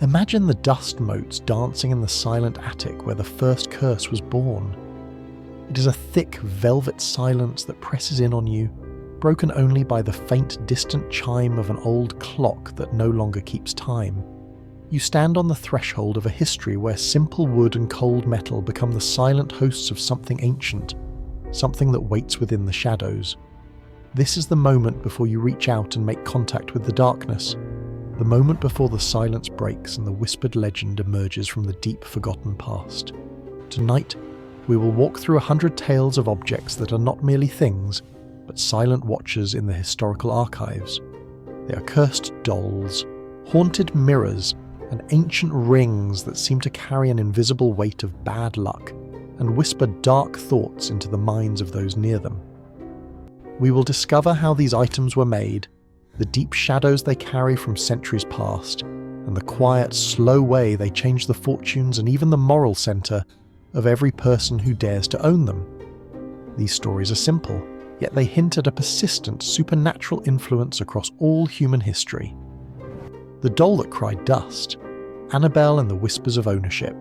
Imagine the dust motes dancing in the silent attic where the first curse was born. It is a thick, velvet silence that presses in on you, broken only by the faint, distant chime of an old clock that no longer keeps time. You stand on the threshold of a history where simple wood and cold metal become the silent hosts of something ancient, something that waits within the shadows. This is the moment before you reach out and make contact with the darkness, the moment before the silence breaks and the whispered legend emerges from the deep forgotten past. Tonight, we will walk through 100 tales of objects that are not merely things, but silent watchers in the historical archives. They are cursed dolls, haunted mirrors, and ancient rings that seem to carry an invisible weight of bad luck and whisper dark thoughts into the minds of those near them. We will discover how these items were made, the deep shadows they carry from centuries past, and the quiet, slow way they change the fortunes and even the moral centre of every person who dares to own them. These stories are simple, yet they hint at a persistent supernatural influence across all human history. The Doll That Cried Dust, Annabelle and the Whispers of Ownership.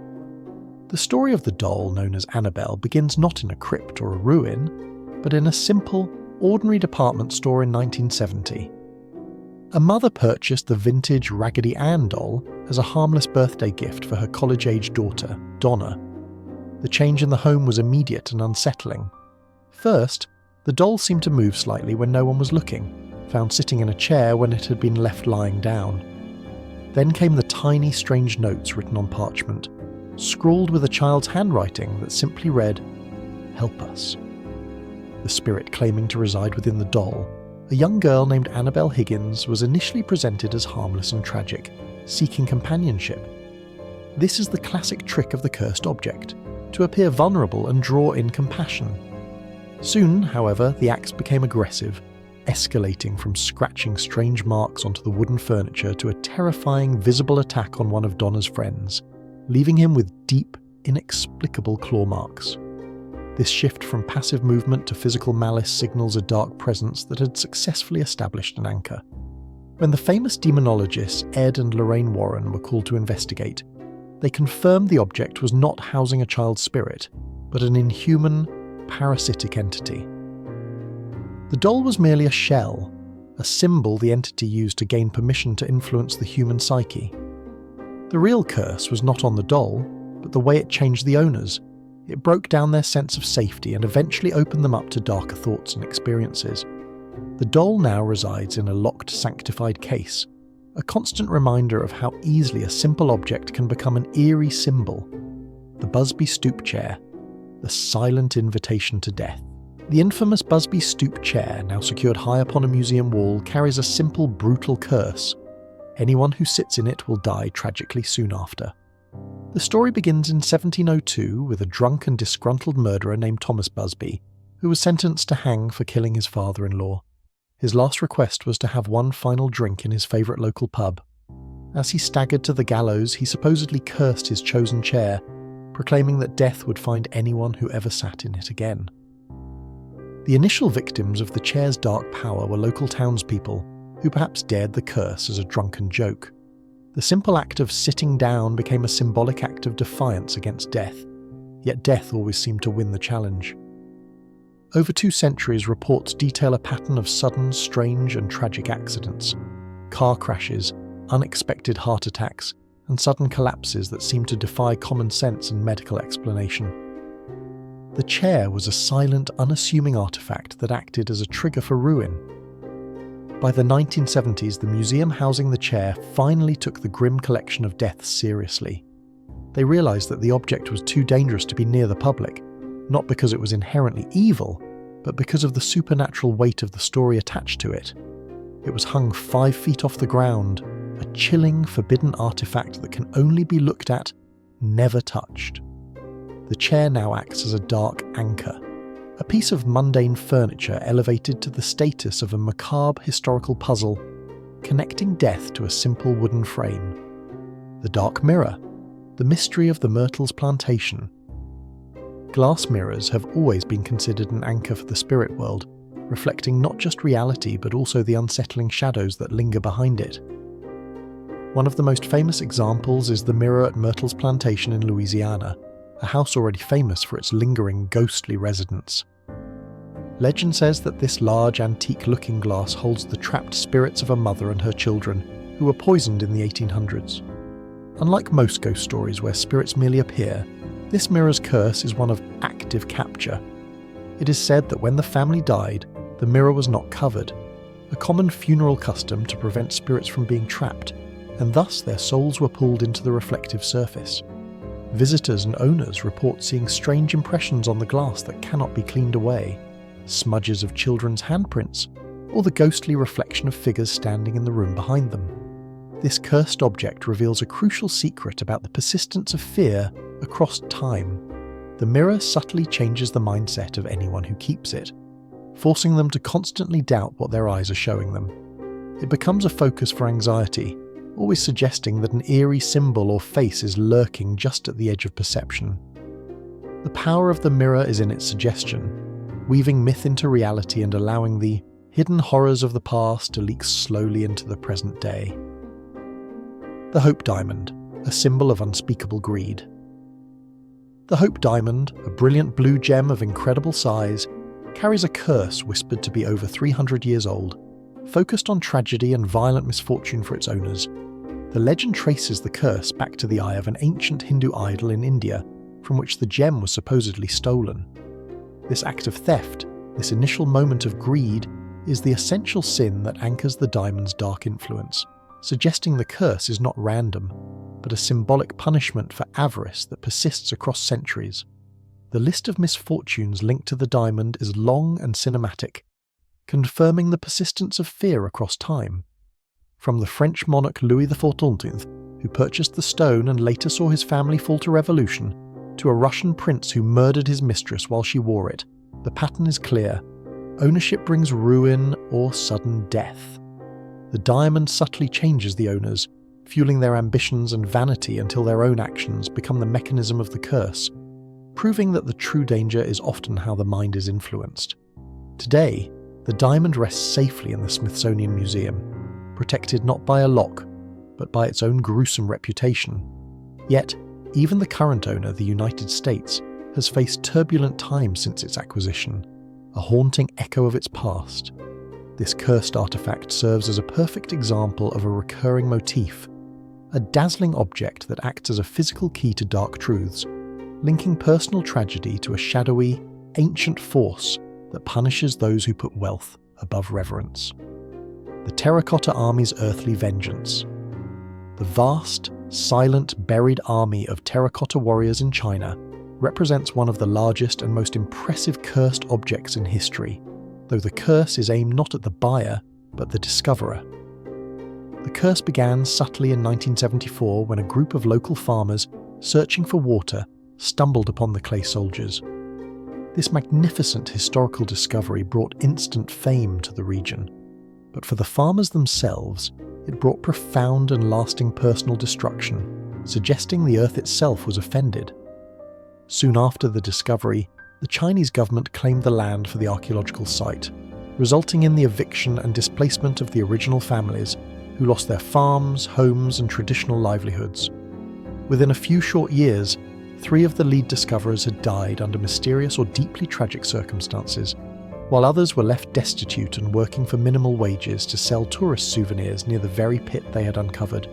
The story of the doll known as Annabelle begins not in a crypt or a ruin, but in a simple, ordinary department store in 1970. A mother purchased the vintage Raggedy Ann doll as a harmless birthday gift for her college-age daughter, Donna. The change in the home was immediate and unsettling. First, the doll seemed to move slightly when no one was looking, found sitting in a chair when it had been left lying down. Then came the tiny, strange notes written on parchment, scrawled with a child's handwriting that simply read, "Help us." The spirit claiming to reside within the doll, a young girl named Annabelle Higgins, was initially presented as harmless and tragic, seeking companionship. This is the classic trick of the cursed object, to appear vulnerable and draw in compassion. Soon, however, the acts became aggressive, escalating from scratching strange marks onto the wooden furniture to a terrifying visible attack on one of Donna's friends, leaving him with deep, inexplicable claw marks. This shift from passive movement to physical malice signals a dark presence that had successfully established an anchor. When the famous demonologists Ed and Lorraine Warren were called to investigate, they confirmed the object was not housing a child's spirit, but an inhuman, parasitic entity. The doll was merely a shell, a symbol the entity used to gain permission to influence the human psyche. The real curse was not on the doll, but the way it changed the owners. It broke down their sense of safety and eventually opened them up to darker thoughts and experiences. The doll now resides in a locked, sanctified case, a constant reminder of how easily a simple object can become an eerie symbol. The Busby Stoop Chair, the silent invitation to death. The infamous Busby Stoop Chair, now secured high upon a museum wall, carries a simple, brutal curse. Anyone who sits in it will die tragically soon after. The story begins in 1702 with a drunk and disgruntled murderer named Thomas Busby, who was sentenced to hang for killing his father-in-law. His last request was to have one final drink in his favourite local pub. As he staggered to the gallows, he supposedly cursed his chosen chair, proclaiming that death would find anyone who ever sat in it again. The initial victims of the chair's dark power were local townspeople, who perhaps dared the curse as a drunken joke. The simple act of sitting down became a symbolic act of defiance against death, yet death always seemed to win the challenge. Over 2 centuries, reports detail a pattern of sudden, strange and tragic accidents. Car crashes, unexpected heart attacks, and sudden collapses that seemed to defy common sense and medical explanation. The chair was a silent, unassuming artifact that acted as a trigger for ruin. By the 1970s, the museum housing the chair finally took the grim collection of deaths seriously. They realised that the object was too dangerous to be near the public, not because it was inherently evil, but because of the supernatural weight of the story attached to it. It was hung 5 feet off the ground, a chilling, forbidden artifact that can only be looked at, never touched. The chair now acts as a dark anchor, a piece of mundane furniture elevated to the status of a macabre historical puzzle, connecting death to a simple wooden frame. The dark mirror, the mystery of the Myrtles plantation. Glass mirrors have always been considered an anchor for the spirit world, reflecting not just reality but also the unsettling shadows that linger behind it. One of the most famous examples is the mirror at Myrtle's Plantation in Louisiana, a house already famous for its lingering ghostly residents. Legend says that this large antique looking glass holds the trapped spirits of a mother and her children who were poisoned in the 1800s. Unlike most ghost stories where spirits merely appear, this mirror's curse is one of active capture. It is said that when the family died, the mirror was not covered, a common funeral custom to prevent spirits from being trapped, and thus their souls were pulled into the reflective surface. Visitors and owners report seeing strange impressions on the glass that cannot be cleaned away, smudges of children's handprints, or the ghostly reflection of figures standing in the room behind them. This cursed object reveals a crucial secret about the persistence of fear across time. The mirror subtly changes the mindset of anyone who keeps it, forcing them to constantly doubt what their eyes are showing them. It becomes a focus for anxiety, always suggesting that an eerie symbol or face is lurking just at the edge of perception. The power of the mirror is in its suggestion, weaving myth into reality and allowing the hidden horrors of the past to leak slowly into the present day. The Hope Diamond, a symbol of unspeakable greed. The Hope Diamond, a brilliant blue gem of incredible size, carries a curse whispered to be over 300 years old, focused on tragedy and violent misfortune for its owners. The legend traces the curse back to the eye of an ancient Hindu idol in India, from which the gem was supposedly stolen. This act of theft, this initial moment of greed, is the essential sin that anchors the diamond's dark influence, suggesting the curse is not random, but a symbolic punishment for avarice that persists across centuries. The list of misfortunes linked to the diamond is long and cinematic, confirming the persistence of fear across time. From the French monarch Louis XIV, who purchased the stone and later saw his family fall to revolution, to a Russian prince who murdered his mistress while she wore it, the pattern is clear. Ownership brings ruin or sudden death. The diamond subtly changes the owners, fueling their ambitions and vanity until their own actions become the mechanism of the curse, proving that the true danger is often how the mind is influenced. Today, the diamond rests safely in the Smithsonian Museum, protected not by a lock, but by its own gruesome reputation. Yet, even the current owner, the United States, has faced turbulent times since its acquisition, a haunting echo of its past. This cursed artifact serves as a perfect example of a recurring motif, a dazzling object that acts as a physical key to dark truths, linking personal tragedy to a shadowy, ancient force that punishes those who put wealth above reverence. The Terracotta Army's earthly vengeance. The vast, silent, buried army of terracotta warriors in China represents one of the largest and most impressive cursed objects in history, though the curse is aimed not at the buyer, but the discoverer. The curse began subtly in 1974 when a group of local farmers searching for water stumbled upon the clay soldiers. This magnificent historical discovery brought instant fame to the region, but for the farmers themselves, it brought profound and lasting personal destruction, suggesting the earth itself was offended. Soon after the discovery, the Chinese government claimed the land for the archaeological site, resulting in the eviction and displacement of the original families, who lost their farms, homes, and traditional livelihoods. Within a few short years, 3 of the lead discoverers had died under mysterious or deeply tragic circumstances, while others were left destitute and working for minimal wages to sell tourist souvenirs near the very pit they had uncovered.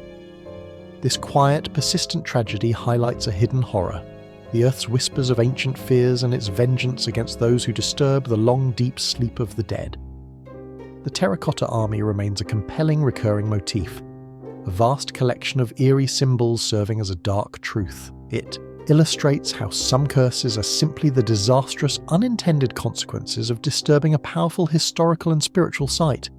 This quiet, persistent tragedy highlights a hidden horror, the Earth's whispers of ancient fears and its vengeance against those who disturb the long, deep sleep of the dead. The Terracotta Army remains a compelling recurring motif, a vast collection of eerie symbols serving as a dark truth. It illustrates how some curses are simply the disastrous, unintended consequences of disturbing a powerful historical and spiritual site.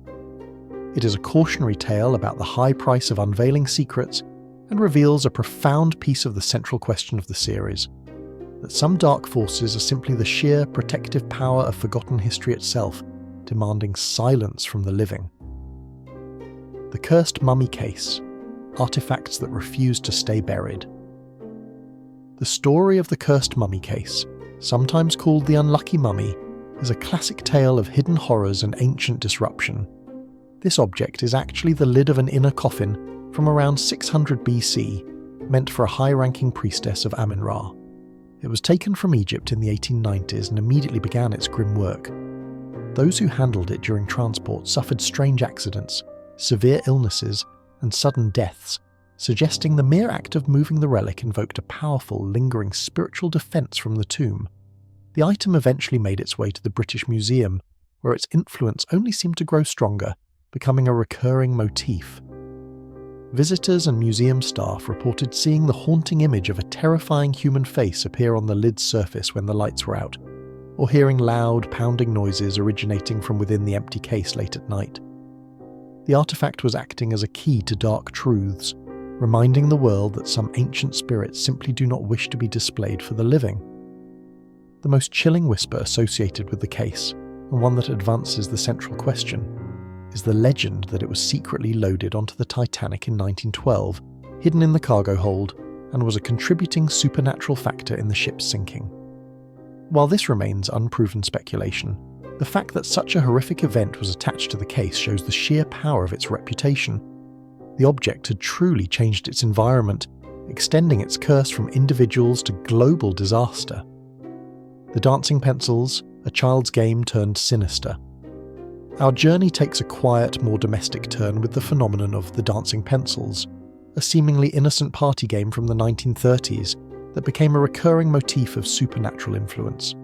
It is a cautionary tale about the high price of unveiling secrets and reveals a profound piece of the central question of the series, that some dark forces are simply the sheer protective power of forgotten history itself, demanding silence from the living. The Cursed Mummy Case, artifacts that refuse to stay buried. The story of the Cursed Mummy Case, sometimes called the Unlucky Mummy, is a classic tale of hidden horrors and ancient disruption. This object is actually the lid of an inner coffin from around 600 BC, meant for a high-ranking priestess of Amun-Ra. It was taken from Egypt in the 1890s and immediately began its grim work. Those who handled it during transport suffered strange accidents, severe illnesses, and sudden deaths, suggesting the mere act of moving the relic invoked a powerful, lingering spiritual defence from the tomb. The item eventually made its way to the British Museum, where its influence only seemed to grow stronger, becoming a recurring motif. Visitors and museum staff reported seeing the haunting image of a terrifying human face appear on the lid's surface when the lights were out, or hearing loud, pounding noises originating from within the empty case late at night. The artifact was acting as a key to dark truths, reminding the world that some ancient spirits simply do not wish to be displayed for the living. The most chilling whisper associated with the case, and one that advances the central question, is the legend that it was secretly loaded onto the Titanic in 1912, hidden in the cargo hold, and was a contributing supernatural factor in the ship's sinking. While this remains unproven speculation, the fact that such a horrific event was attached to the case shows the sheer power of its reputation. The object had truly changed its environment, extending its curse from individuals to global disaster. The dancing pencils, a child's game turned sinister. Our journey takes a quiet, more domestic turn with the phenomenon of the dancing pencils, a seemingly innocent party game from the 1930s that became a recurring motif of supernatural influence.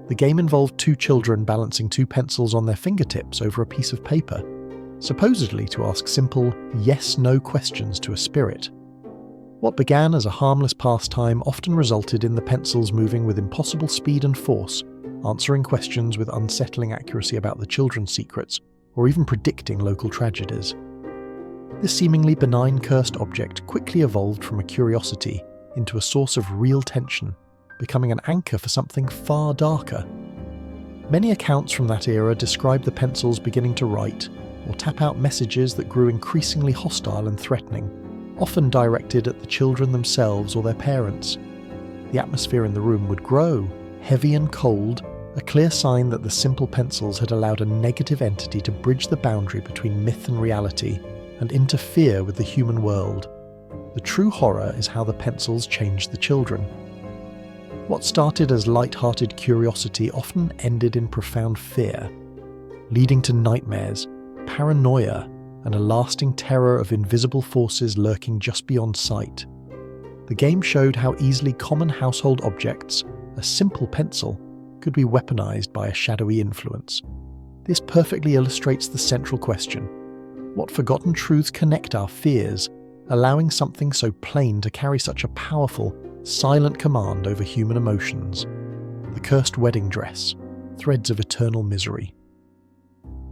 The game involved two children balancing two pencils on their fingertips over a piece of paper, supposedly to ask simple yes-no questions to a spirit. What began as a harmless pastime often resulted in the pencils moving with impossible speed and force, answering questions with unsettling accuracy about the children's secrets, or even predicting local tragedies. This seemingly benign cursed object quickly evolved from a curiosity into a source of real tension, becoming an anchor for something far darker. Many accounts from that era describe the pencils beginning to write, or tap out messages that grew increasingly hostile and threatening, often directed at the children themselves or their parents. The atmosphere in the room would grow, heavy and cold, a clear sign that the simple pencils had allowed a negative entity to bridge the boundary between myth and reality and interfere with the human world. The true horror is how the pencils changed the children. What started as light-hearted curiosity often ended in profound fear, leading to nightmares, paranoia, and a lasting terror of invisible forces lurking just beyond sight. The game showed how easily common household objects, a simple pencil, could be weaponized by a shadowy influence. This perfectly illustrates the central question: what forgotten truths connect our fears, allowing something so plain to carry such a powerful, silent command over human emotions? The cursed wedding dress, threads of eternal misery.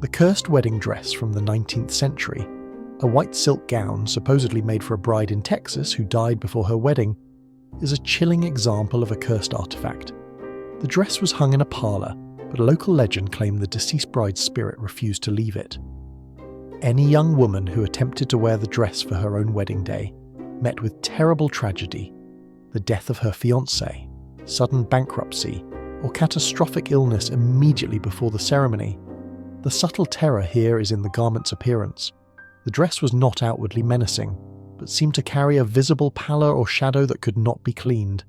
The cursed wedding dress from the 19th century, a white silk gown supposedly made for a bride in Texas who died before her wedding, is a chilling example of a cursed artifact. The dress was hung in a parlour, but a local legend claimed the deceased bride's spirit refused to leave it. Any young woman who attempted to wear the dress for her own wedding day met with terrible tragedy: the death of her fiancé, sudden bankruptcy, or catastrophic illness immediately before the ceremony. The subtle terror here is in the garment's appearance. The dress was not outwardly menacing, but seemed to carry a visible pallor or shadow that could not be cleaned.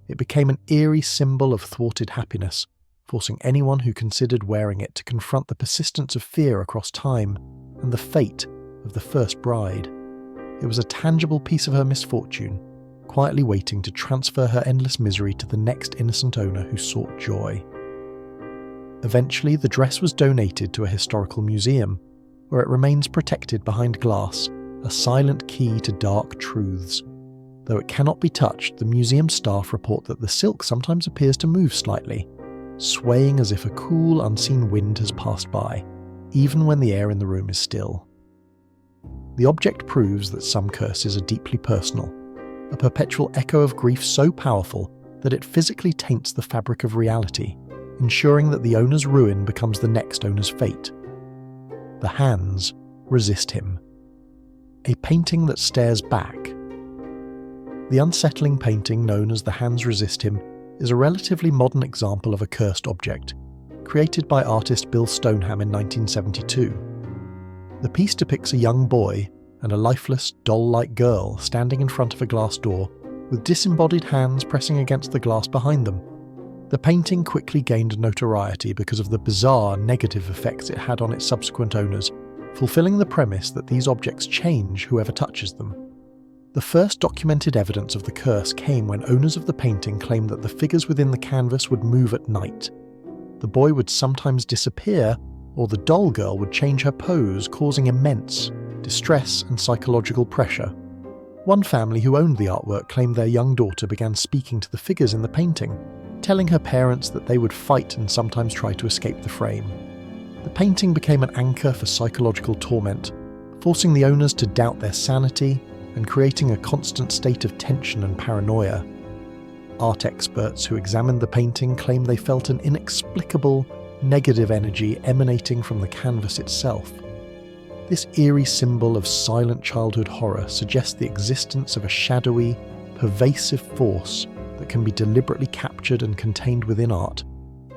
It became an eerie symbol of thwarted happiness, forcing anyone who considered wearing it to confront the persistence of fear across time and the fate of the first bride. It was a tangible piece of her misfortune, quietly waiting to transfer her endless misery to the next innocent owner who sought joy. Eventually, the dress was donated to a historical museum, where it remains protected behind glass, a silent key to dark truths. Though it cannot be touched, the museum staff report that the silk sometimes appears to move slightly, swaying as if a cool, unseen wind has passed by, even when the air in the room is still. The object proves that some curses are deeply personal, a perpetual echo of grief so powerful that it physically taints the fabric of reality, ensuring that the owner's ruin becomes the next owner's fate. The hands resist him. A painting that stares back. The unsettling painting known as The Hands Resist Him is a relatively modern example of a cursed object, created by artist Bill Stoneham in 1972. The piece depicts a young boy, and a lifeless, doll-like girl standing in front of a glass door with disembodied hands pressing against the glass behind them. The painting quickly gained notoriety because of the bizarre negative effects it had on its subsequent owners, fulfilling the premise that these objects change whoever touches them. The first documented evidence of the curse came when owners of the painting claimed that the figures within the canvas would move at night. The boy would sometimes disappear, or the doll girl would change her pose, causing immense distress and psychological pressure. One family who owned the artwork claimed their young daughter began speaking to the figures in the painting, telling her parents that they would fight and sometimes try to escape the frame. The painting became an anchor for psychological torment, forcing the owners to doubt their sanity and creating a constant state of tension and paranoia. Art experts who examined the painting claimed they felt an inexplicable, negative energy emanating from the canvas itself. This eerie symbol of silent childhood horror suggests the existence of a shadowy, pervasive force that can be deliberately captured and contained within art,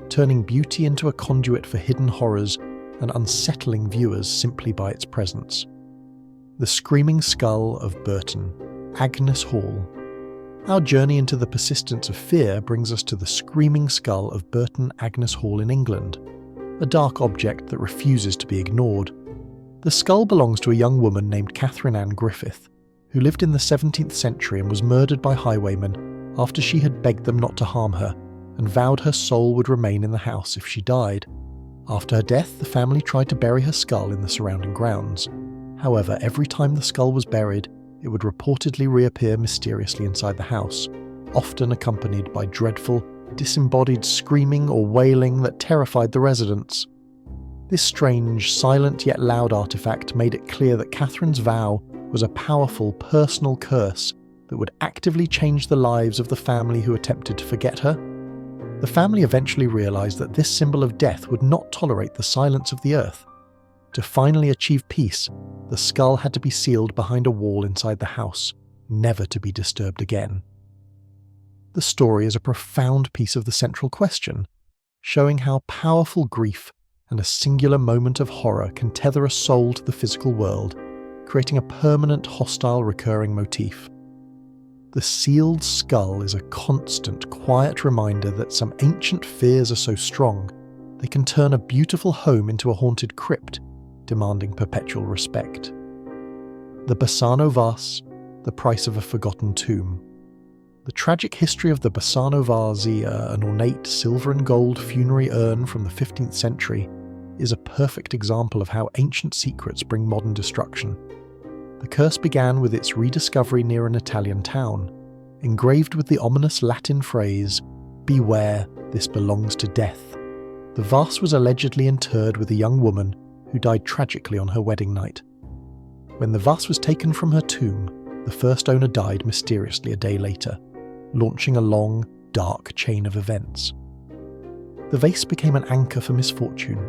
turning beauty into a conduit for hidden horrors and unsettling viewers simply by its presence. The Screaming Skull of Burton, Agnes Hall. Our journey into the persistence of fear brings us to the Screaming Skull of Burton Agnes Hall in England, a dark object that refuses to be ignored. The skull belongs to a young woman named Catherine Ann Griffith, who lived in the 17th century and was murdered by highwaymen after she had begged them not to harm her and vowed her soul would remain in the house if she died. After her death, the family tried to bury her skull in the surrounding grounds. However, every time the skull was buried, it would reportedly reappear mysteriously inside the house, often accompanied by dreadful, disembodied screaming or wailing that terrified the residents. This strange, silent yet loud artifact made it clear that Catherine's vow was a powerful, personal curse that would actively change the lives of the family who attempted to forget her. The family eventually realised that this symbol of death would not tolerate the silence of the earth. To finally achieve peace, the skull had to be sealed behind a wall inside the house, never to be disturbed again. The story is a profound piece of the central question, showing how powerful grief and a singular moment of horror can tether a soul to the physical world, creating a permanent, hostile, recurring motif. The sealed skull is a constant, quiet reminder that some ancient fears are so strong they can turn a beautiful home into a haunted crypt, demanding perpetual respect. The Bassano vase, the price of a forgotten tomb. The tragic history of the Bassano vase, an ornate silver and gold funerary urn from the 15th century, is a perfect example of how ancient secrets bring modern destruction. The curse began with its rediscovery near an Italian town, engraved with the ominous Latin phrase, "Beware, this belongs to death." The vase was allegedly interred with a young woman who died tragically on her wedding night. When the vase was taken from her tomb, the first owner died mysteriously a day later, launching a long, dark chain of events. The vase became an anchor for misfortune,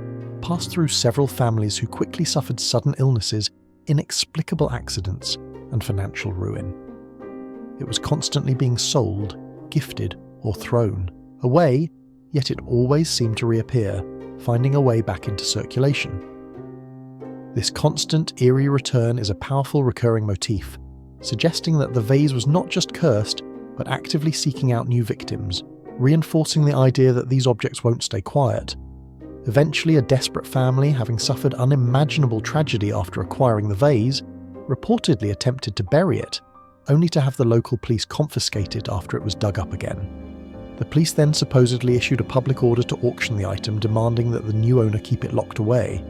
passed through several families who quickly suffered sudden illnesses, inexplicable accidents, and financial ruin. It was constantly being sold, gifted, or thrown away, yet it always seemed to reappear, finding a way back into circulation. This constant, eerie return is a powerful recurring motif, suggesting that the vase was not just cursed, but actively seeking out new victims, reinforcing the idea that these objects won't stay quiet. Eventually, a desperate family, having suffered unimaginable tragedy after acquiring the vase, reportedly attempted to bury it, only to have the local police confiscate it after it was dug up again. The police then supposedly issued a public order to auction the item, demanding that the new owner keep it locked away.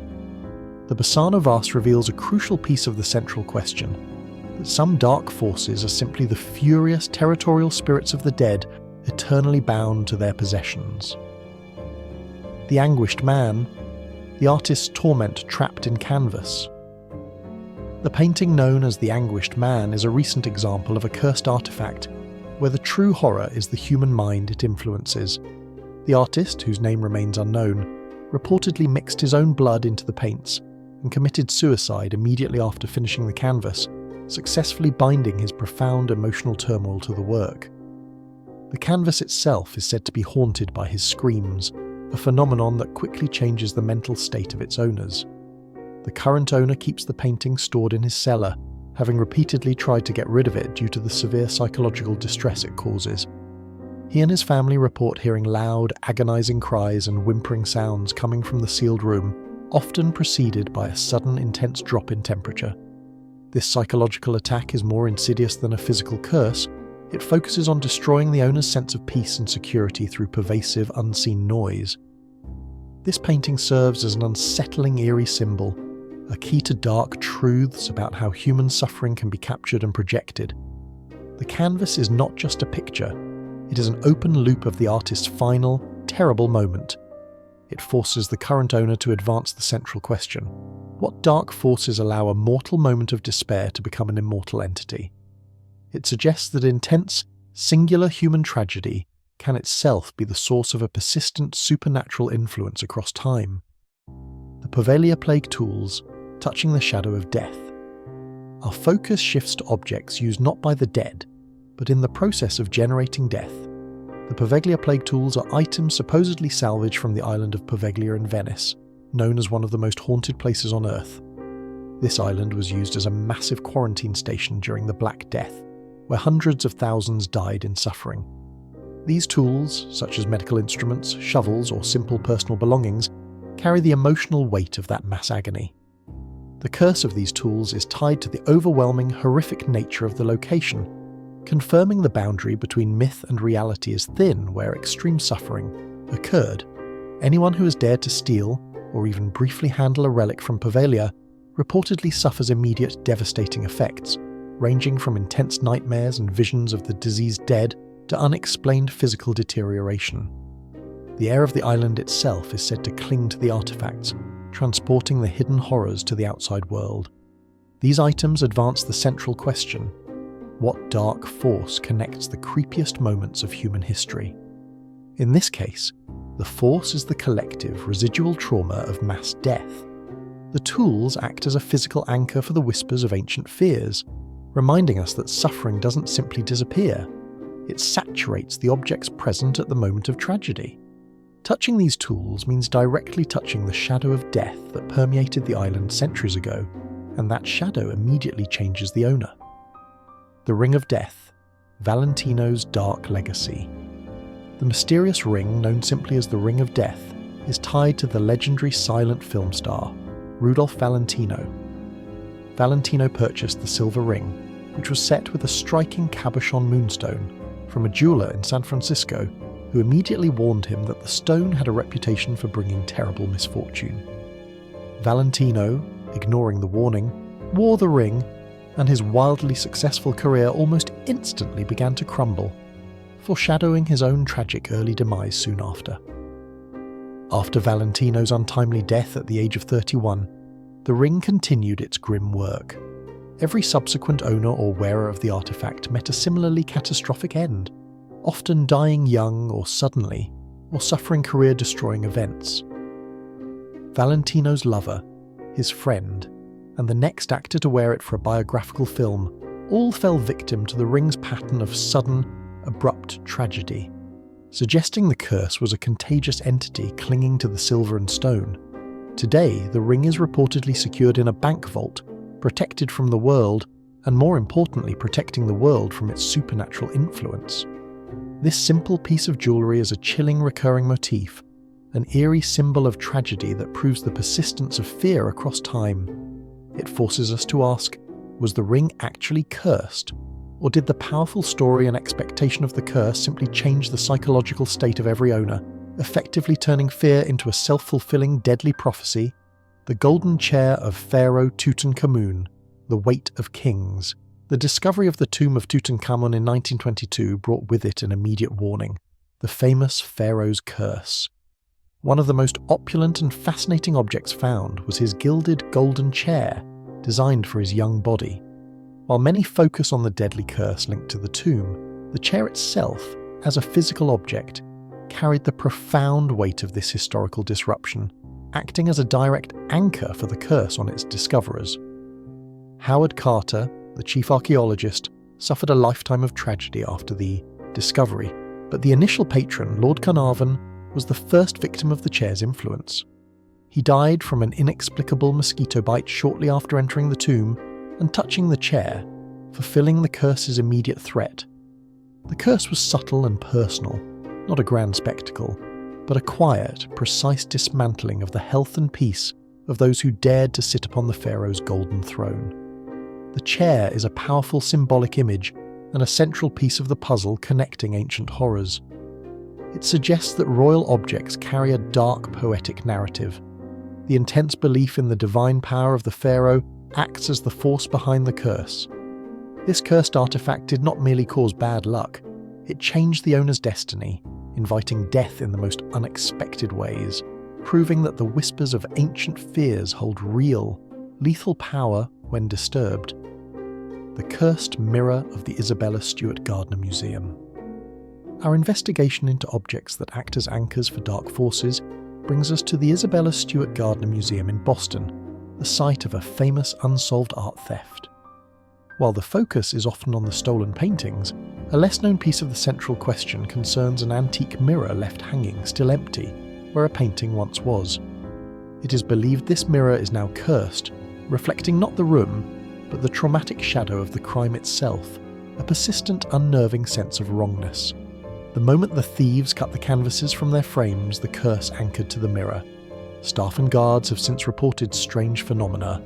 The Bassano vase reveals a crucial piece of the central question, that some dark forces are simply the furious territorial spirits of the dead, eternally bound to their possessions. The Anguished Man, the artist's torment trapped in canvas. The painting known as The Anguished Man is a recent example of a cursed artifact where the true horror is the human mind it influences. The artist, whose name remains unknown, reportedly mixed his own blood into the paints and committed suicide immediately after finishing the canvas, successfully binding his profound emotional turmoil to the work. The canvas itself is said to be haunted by his screams, a phenomenon that quickly changes the mental state of its owners. The current owner keeps the painting stored in his cellar, having repeatedly tried to get rid of it due to the severe psychological distress it causes. He and his family report hearing loud, agonizing cries and whimpering sounds coming from the sealed room, often preceded by a sudden intense drop in temperature. This psychological attack is more insidious than a physical curse. It focuses on destroying the owner's sense of peace and security through pervasive, unseen noise. This painting serves as an unsettling, eerie symbol, a key to dark truths about how human suffering can be captured and projected. The canvas is not just a picture. It is an open loop of the artist's final, terrible moment. It forces the current owner to advance the central question: what dark forces allow a mortal moment of despair to become an immortal entity? It suggests that intense, singular human tragedy can itself be the source of a persistent supernatural influence across time. The Poveglia Plague tools, touching the shadow of death. Our focus shifts to objects used not by the dead, but in the process of generating death. The Poveglia Plague tools are items supposedly salvaged from the island of Poveglia in Venice, known as one of the most haunted places on Earth. This island was used as a massive quarantine station during the Black Death, where hundreds of thousands died in suffering. These tools, such as medical instruments, shovels, or simple personal belongings, carry the emotional weight of that mass agony. The curse of these tools is tied to the overwhelming, horrific nature of the location, confirming the boundary between myth and reality is thin where extreme suffering occurred. Anyone who has dared to steal, or even briefly handle a relic from Poveglia, reportedly suffers immediate devastating effects, ranging from intense nightmares and visions of the diseased dead to unexplained physical deterioration. The air of the island itself is said to cling to the artifacts, transporting the hidden horrors to the outside world. These items advance the central question: what dark force connects the creepiest moments of human history? In this case, the force is the collective, residual trauma of mass death. The tools act as a physical anchor for the whispers of ancient fears, reminding us that suffering doesn't simply disappear. It saturates the objects present at the moment of tragedy. Touching these tools means directly touching the shadow of death that permeated the island centuries ago, and that shadow immediately changes the owner. The Ring of Death, Valentino's dark legacy. The mysterious ring, known simply as the Ring of Death, is tied to the legendary silent film star, Rudolph Valentino. Valentino purchased the silver ring, which was set with a striking cabochon moonstone, from a jeweler in San Francisco, who immediately warned him that the stone had a reputation for bringing terrible misfortune. Valentino, ignoring the warning, wore the ring, and his wildly successful career almost instantly began to crumble, foreshadowing his own tragic early demise soon after. After Valentino's untimely death at the age of 31, the ring continued its grim work. Every subsequent owner or wearer of the artifact met a similarly catastrophic end, often dying young or suddenly, or suffering career-destroying events. Valentino's lover, his friend, and the next actor to wear it for a biographical film all fell victim to the ring's pattern of sudden, abrupt tragedy, suggesting the curse was a contagious entity clinging to the silver and stone. Today, the ring is reportedly secured in a bank vault, protected from the world, and more importantly protecting the world from its supernatural influence. This simple piece of jewellery is a chilling recurring motif, an eerie symbol of tragedy that proves the persistence of fear across time. It forces us to ask, was the ring actually cursed? Or did the powerful story and expectation of the curse simply change the psychological state of every owner, effectively turning fear into a self-fulfilling deadly prophecy? The golden chair of Pharaoh Tutankhamun, the weight of kings. The discovery of the tomb of Tutankhamun in 1922 brought with it an immediate warning: the famous Pharaoh's curse. One of the most opulent and fascinating objects found was his gilded golden chair, designed for his young body. While many focus on the deadly curse linked to the tomb, the chair itself, as a physical object, carried the profound weight of this historical disruption, acting as a direct anchor for the curse on its discoverers. Howard Carter, the chief archaeologist, suffered a lifetime of tragedy after the discovery, but the initial patron, Lord Carnarvon, was the first victim of the chair's influence. He died from an inexplicable mosquito bite shortly after entering the tomb, and touching the chair, fulfilling the curse's immediate threat. The curse was subtle and personal, not a grand spectacle, but a quiet, precise dismantling of the health and peace of those who dared to sit upon the pharaoh's golden throne. The chair is a powerful symbolic image and a central piece of the puzzle connecting ancient horrors. It suggests that royal objects carry a dark poetic narrative. The intense belief in the divine power of the pharaoh acts as the force behind the curse. This cursed artifact did not merely cause bad luck, it changed the owner's destiny, inviting death in the most unexpected ways, proving that the whispers of ancient fears hold real, lethal power when disturbed. The Cursed Mirror of the Isabella Stewart Gardner Museum. Our investigation into objects that act as anchors for dark forces brings us to the Isabella Stewart Gardner Museum in Boston, the site of a famous unsolved art theft. While the focus is often on the stolen paintings, a less-known piece of the central question concerns an antique mirror left hanging, still empty, where a painting once was. It is believed this mirror is now cursed, reflecting not the room, but the traumatic shadow of the crime itself, a persistent, unnerving sense of wrongness. The moment the thieves cut the canvases from their frames, the curse anchored to the mirror. Staff and guards have since reported strange phenomena,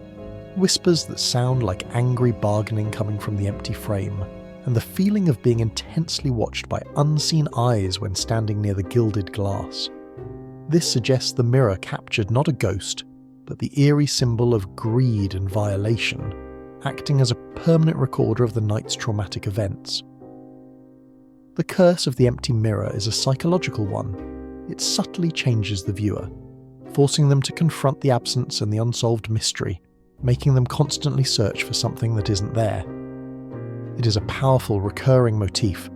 whispers that sound like angry bargaining coming from the empty frame, and the feeling of being intensely watched by unseen eyes when standing near the gilded glass. This suggests the mirror captured not a ghost, but the eerie symbol of greed and violation, acting as a permanent recorder of the night's traumatic events. The curse of the empty mirror is a psychological one. It subtly changes the viewer, forcing them to confront the absence and the unsolved mystery, making them constantly search for something that isn't there. It is a powerful, recurring motif,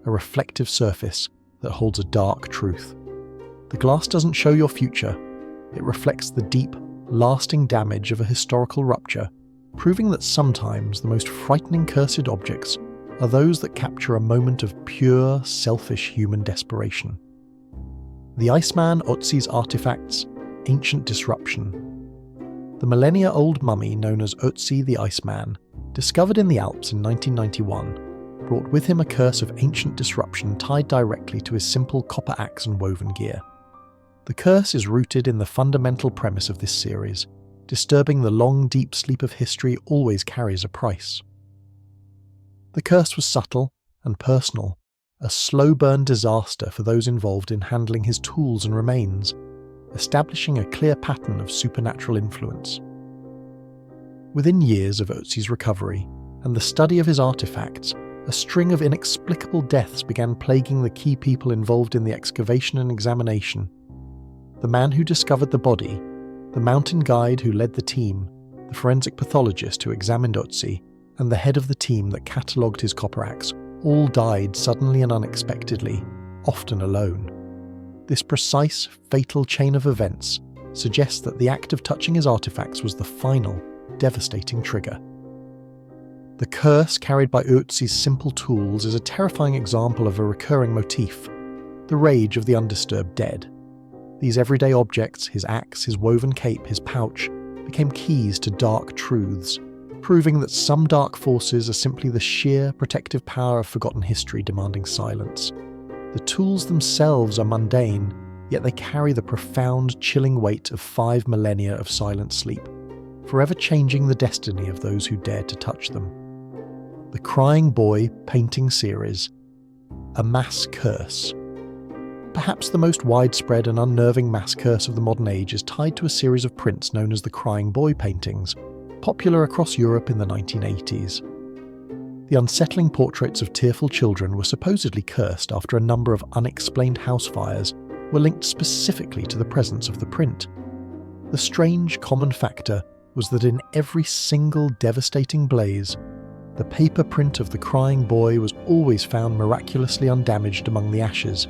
a reflective surface that holds a dark truth. The glass doesn't show your future, it reflects the deep, lasting damage of a historical rupture, proving that sometimes the most frightening cursed objects are those that capture a moment of pure, selfish human desperation. The Iceman Ötzi's artifacts, ancient disruption. The millennia-old mummy known as Ötzi the Iceman, discovered in the Alps in 1991, brought with him a curse of ancient disruption tied directly to his simple copper axe and woven gear. The curse is rooted in the fundamental premise of this series: disturbing the long, deep sleep of history always carries a price. The curse was subtle and personal, a slow-burn disaster for those involved in handling his tools and remains, establishing a clear pattern of supernatural influence. Within years of Ötzi's recovery and the study of his artifacts, a string of inexplicable deaths began plaguing the key people involved in the excavation and examination. The man who discovered the body, the mountain guide who led the team, the forensic pathologist who examined Ötzi, and the head of the team that catalogued his copper axe all died suddenly and unexpectedly, often alone. This precise, fatal chain of events suggests that the act of touching his artifacts was the final, devastating trigger. The curse carried by Ötzi's simple tools is a terrifying example of a recurring motif: the rage of the undisturbed dead. These everyday objects, his axe, his woven cape, his pouch, became keys to dark truths, proving that some dark forces are simply the sheer protective power of forgotten history demanding silence. The tools themselves are mundane, yet they carry the profound, chilling weight of 5 millennia of silent sleep, forever changing the destiny of those who dared to touch them. The Crying Boy painting series, a mass curse. Perhaps the most widespread and unnerving mass curse of the modern age is tied to a series of prints known as the Crying Boy paintings, popular across Europe in the 1980s. The unsettling portraits of tearful children were supposedly cursed after a number of unexplained house fires were linked specifically to the presence of the print. The strange common factor was that in every single devastating blaze, the paper print of the crying boy was always found miraculously undamaged among the ashes.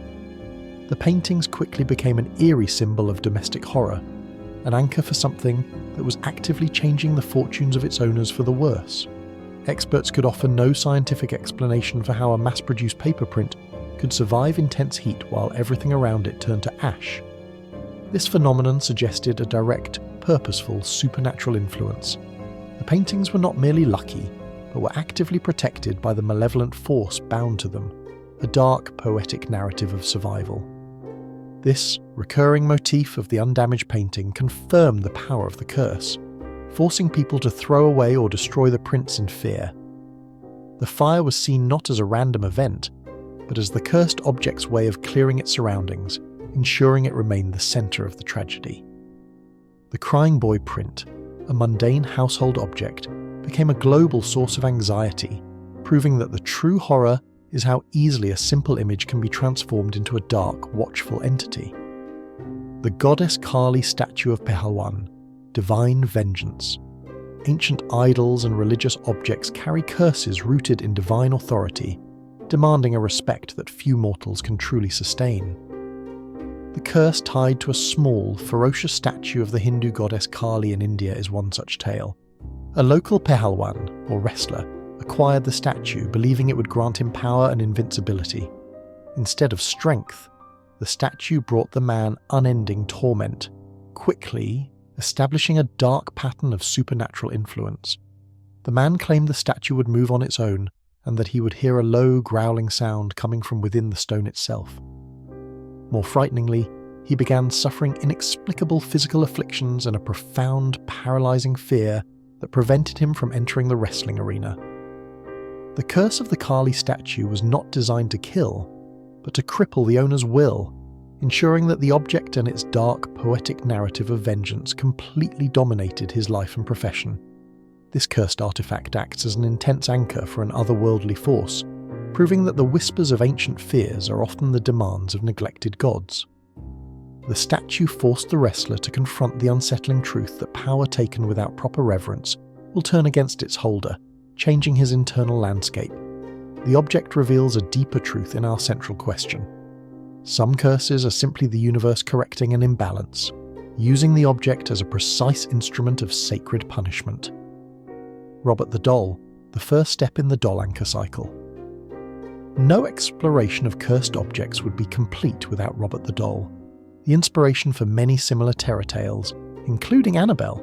The paintings quickly became an eerie symbol of domestic horror, an anchor for something that was actively changing the fortunes of its owners for the worse. Experts could offer no scientific explanation for how a mass-produced paper print could survive intense heat while everything around it turned to ash. This phenomenon suggested a direct, purposeful, supernatural influence. The paintings were not merely lucky, but were actively protected by the malevolent force bound to them, a dark, poetic narrative of survival. This recurring motif of the undamaged painting confirmed the power of the curse, forcing people to throw away or destroy the prints in fear. The fire was seen not as a random event, but as the cursed object's way of clearing its surroundings, ensuring it remained the centre of the tragedy. The crying boy print, a mundane household object, became a global source of anxiety, proving that the true horror is how easily a simple image can be transformed into a dark, watchful entity. The goddess Kali statue of Pehalwan, divine vengeance. Ancient idols and religious objects carry curses rooted in divine authority, demanding a respect that few mortals can truly sustain. The curse tied to a small, ferocious statue of the Hindu goddess Kali in India is one such tale. A local Pehalwan, or wrestler, acquired the statue believing it would grant him power and invincibility. Instead of strength, the statue brought the man unending torment, quickly establishing a dark pattern of supernatural influence. The man claimed the statue would move on its own, and that he would hear a low, growling sound coming from within the stone itself. More frighteningly, he began suffering inexplicable physical afflictions and a profound, paralysing fear that prevented him from entering the wrestling arena. The curse of the Kali statue was not designed to kill, but to cripple the owner's will, ensuring that the object and its dark, poetic narrative of vengeance completely dominated his life and profession. This cursed artifact acts as an intense anchor for an otherworldly force, proving that the whispers of ancient fears are often the demands of neglected gods. The statue forced the wrestler to confront the unsettling truth that power taken without proper reverence will turn against its holder, changing his internal landscape. The object reveals a deeper truth in our central question. Some curses are simply the universe correcting an imbalance, using the object as a precise instrument of sacred punishment. Robert the Doll, the first step in the doll anchor cycle. No exploration of cursed objects would be complete without Robert the Doll, the inspiration for many similar terror tales, including Annabelle.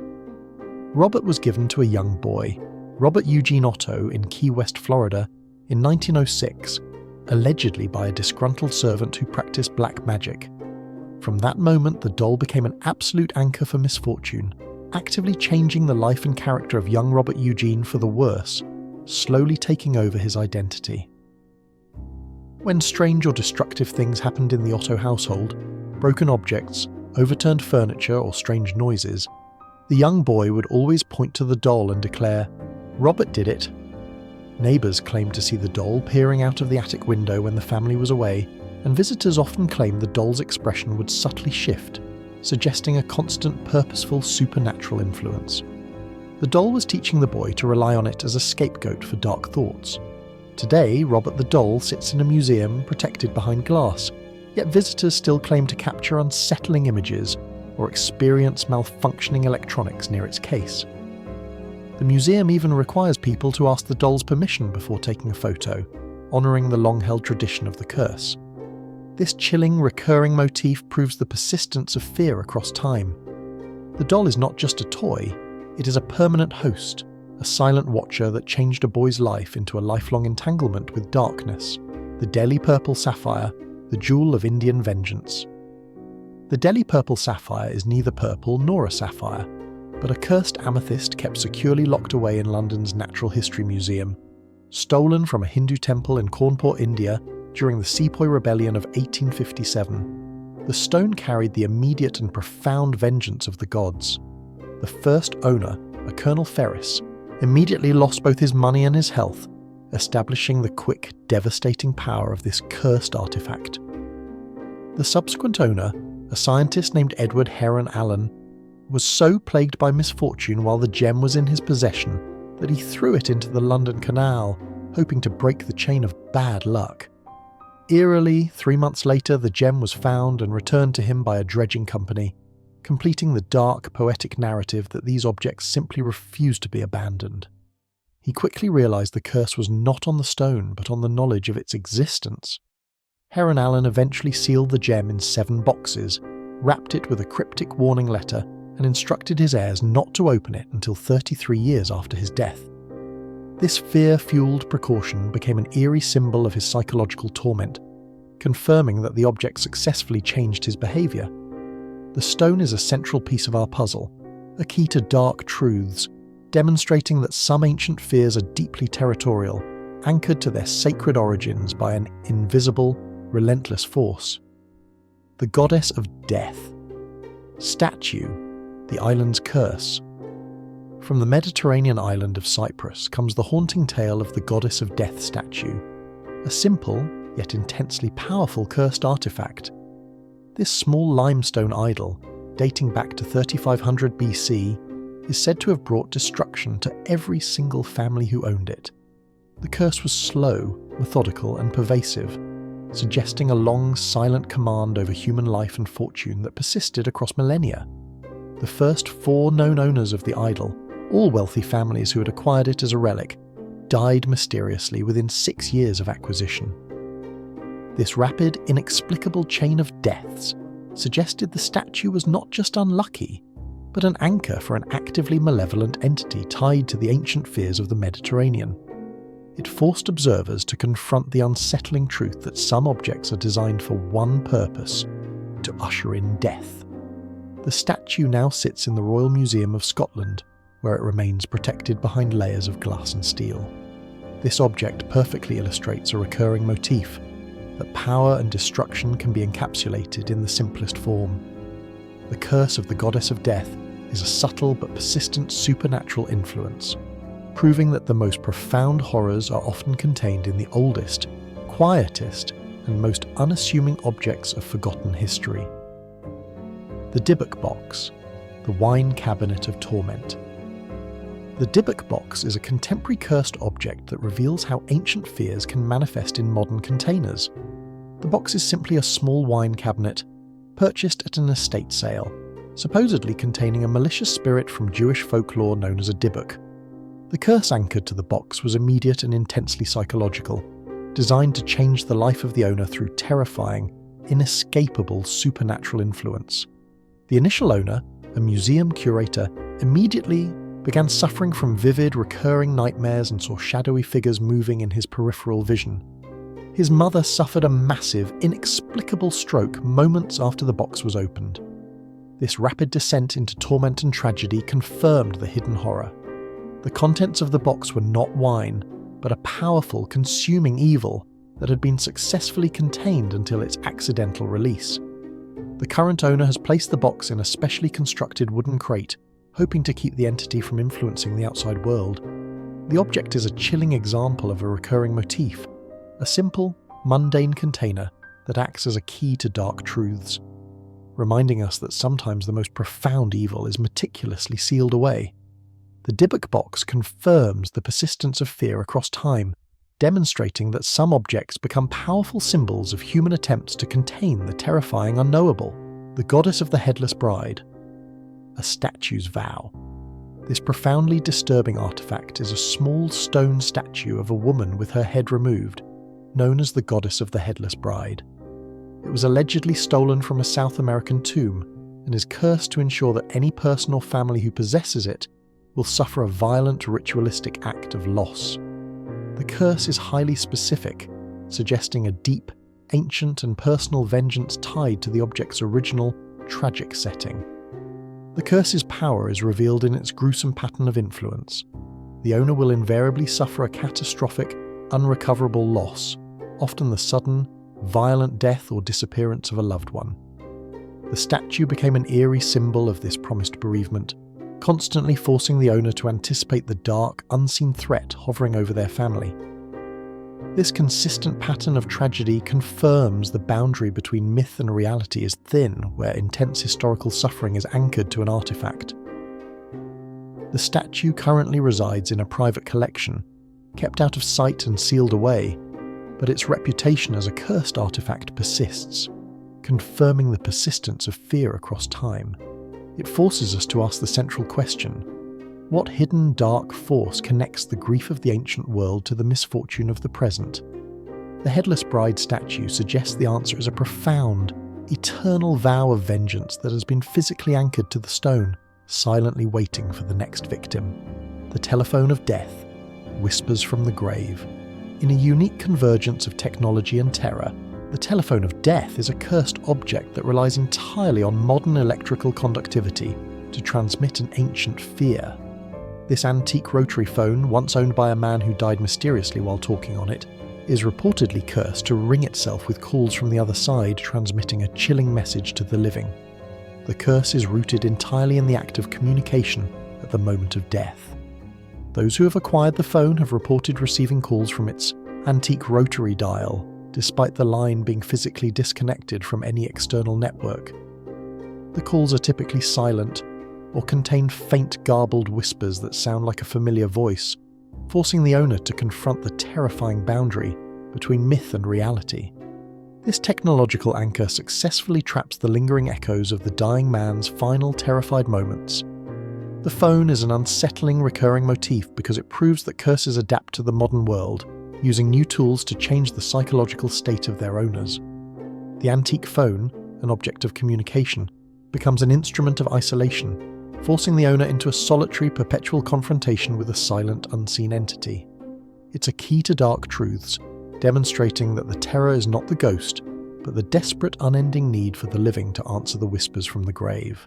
Robert was given to a young boy, Robert Eugene Otto, in Key West, Florida, in 1906, allegedly by a disgruntled servant who practiced black magic. From that moment, the doll became an absolute anchor for misfortune, actively changing the life and character of young Robert Eugene for the worse, slowly taking over his identity. When strange or destructive things happened in the Otto household, broken objects, overturned furniture, or strange noises, the young boy would always point to the doll and declare, "Robert did it." Neighbours claimed to see the doll peering out of the attic window when the family was away, and visitors often claimed the doll's expression would subtly shift, suggesting a constant, purposeful, supernatural influence. The doll was teaching the boy to rely on it as a scapegoat for dark thoughts. Today, Robert the Doll sits in a museum protected behind glass, yet visitors still claim to capture unsettling images or experience malfunctioning electronics near its case. The museum even requires people to ask the doll's permission before taking a photo, honouring the long-held tradition of the curse. This chilling, recurring motif proves the persistence of fear across time. The doll is not just a toy, it is a permanent host, a silent watcher that changed a boy's life into a lifelong entanglement with darkness, the Delhi Purple Sapphire, the jewel of Indian vengeance. The Delhi Purple Sapphire is neither purple nor a sapphire, but a cursed amethyst kept securely locked away in London's Natural History Museum, stolen from a Hindu temple in Cawnpore, India, during the Sepoy Rebellion of 1857. The stone carried the immediate and profound vengeance of the gods. The first owner, a Colonel Ferris, immediately lost both his money and his health, establishing the quick, devastating power of this cursed artifact. The subsequent owner, a scientist named Edward Heron Allen, was so plagued by misfortune while the gem was in his possession that he threw it into the London Canal, hoping to break the chain of bad luck. Eerily, 3 months later, the gem was found and returned to him by a dredging company, completing the dark, poetic narrative that these objects simply refused to be abandoned. He quickly realised the curse was not on the stone, but on the knowledge of its existence. Heron Allen eventually sealed the gem in 7 boxes, wrapped it with a cryptic warning letter, and instructed his heirs not to open it until 33 years after his death. This fear-fueled precaution became an eerie symbol of his psychological torment, confirming that the object successfully changed his behaviour. The stone is a central piece of our puzzle, a key to dark truths, demonstrating that some ancient fears are deeply territorial, anchored to their sacred origins by an invisible, relentless force. The goddess of death. Statue, the island's curse. From the Mediterranean island of Cyprus comes the haunting tale of the goddess of death statue, a simple yet intensely powerful cursed artifact. This small limestone idol, dating back to 3500 BC, is said to have brought destruction to every single family who owned it. The curse was slow, methodical, and pervasive, suggesting a long, silent command over human life and fortune that persisted across millennia. The first 4 known owners of the idol, all wealthy families who had acquired it as a relic, died mysteriously within 6 years of acquisition. This rapid, inexplicable chain of deaths suggested the statue was not just unlucky, but an anchor for an actively malevolent entity tied to the ancient fears of the Mediterranean. It forced observers to confront the unsettling truth that some objects are designed for one purpose: to usher in death. The statue now sits in the Royal Museum of Scotland, where it remains protected behind layers of glass and steel. This object perfectly illustrates a recurring motif, that power and destruction can be encapsulated in the simplest form. The curse of the goddess of death is a subtle but persistent supernatural influence, proving that the most profound horrors are often contained in the oldest, quietest, and most unassuming objects of forgotten history. The Dybbuk box, the wine cabinet of torment. The Dybbuk box is a contemporary cursed object that reveals how ancient fears can manifest in modern containers. The box is simply a small wine cabinet, purchased at an estate sale, supposedly containing a malicious spirit from Jewish folklore known as a Dybbuk. The curse anchored to the box was immediate and intensely psychological, designed to change the life of the owner through terrifying, inescapable supernatural influence. The initial owner, a museum curator, immediately began suffering from vivid, recurring nightmares and saw shadowy figures moving in his peripheral vision. His mother suffered a massive, inexplicable stroke moments after the box was opened. This rapid descent into torment and tragedy confirmed the hidden horror. The contents of the box were not wine, but a powerful, consuming evil that had been successfully contained until its accidental release. The current owner has placed the box in a specially constructed wooden crate, hoping to keep the entity from influencing the outside world. The object is a chilling example of a recurring motif, a simple, mundane container that acts as a key to dark truths, reminding us that sometimes the most profound evil is meticulously sealed away. The Dybbuk box confirms the persistence of fear across time, demonstrating that some objects become powerful symbols of human attempts to contain the terrifying unknowable. The goddess of the headless bride. A statue's vow. This profoundly disturbing artifact is a small stone statue of a woman with her head removed, known as the goddess of the headless bride. It was allegedly stolen from a South American tomb and is cursed to ensure that any person or family who possesses it will suffer a violent ritualistic act of loss. The curse is highly specific, suggesting a deep, ancient and personal vengeance tied to the object's original, tragic setting. The curse's power is revealed in its gruesome pattern of influence. The owner will invariably suffer a catastrophic, unrecoverable loss, often the sudden, violent death or disappearance of a loved one. The statue became an eerie symbol of this promised bereavement, constantly forcing the owner to anticipate the dark, unseen threat hovering over their family. This consistent pattern of tragedy confirms the boundary between myth and reality is thin where intense historical suffering is anchored to an artifact. The statue currently resides in a private collection, kept out of sight and sealed away, but its reputation as a cursed artifact persists, confirming the persistence of fear across time. It forces us to ask the central question: what hidden dark force connects the grief of the ancient world to the misfortune of the present? The Headless Bride statue suggests the answer is a profound, eternal vow of vengeance that has been physically anchored to the stone, silently waiting for the next victim. The telephone of death, whispers from the grave. In a unique convergence of technology and terror, the telephone of death is a cursed object that relies entirely on modern electrical conductivity to transmit an ancient fear. This antique rotary phone, once owned by a man who died mysteriously while talking on it, is reportedly cursed to ring itself with calls from the other side, transmitting a chilling message to the living. The curse is rooted entirely in the act of communication at the moment of death. Those who have acquired the phone have reported receiving calls from its antique rotary dial, despite the line being physically disconnected from any external network. The calls are typically silent or contain faint garbled whispers that sound like a familiar voice, forcing the owner to confront the terrifying boundary between myth and reality. This technological anchor successfully traps the lingering echoes of the dying man's final terrified moments. The phone is an unsettling recurring motif because it proves that curses adapt to the modern world, using new tools to change the psychological state of their owners. The antique phone, an object of communication, becomes an instrument of isolation, forcing the owner into a solitary, perpetual confrontation with a silent, unseen entity. It's a key to dark truths, demonstrating that the terror is not the ghost, but the desperate, unending need for the living to answer the whispers from the grave.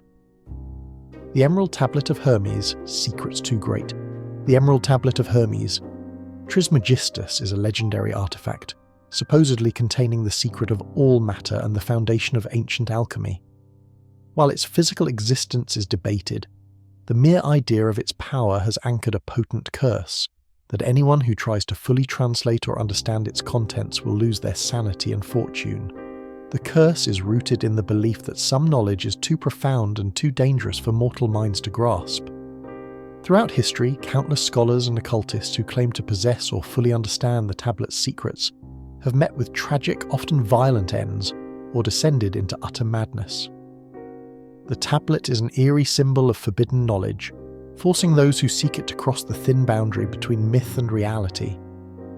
The Emerald Tablet of Hermes, Secrets Too Great. The Emerald Tablet of Hermes. Trismegistus is a legendary artifact, supposedly containing the secret of all matter and the foundation of ancient alchemy. While its physical existence is debated, the mere idea of its power has anchored a potent curse, that anyone who tries to fully translate or understand its contents will lose their sanity and fortune. The curse is rooted in the belief that some knowledge is too profound and too dangerous for mortal minds to grasp. Throughout history, countless scholars and occultists who claim to possess or fully understand the tablet's secrets have met with tragic, often violent ends, or descended into utter madness. The tablet is an eerie symbol of forbidden knowledge, forcing those who seek it to cross the thin boundary between myth and reality.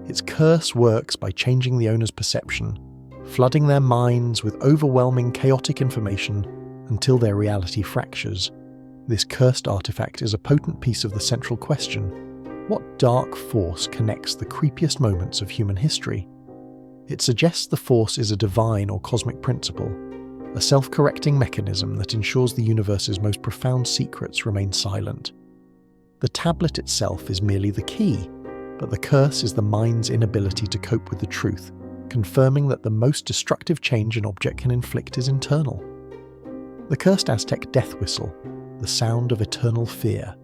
Its curse works by changing the owner's perception, flooding their minds with overwhelming, chaotic information until their reality fractures. This cursed artifact is a potent piece of the central question: what dark force connects the creepiest moments of human history? It suggests the force is a divine or cosmic principle, a self-correcting mechanism that ensures the universe's most profound secrets remain silent. The tablet itself is merely the key, but the curse is the mind's inability to cope with the truth, confirming that the most destructive change an object can inflict is internal. The cursed Aztec death whistle, the sound of eternal fear.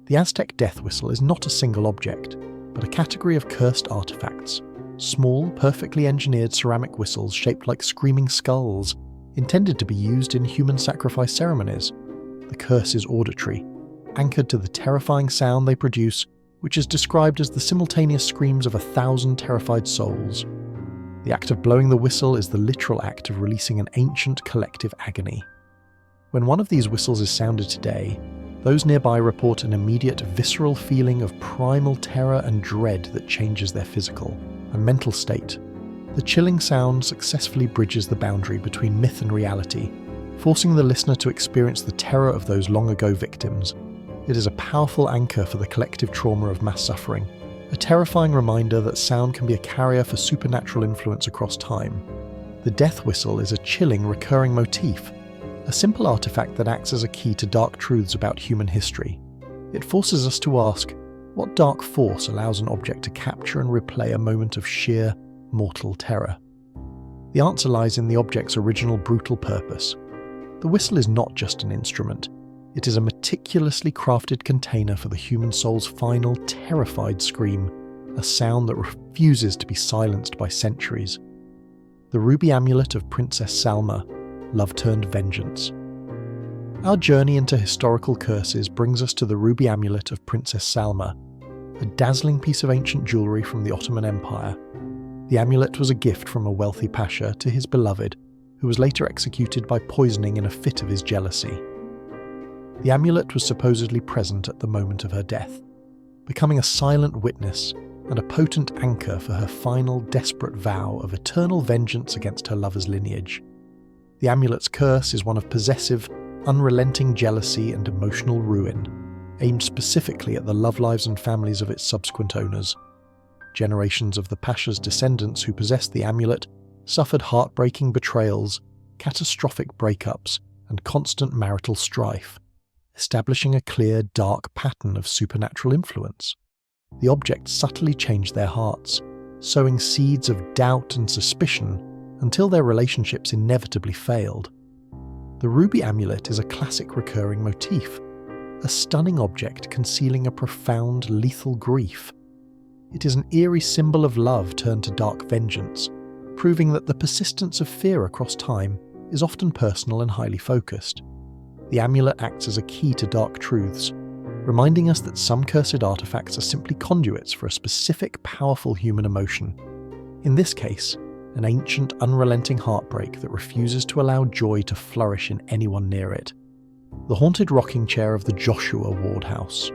The Aztec death whistle is not a single object, but a category of cursed artifacts. Small, perfectly engineered ceramic whistles shaped like screaming skulls, intended to be used in human sacrifice ceremonies. The curse is auditory, anchored to the terrifying sound they produce, which is described as the simultaneous screams of 1,000 terrified souls. The act of blowing the whistle is the literal act of releasing an ancient collective agony. When one of these whistles is sounded today, those nearby report an immediate visceral feeling of primal terror and dread that changes their physical and mental state. The chilling sound successfully bridges the boundary between myth and reality, forcing the listener to experience the terror of those long-ago victims. It is a powerful anchor for the collective trauma of mass suffering, a terrifying reminder that sound can be a carrier for supernatural influence across time. The death whistle is a chilling, recurring motif, a simple artifact that acts as a key to dark truths about human history. It forces us to ask, what dark force allows an object to capture and replay a moment of sheer, mortal terror? The answer lies in the object's original brutal purpose. The whistle is not just an instrument. It is a meticulously crafted container for the human soul's final, terrified scream, a sound that refuses to be silenced by centuries. The ruby amulet of Princess Salma, love-turned vengeance. Our journey into historical curses brings us to the ruby amulet of Princess Salma, a dazzling piece of ancient jewellery from the Ottoman Empire. The amulet was a gift from a wealthy pasha to his beloved, who was later executed by poisoning in a fit of his jealousy. The amulet was supposedly present at the moment of her death, becoming a silent witness and a potent anchor for her final desperate vow of eternal vengeance against her lover's lineage. The amulet's curse is one of possessive, unrelenting jealousy and emotional ruin, aimed specifically at the love lives and families of its subsequent owners. Generations of the Pasha's descendants who possessed the amulet suffered heartbreaking betrayals, catastrophic breakups, and constant marital strife, establishing a clear, dark pattern of supernatural influence. The object subtly changed their hearts, sowing seeds of doubt and suspicion until their relationships inevitably failed. The ruby amulet is a classic recurring motif, a stunning object concealing a profound, lethal grief. It is an eerie symbol of love turned to dark vengeance, proving that the persistence of fear across time is often personal and highly focused. The amulet acts as a key to dark truths, reminding us that some cursed artifacts are simply conduits for a specific, powerful human emotion. In this case, an ancient, unrelenting heartbreak that refuses to allow joy to flourish in anyone near it. The haunted rocking chair of the Joshua Ward House.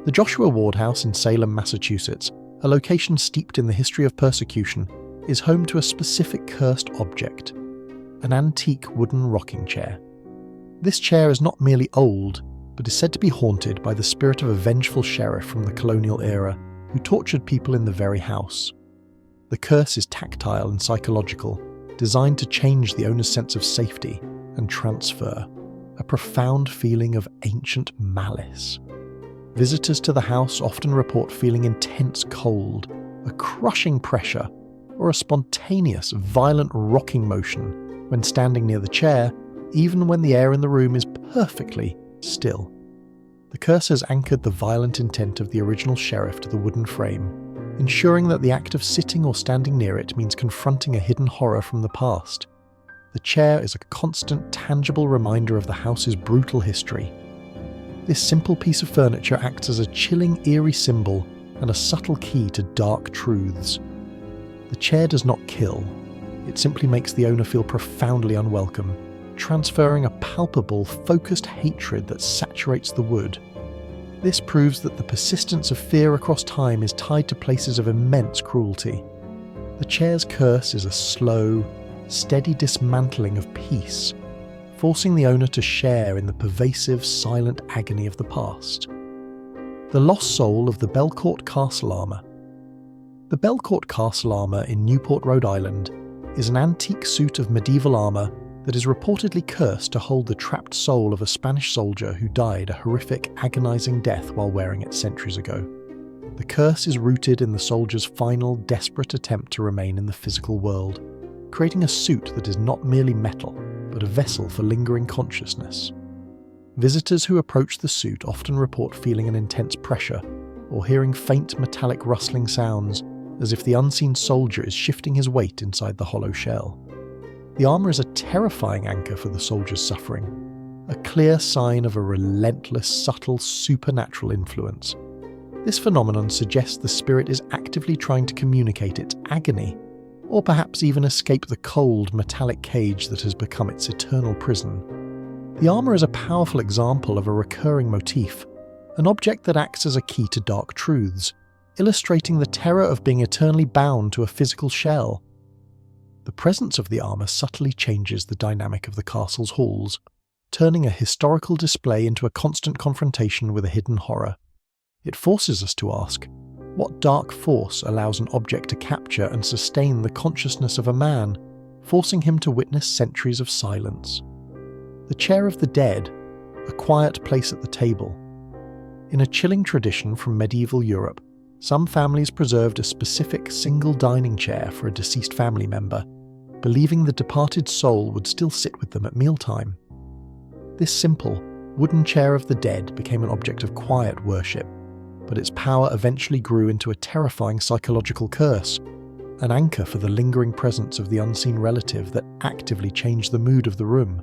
The Joshua Ward House in Salem, Massachusetts, a location steeped in the history of persecution, is home to a specific cursed object, an antique wooden rocking chair. This chair is not merely old, but is said to be haunted by the spirit of a vengeful sheriff from the colonial era who tortured people in the very house. The curse is tactile and psychological, designed to change the owner's sense of safety and transfer a profound feeling of ancient malice. Visitors to the house often report feeling intense cold, a crushing pressure, or a spontaneous, violent rocking motion when standing near the chair, even when the air in the room is perfectly still. The curse has anchored the violent intent of the original sheriff to the wooden frame, ensuring that the act of sitting or standing near it means confronting a hidden horror from the past. The chair is a constant, tangible reminder of the house's brutal history. This simple piece of furniture acts as a chilling, eerie symbol and a subtle key to dark truths. The chair does not kill. It simply makes the owner feel profoundly unwelcome, transferring a palpable, focused hatred that saturates the wood. This proves that the persistence of fear across time is tied to places of immense cruelty. The chair's curse is a slow, steady dismantling of peace, forcing the owner to share in the pervasive, silent agony of the past. The lost soul of the Belcourt Castle Armour. The Belcourt Castle Armour in Newport, Rhode Island, is an antique suit of medieval armour that is reportedly cursed to hold the trapped soul of a Spanish soldier who died a horrific, agonizing death while wearing it centuries ago. The curse is rooted in the soldier's final, desperate attempt to remain in the physical world, creating a suit that is not merely metal, but a vessel for lingering consciousness. Visitors who approach the suit often report feeling an intense pressure, or hearing faint metallic rustling sounds, as if the unseen soldier is shifting his weight inside the hollow shell. The armour is a terrifying anchor for the soldier's suffering, a clear sign of a relentless, subtle, supernatural influence. This phenomenon suggests the spirit is actively trying to communicate its agony, or perhaps even escape the cold, metallic cage that has become its eternal prison. The armour is a powerful example of a recurring motif, an object that acts as a key to dark truths, illustrating the terror of being eternally bound to a physical shell. The presence of the armour subtly changes the dynamic of the castle's halls, turning a historical display into a constant confrontation with a hidden horror. It forces us to ask, what dark force allows an object to capture and sustain the consciousness of a man, forcing him to witness centuries of silence? The Chair of the Dead, a quiet place at the table. In a chilling tradition from medieval Europe, some families preserved a specific single dining chair for a deceased family member, believing the departed soul would still sit with them at mealtime. This simple, wooden chair of the dead became an object of quiet worship, but its power eventually grew into a terrifying psychological curse, an anchor for the lingering presence of the unseen relative that actively changed the mood of the room.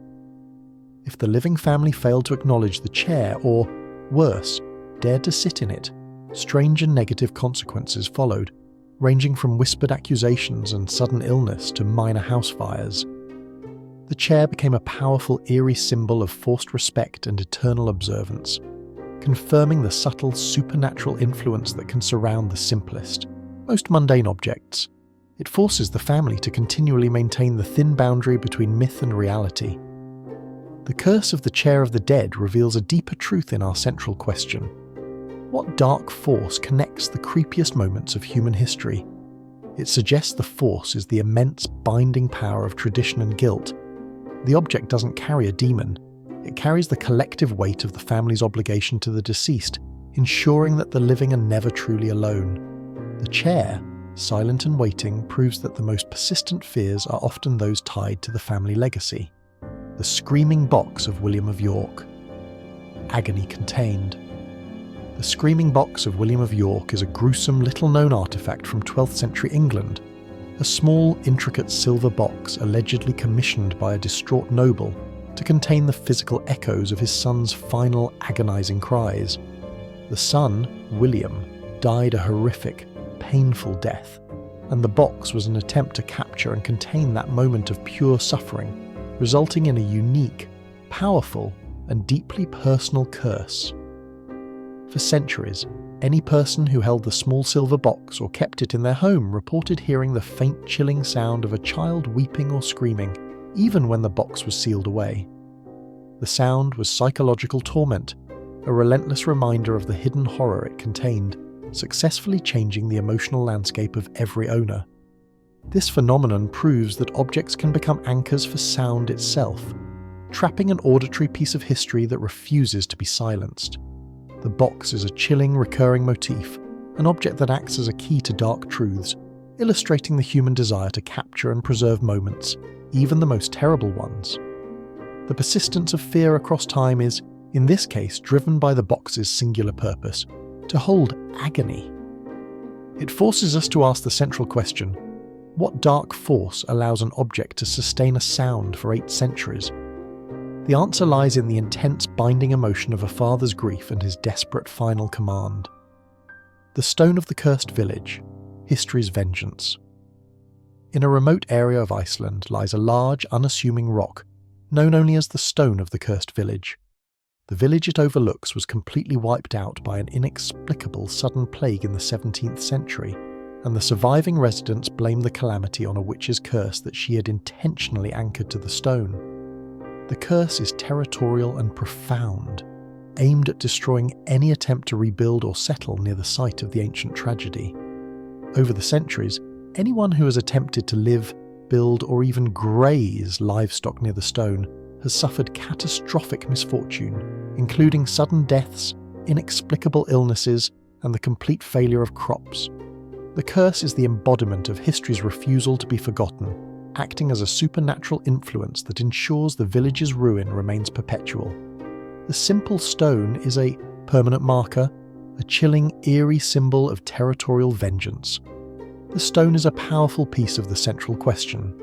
If the living family failed to acknowledge the chair, or, worse, dared to sit in it, strange and negative consequences followed, ranging from whispered accusations and sudden illness to minor house fires. The chair became a powerful, eerie symbol of forced respect and eternal observance, confirming the subtle, supernatural influence that can surround the simplest, most mundane objects. It forces the family to continually maintain the thin boundary between myth and reality. The curse of the chair of the dead reveals a deeper truth in our central question. What dark force connects the creepiest moments of human history? It suggests the force is the immense binding power of tradition and guilt. The object doesn't carry a demon. It carries the collective weight of the family's obligation to the deceased, ensuring that the living are never truly alone. The chair, silent and waiting, proves that the most persistent fears are often those tied to the family legacy. The screaming box of William of York. Agony contained. The screaming box of William of York is a gruesome, little-known artefact from 12th century England. A small, intricate silver box allegedly commissioned by a distraught noble to contain the physical echoes of his son's final agonizing cries. The son, William, died a horrific, painful death, and the box was an attempt to capture and contain that moment of pure suffering, resulting in a unique, powerful, and deeply personal curse. For centuries, any person who held the small silver box or kept it in their home reported hearing the faint chilling sound of a child weeping or screaming, even when the box was sealed away. The sound was psychological torment, a relentless reminder of the hidden horror it contained, successfully changing the emotional landscape of every owner. This phenomenon proves that objects can become anchors for sound itself, trapping an auditory piece of history that refuses to be silenced. The box is a chilling, recurring motif, an object that acts as a key to dark truths, illustrating the human desire to capture and preserve moments, even the most terrible ones. The persistence of fear across time is, in this case, driven by the box's singular purpose: to hold agony. It forces us to ask the central question: what dark force allows an object to sustain a sound for 8 centuries? The answer lies in the intense binding emotion of a father's grief and his desperate final command. The Stone of the Cursed Village, History's Vengeance. In a remote area of Iceland lies a large, unassuming rock, known only as the Stone of the Cursed Village. The village it overlooks was completely wiped out by an inexplicable sudden plague in the 17th century, and the surviving residents blame the calamity on a witch's curse that she had intentionally anchored to the stone. The curse is territorial and profound, aimed at destroying any attempt to rebuild or settle near the site of the ancient tragedy. Over the centuries, anyone who has attempted to live, build, or even graze livestock near the stone has suffered catastrophic misfortune, including sudden deaths, inexplicable illnesses, and the complete failure of crops. The curse is the embodiment of history's refusal to be forgotten, acting as a supernatural influence that ensures the village's ruin remains perpetual. The simple stone is a permanent marker, a chilling, eerie symbol of territorial vengeance. The stone is a powerful piece of the central question,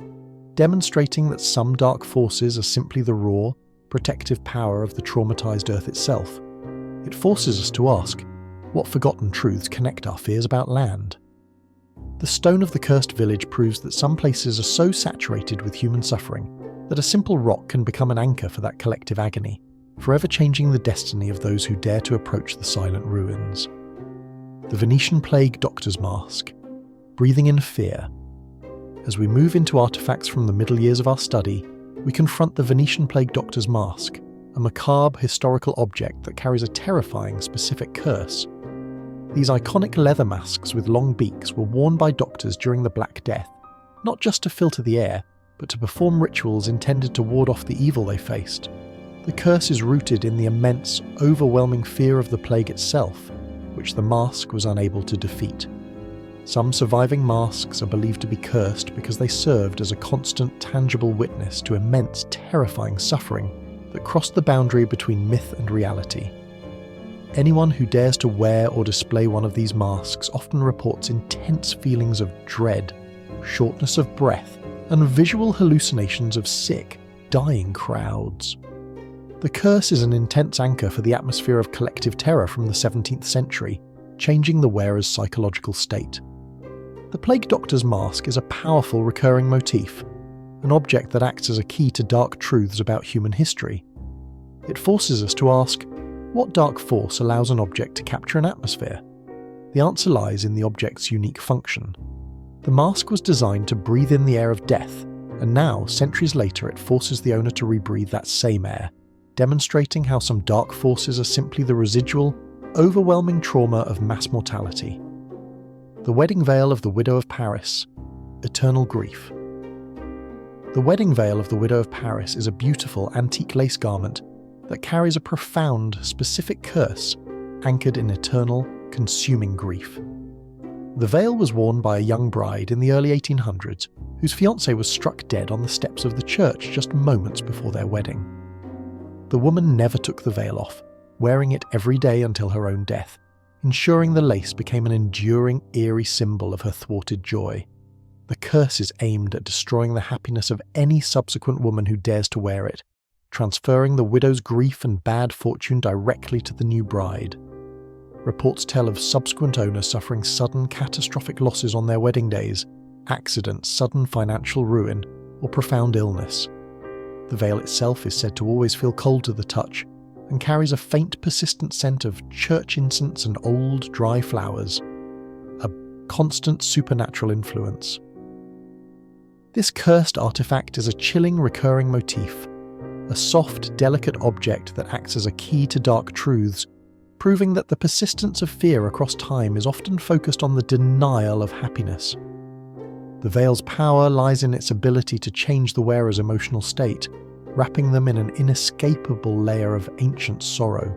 demonstrating that some dark forces are simply the raw, protective power of the traumatized earth itself. It forces us to ask, what forgotten truths connect our fears about land? The Stone of the Cursed Village proves that some places are so saturated with human suffering that a simple rock can become an anchor for that collective agony, forever changing the destiny of those who dare to approach the silent ruins. The Venetian Plague Doctor's Mask. Breathing in fear. As we move into artifacts from the middle years of our study, we confront the Venetian Plague Doctor's Mask, a macabre historical object that carries a terrifying specific curse. These iconic leather masks with long beaks were worn by doctors during the Black Death, not just to filter the air, but to perform rituals intended to ward off the evil they faced. The curse is rooted in the immense, overwhelming fear of the plague itself, which the mask was unable to defeat. Some surviving masks are believed to be cursed because they served as a constant, tangible witness to immense, terrifying suffering that crossed the boundary between myth and reality. Anyone who dares to wear or display one of these masks often reports intense feelings of dread, shortness of breath, and visual hallucinations of sick, dying crowds. The curse is an intense anchor for the atmosphere of collective terror from the 17th century, changing the wearer's psychological state. The Plague Doctor's Mask is a powerful recurring motif, an object that acts as a key to dark truths about human history. It forces us to ask, what dark force allows an object to capture an atmosphere? The answer lies in the object's unique function. The mask was designed to breathe in the air of death and now, centuries later, it forces the owner to rebreathe that same air, demonstrating how some dark forces are simply the residual, overwhelming trauma of mass mortality. The wedding veil of the Widow of Paris. Eternal grief. The wedding veil of the Widow of Paris is a beautiful antique lace garment that carries a profound, specific curse anchored in eternal, consuming grief. The veil was worn by a young bride in the early 1800s whose fiancé was struck dead on the steps of the church just moments before their wedding. The woman never took the veil off, wearing it every day until her own death, ensuring the lace became an enduring, eerie symbol of her thwarted joy. The curse is aimed at destroying the happiness of any subsequent woman who dares to wear it, transferring the widow's grief and bad fortune directly to the new bride. Reports tell of subsequent owners suffering sudden, catastrophic losses on their wedding days, accidents, sudden financial ruin, or profound illness. The veil itself is said to always feel cold to the touch, and carries a faint, persistent scent of church incense and old, dry flowers. A constant supernatural influence. This cursed artifact is a chilling, recurring motif, a soft, delicate object that acts as a key to dark truths, proving that the persistence of fear across time is often focused on the denial of happiness. The veil's power lies in its ability to change the wearer's emotional state, wrapping them in an inescapable layer of ancient sorrow.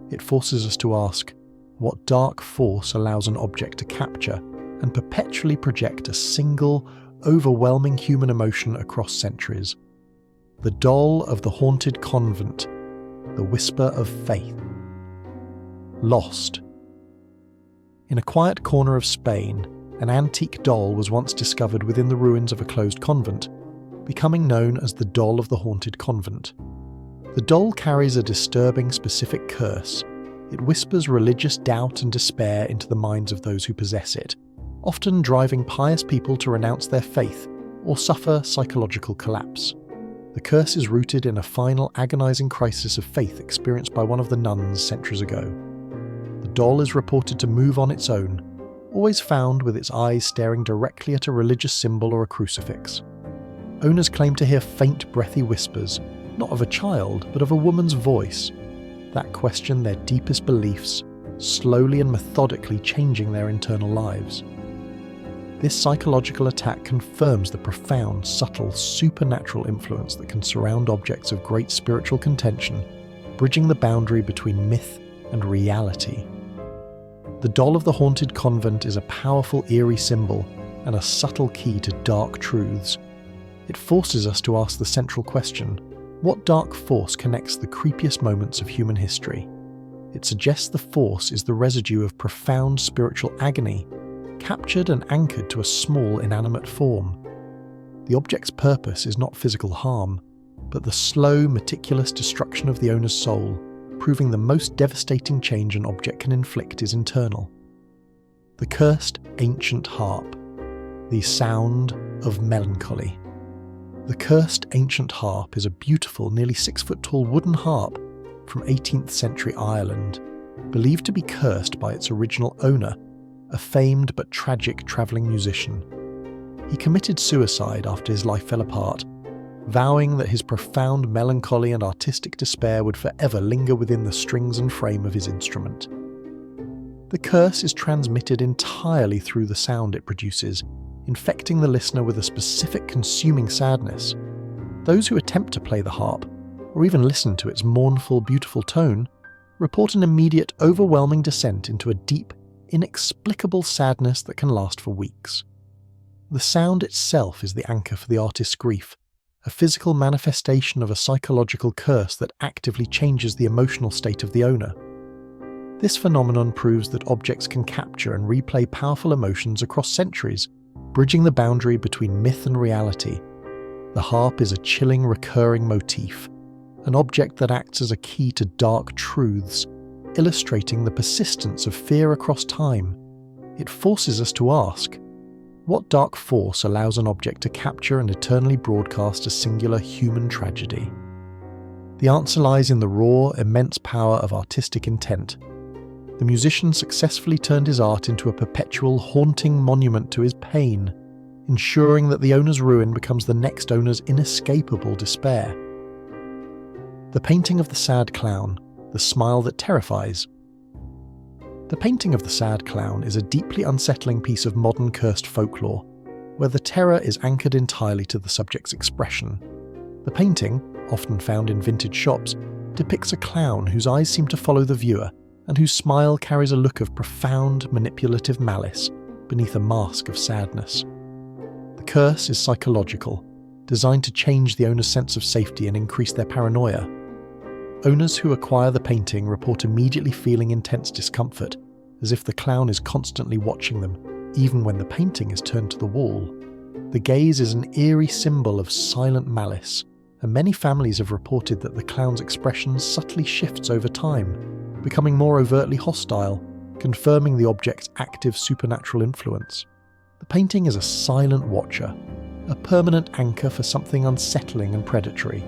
It forces us to ask, what dark force allows an object to capture and perpetually project a single, overwhelming human emotion across centuries? The doll of the haunted convent, the whisper of faith. Lost. In a quiet corner of Spain, an antique doll was once discovered within the ruins of a closed convent, becoming known as the doll of the haunted convent. The doll carries a disturbing, specific curse. It whispers religious doubt and despair into the minds of those who possess it, often driving pious people to renounce their faith or suffer psychological collapse. The curse is rooted in a final, agonizing crisis of faith experienced by one of the nuns centuries ago. The doll is reported to move on its own, always found with its eyes staring directly at a religious symbol or a crucifix. Owners claim to hear faint, breathy whispers, not of a child, but of a woman's voice, that question their deepest beliefs, slowly and methodically changing their internal lives. This psychological attack confirms the profound, subtle, supernatural influence that can surround objects of great spiritual contention, bridging the boundary between myth and reality. The doll of the haunted convent is a powerful, eerie symbol and a subtle key to dark truths. It forces us to ask the central question, what dark force connects the creepiest moments of human history? It suggests the force is the residue of profound spiritual agony, captured and anchored to a small, inanimate form. The object's purpose is not physical harm, but the slow, meticulous destruction of the owner's soul, proving the most devastating change an object can inflict is internal. The cursed ancient harp, the sound of melancholy. The cursed ancient harp is a beautiful, nearly 6-foot-tall wooden harp from 18th century Ireland, believed to be cursed by its original owner, a famed but tragic travelling musician. He committed suicide after his life fell apart, vowing that his profound melancholy and artistic despair would forever linger within the strings and frame of his instrument. The curse is transmitted entirely through the sound it produces, infecting the listener with a specific consuming sadness. Those who attempt to play the harp, or even listen to its mournful, beautiful tone, report an immediate, overwhelming descent into a deep, inexplicable sadness that can last for weeks. The sound itself is the anchor for the artist's grief, a physical manifestation of a psychological curse that actively changes the emotional state of the owner. This phenomenon proves that objects can capture and replay powerful emotions across centuries, bridging the boundary between myth and reality. The harp is a chilling, recurring motif, an object that acts as a key to dark truths, illustrating the persistence of fear across time. It forces us to ask, what dark force allows an object to capture and eternally broadcast a singular human tragedy? The answer lies in the raw, immense power of artistic intent. The musician successfully turned his art into a perpetual, haunting monument to his pain, ensuring that the owner's ruin becomes the next owner's inescapable despair. The painting of the sad clown, the smile that terrifies. The painting of the sad clown is a deeply unsettling piece of modern cursed folklore, where the terror is anchored entirely to the subject's expression. The painting, often found in vintage shops, depicts a clown whose eyes seem to follow the viewer and whose smile carries a look of profound, manipulative malice beneath a mask of sadness. The curse is psychological, designed to change the owner's sense of safety and increase their paranoia. Owners who acquire the painting report immediately feeling intense discomfort, as if the clown is constantly watching them, even when the painting is turned to the wall. The gaze is an eerie symbol of silent malice, and many families have reported that the clown's expression subtly shifts over time, becoming more overtly hostile, confirming the object's active supernatural influence. The painting is a silent watcher, a permanent anchor for something unsettling and predatory.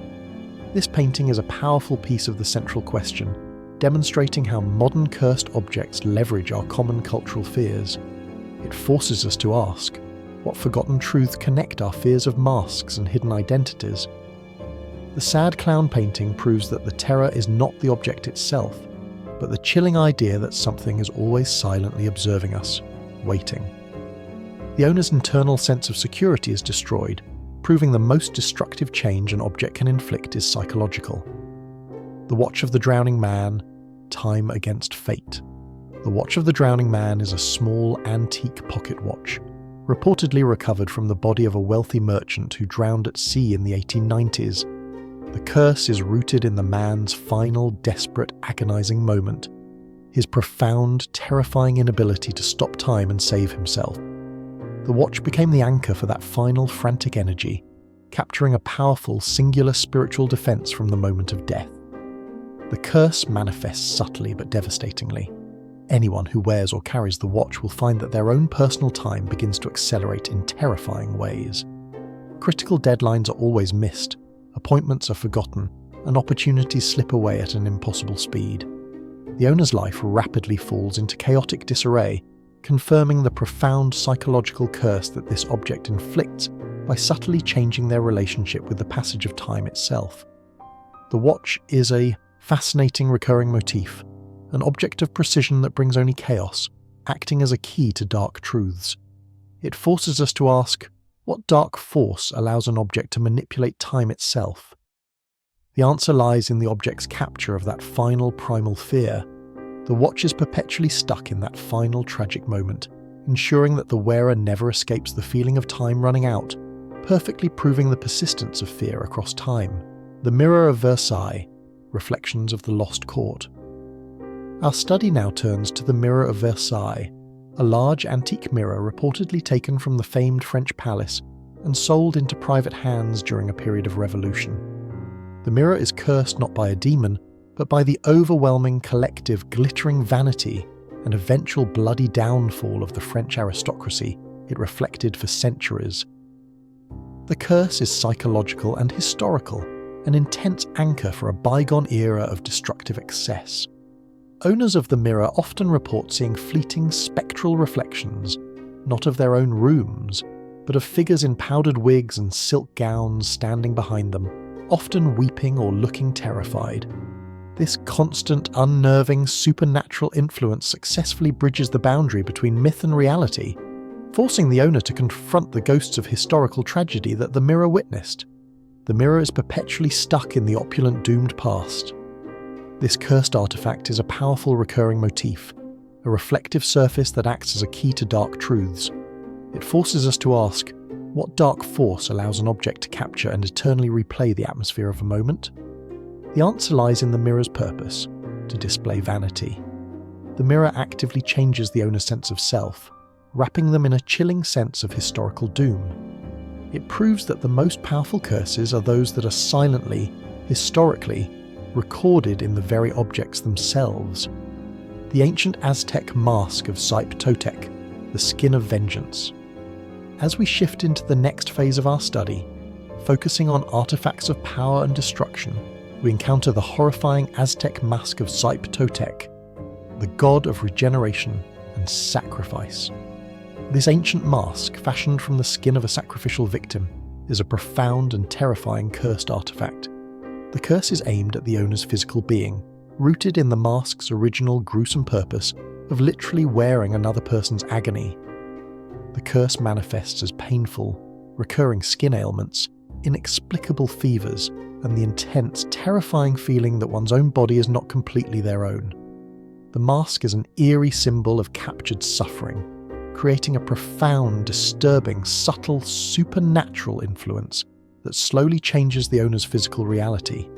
This painting is a powerful piece of the central question, demonstrating how modern cursed objects leverage our common cultural fears. It forces us to ask, what forgotten truths connect our fears of masks and hidden identities? The sad clown painting proves that the terror is not the object itself, but the chilling idea that something is always silently observing us, waiting. The owner's internal sense of security is destroyed, proving the most destructive change an object can inflict is psychological. The Watch of the Drowning Man, Time Against Fate. The Watch of the Drowning Man is a small, antique pocket watch, reportedly recovered from the body of a wealthy merchant who drowned at sea in the 1890s. The curse is rooted in the man's final, desperate, agonizing moment, his profound, terrifying inability to stop time and save himself. The watch became the anchor for that final, frantic energy, capturing a powerful, singular spiritual defense from the moment of death. The curse manifests subtly but devastatingly. Anyone who wears or carries the watch will find that their own personal time begins to accelerate in terrifying ways. Critical deadlines are always missed, appointments are forgotten, and opportunities slip away at an impossible speed. The owner's life rapidly falls into chaotic disarray, confirming the profound psychological curse that this object inflicts by subtly changing their relationship with the passage of time itself. The watch is a fascinating recurring motif, an object of precision that brings only chaos, acting as a key to dark truths. It forces us to ask, what dark force allows an object to manipulate time itself? The answer lies in the object's capture of that final primal fear. The watch is perpetually stuck in that final tragic moment, ensuring that the wearer never escapes the feeling of time running out, perfectly proving the persistence of fear across time. The Mirror of Versailles, Reflections of the Lost Court. Our study now turns to the Mirror of Versailles, a large antique mirror reportedly taken from the famed French palace and sold into private hands during a period of revolution. The mirror is cursed not by a demon, but by the overwhelming collective glittering vanity and eventual bloody downfall of the French aristocracy it reflected for centuries. The curse is psychological and historical, an intense anchor for a bygone era of destructive excess. Owners of the mirror often report seeing fleeting spectral reflections, not of their own rooms, but of figures in powdered wigs and silk gowns standing behind them, often weeping or looking terrified. This constant, unnerving, supernatural influence successfully bridges the boundary between myth and reality, forcing the owner to confront the ghosts of historical tragedy that the mirror witnessed. The mirror is perpetually stuck in the opulent, doomed past. This cursed artifact is a powerful recurring motif, a reflective surface that acts as a key to dark truths. It forces us to ask, what dark force allows an object to capture and eternally replay the atmosphere of a moment? The answer lies in the mirror's purpose, to display vanity. The mirror actively changes the owner's sense of self, wrapping them in a chilling sense of historical doom. It proves that the most powerful curses are those that are silently, historically, recorded in the very objects themselves. The ancient Aztec mask of Totec, the skin of vengeance. As we shift into the next phase of our study, focusing on artifacts of power and destruction, we encounter the horrifying Aztec mask of Totec, the god of regeneration and sacrifice. This ancient mask, fashioned from the skin of a sacrificial victim, is a profound and terrifying cursed artifact. The curse is aimed at the owner's physical being, rooted in the mask's original gruesome purpose of literally wearing another person's agony. The curse manifests as painful, recurring skin ailments, inexplicable fevers, and the intense, terrifying feeling that one's own body is not completely their own. The mask is an eerie symbol of captured suffering, creating a profound, disturbing, subtle, supernatural influence that slowly changes the owner's physical reality.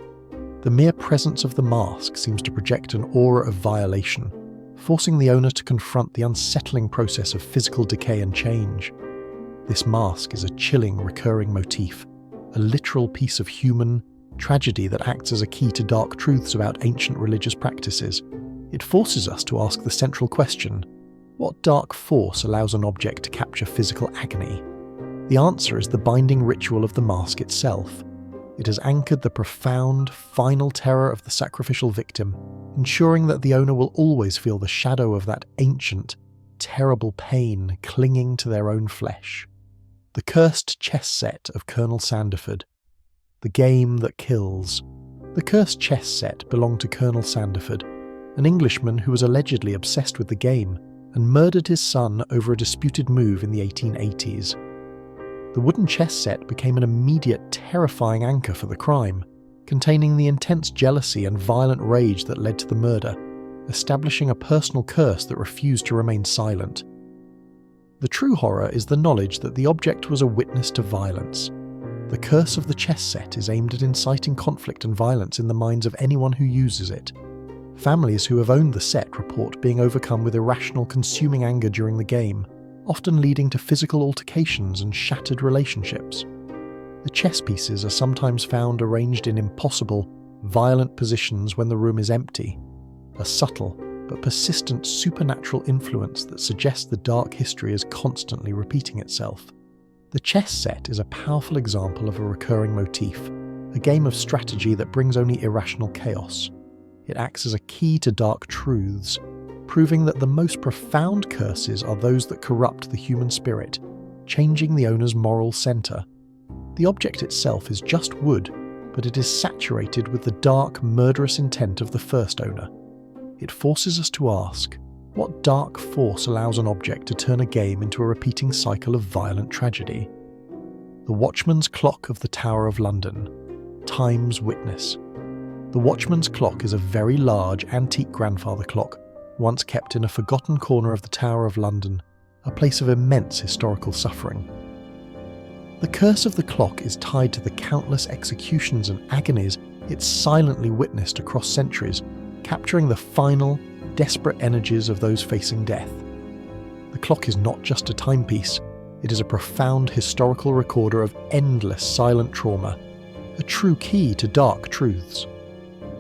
The mere presence of the mask seems to project an aura of violation, forcing the owner to confront the unsettling process of physical decay and change. This mask is a chilling, recurring motif, a literal piece of human tragedy that acts as a key to dark truths about ancient religious practices. It forces us to ask the central question: what dark force allows an object to capture physical agony? The answer is the binding ritual of the mask itself. It has anchored the profound, final terror of the sacrificial victim, ensuring that the owner will always feel the shadow of that ancient, terrible pain clinging to their own flesh. The cursed chess set of Colonel Sandiford. The game that kills. The cursed chess set belonged to Colonel Sandiford, an Englishman who was allegedly obsessed with the game and murdered his son over a disputed move in the 1880s. The wooden chess set became an immediate, terrifying anchor for the crime, containing the intense jealousy and violent rage that led to the murder, establishing a personal curse that refused to remain silent. The true horror is the knowledge that the object was a witness to violence. The curse of the chess set is aimed at inciting conflict and violence in the minds of anyone who uses it. Families who have owned the set report being overcome with irrational, consuming anger during the game, often leading to physical altercations and shattered relationships. The chess pieces are sometimes found arranged in impossible, violent positions when the room is empty, a subtle but persistent supernatural influence that suggests the dark history is constantly repeating itself. The chess set is a powerful example of a recurring motif, a game of strategy that brings only irrational chaos. It acts as a key to dark truths, proving that the most profound curses are those that corrupt the human spirit, changing the owner's moral center. The object itself is just wood, but it is saturated with the dark, murderous intent of the first owner. It forces us to ask, what dark force allows an object to turn a game into a repeating cycle of violent tragedy? The Watchman's Clock of the Tower of London. Time's witness. The Watchman's Clock is a very large, antique grandfather clock, once kept in a forgotten corner of the Tower of London, a place of immense historical suffering. The curse of the clock is tied to the countless executions and agonies it silently witnessed across centuries, capturing the final, desperate energies of those facing death. The clock is not just a timepiece, it is a profound historical recorder of endless silent trauma, a true key to dark truths.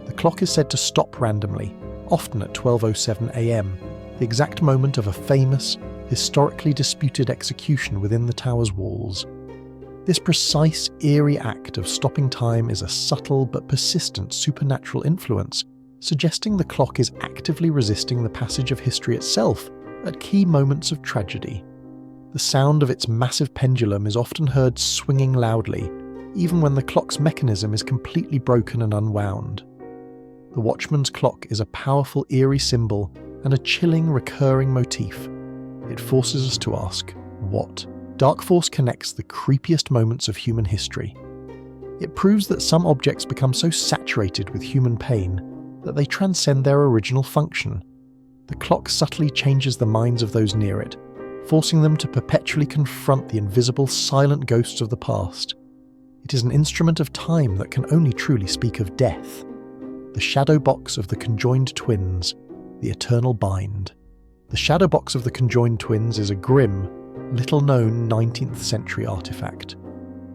The clock is said to stop randomly, often at 12:07 a.m., the exact moment of a famous, historically disputed execution within the tower's walls. This precise, eerie act of stopping time is a subtle but persistent supernatural influence, suggesting the clock is actively resisting the passage of history itself at key moments of tragedy. The sound of its massive pendulum is often heard swinging loudly, even when the clock's mechanism is completely broken and unwound. The Watchman's Clock is a powerful, eerie symbol and a chilling, recurring motif. It forces us to ask, what? Dark force connects the creepiest moments of human history. It proves that some objects become so saturated with human pain that they transcend their original function. The clock subtly changes the minds of those near it, forcing them to perpetually confront the invisible, silent ghosts of the past. It is an instrument of time that can only truly speak of death. The shadow box of the conjoined twins, the eternal bind. The shadow box of the conjoined twins is a grim, little-known 19th century artifact.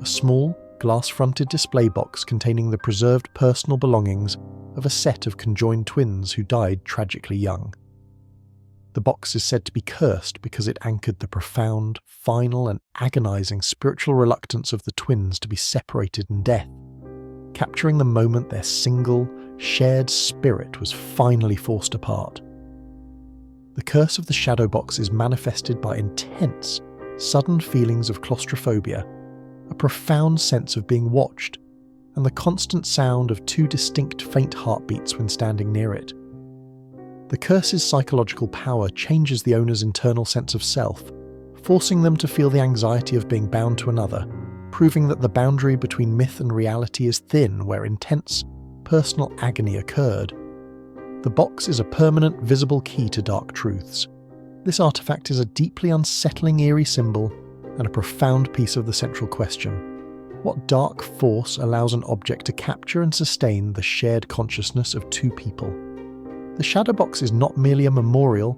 A small, glass-fronted display box containing the preserved personal belongings of a set of conjoined twins who died tragically young. The box is said to be cursed because it anchored the profound, final and agonizing spiritual reluctance of the twins to be separated in death, capturing the moment their single, shared spirit was finally forced apart. The curse of the shadow box is manifested by intense, sudden feelings of claustrophobia, a profound sense of being watched, and the constant sound of two distinct faint heartbeats when standing near it. The curse's psychological power changes the owner's internal sense of self, forcing them to feel the anxiety of being bound to another, proving that the boundary between myth and reality is thin where intense, personal agony occurred. The box is a permanent, visible key to dark truths. This artifact is a deeply unsettling, eerie symbol and a profound piece of the central question. What dark force allows an object to capture and sustain the shared consciousness of two people? The shadow box is not merely a memorial,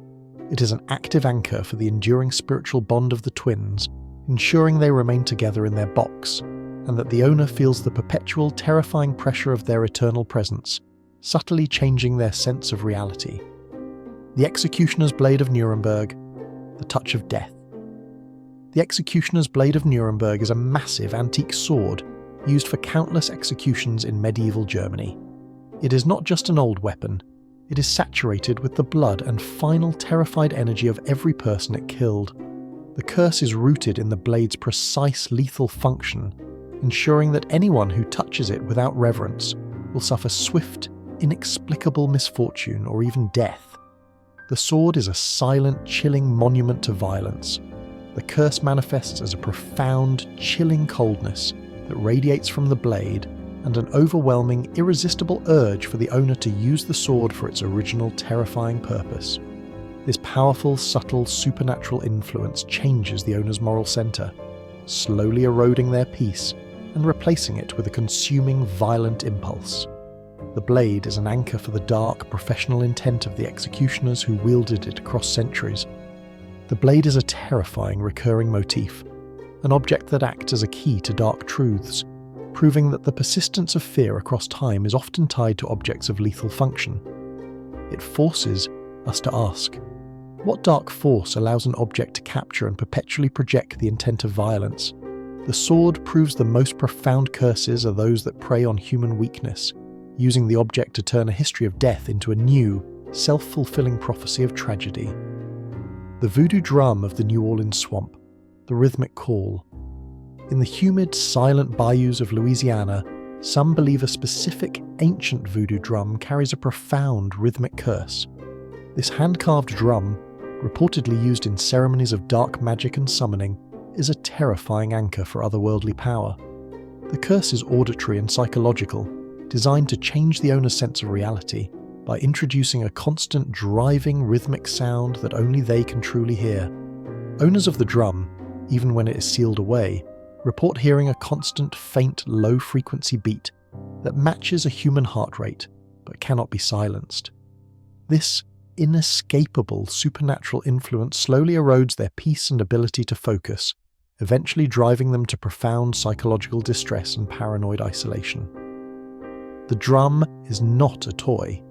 it is an active anchor for the enduring spiritual bond of the twins, ensuring they remain together in their box, and that the owner feels the perpetual, terrifying pressure of their eternal presence, subtly changing their sense of reality. The Executioner's Blade of Nuremberg, the touch of death. The Executioner's Blade of Nuremberg is a massive antique sword used for countless executions in medieval Germany. It is not just an old weapon, it is saturated with the blood and final terrified energy of every person it killed. The curse is rooted in the blade's precise lethal function, ensuring that anyone who touches it without reverence will suffer swift, inexplicable misfortune or even death. The sword is a silent, chilling monument to violence. The curse manifests as a profound, chilling coldness that radiates from the blade and an overwhelming, irresistible urge for the owner to use the sword for its original terrifying purpose. This powerful, subtle, supernatural influence changes the owner's moral center, slowly eroding their peace and replacing it with a consuming, violent impulse. The blade is an anchor for the dark, professional intent of the executioners who wielded it across centuries. The blade is a terrifying, recurring motif, an object that acts as a key to dark truths, proving that the persistence of fear across time is often tied to objects of lethal function. It forces us to ask, what dark force allows an object to capture and perpetually project the intent of violence? The sword proves the most profound curses are those that prey on human weakness, using the object to turn a history of death into a new, self-fulfilling prophecy of tragedy. The voodoo drum of the New Orleans swamp, the rhythmic call. In the humid, silent bayous of Louisiana, some believe a specific ancient voodoo drum carries a profound rhythmic curse. This hand-carved drum, reportedly used in ceremonies of dark magic and summoning, is a terrifying anchor for otherworldly power. The curse is auditory and psychological, designed to change the owner's sense of reality by introducing a constant, driving, rhythmic sound that only they can truly hear. Owners of the drum, even when it is sealed away, report hearing a constant, faint, low-frequency beat that matches a human heart rate, but cannot be silenced. This inescapable supernatural influence slowly erodes their peace and ability to focus, eventually driving them to profound psychological distress and paranoid isolation. The drum is not a toy.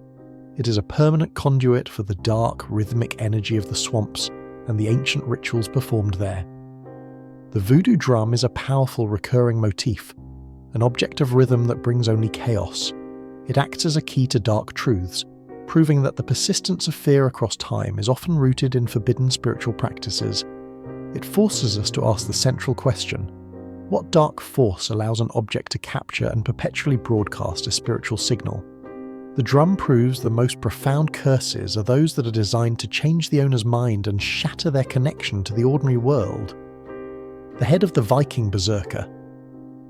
It is a permanent conduit for the dark, rhythmic energy of the swamps and the ancient rituals performed there. The voodoo drum is a powerful recurring motif, an object of rhythm that brings only chaos. It acts as a key to dark truths, proving that the persistence of fear across time is often rooted in forbidden spiritual practices. It forces us to ask the central question: what dark force allows an object to capture and perpetually broadcast a spiritual signal? The drum proves the most profound curses are those that are designed to change the owner's mind and shatter their connection to the ordinary world. The head of the Viking berserker,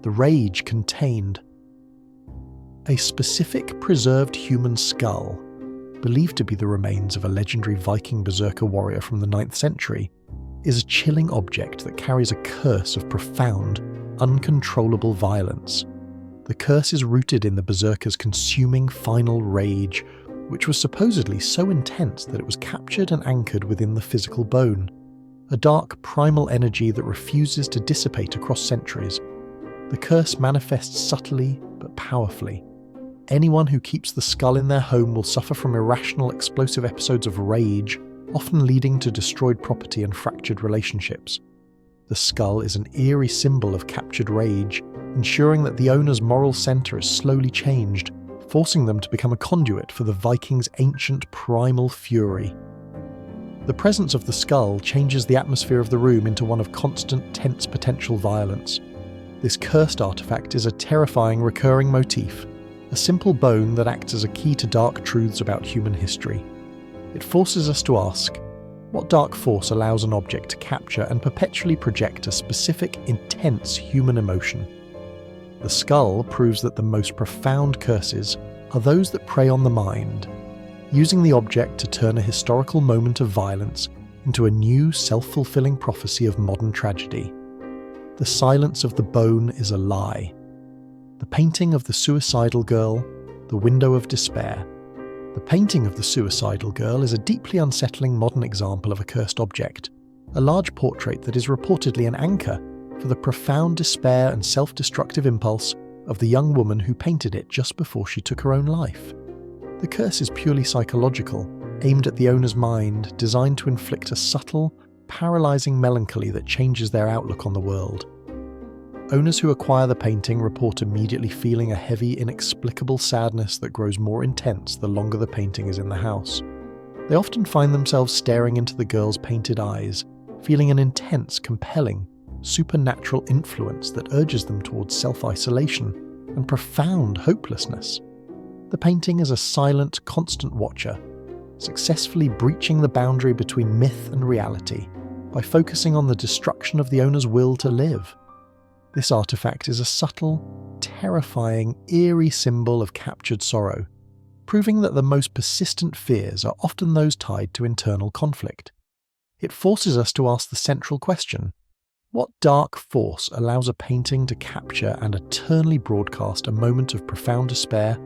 the rage contained. A specific preserved human skull, believed to be the remains of a legendary Viking berserker warrior from the 9th century, is a chilling object that carries a curse of profound, uncontrollable violence. The curse is rooted in the berserker's consuming final rage, which was supposedly so intense that it was captured and anchored within the physical bone, a dark primal energy that refuses to dissipate across centuries. The curse manifests subtly but powerfully. Anyone who keeps the skull in their home will suffer from irrational, explosive episodes of rage, often leading to destroyed property and fractured relationships. The skull is an eerie symbol of captured rage, ensuring that the owner's moral center is slowly changed, forcing them to become a conduit for the Vikings' ancient primal fury. The presence of the skull changes the atmosphere of the room into one of constant, tense potential violence. This cursed artifact is a terrifying recurring motif, a simple bone that acts as a key to dark truths about human history. It forces us to ask, what dark force allows an object to capture and perpetually project a specific, intense human emotion? The skull proves that the most profound curses are those that prey on the mind, using the object to turn a historical moment of violence into a new self-fulfilling prophecy of modern tragedy. The silence of the bone is a lie. The painting of the suicidal girl, the window of despair. The painting of the suicidal girl is a deeply unsettling modern example of a cursed object, a large portrait that is reportedly an anchor for the profound despair and self-destructive impulse of the young woman who painted it just before she took her own life. The curse is purely psychological, aimed at the owner's mind, designed to inflict a subtle, paralyzing melancholy that changes their outlook on the world. Owners who acquire the painting report immediately feeling a heavy, inexplicable sadness that grows more intense the longer the painting is in the house. They often find themselves staring into the girl's painted eyes, feeling an intense, compelling, supernatural influence that urges them towards self-isolation and profound hopelessness. The painting is a silent, constant watcher, successfully breaching the boundary between myth and reality by focusing on the destruction of the owner's will to live. This artifact is a subtle, terrifying, eerie symbol of captured sorrow, proving that the most persistent fears are often those tied to internal conflict. It forces us to ask the central question: what dark force allows a painting to capture and eternally broadcast a moment of profound despair?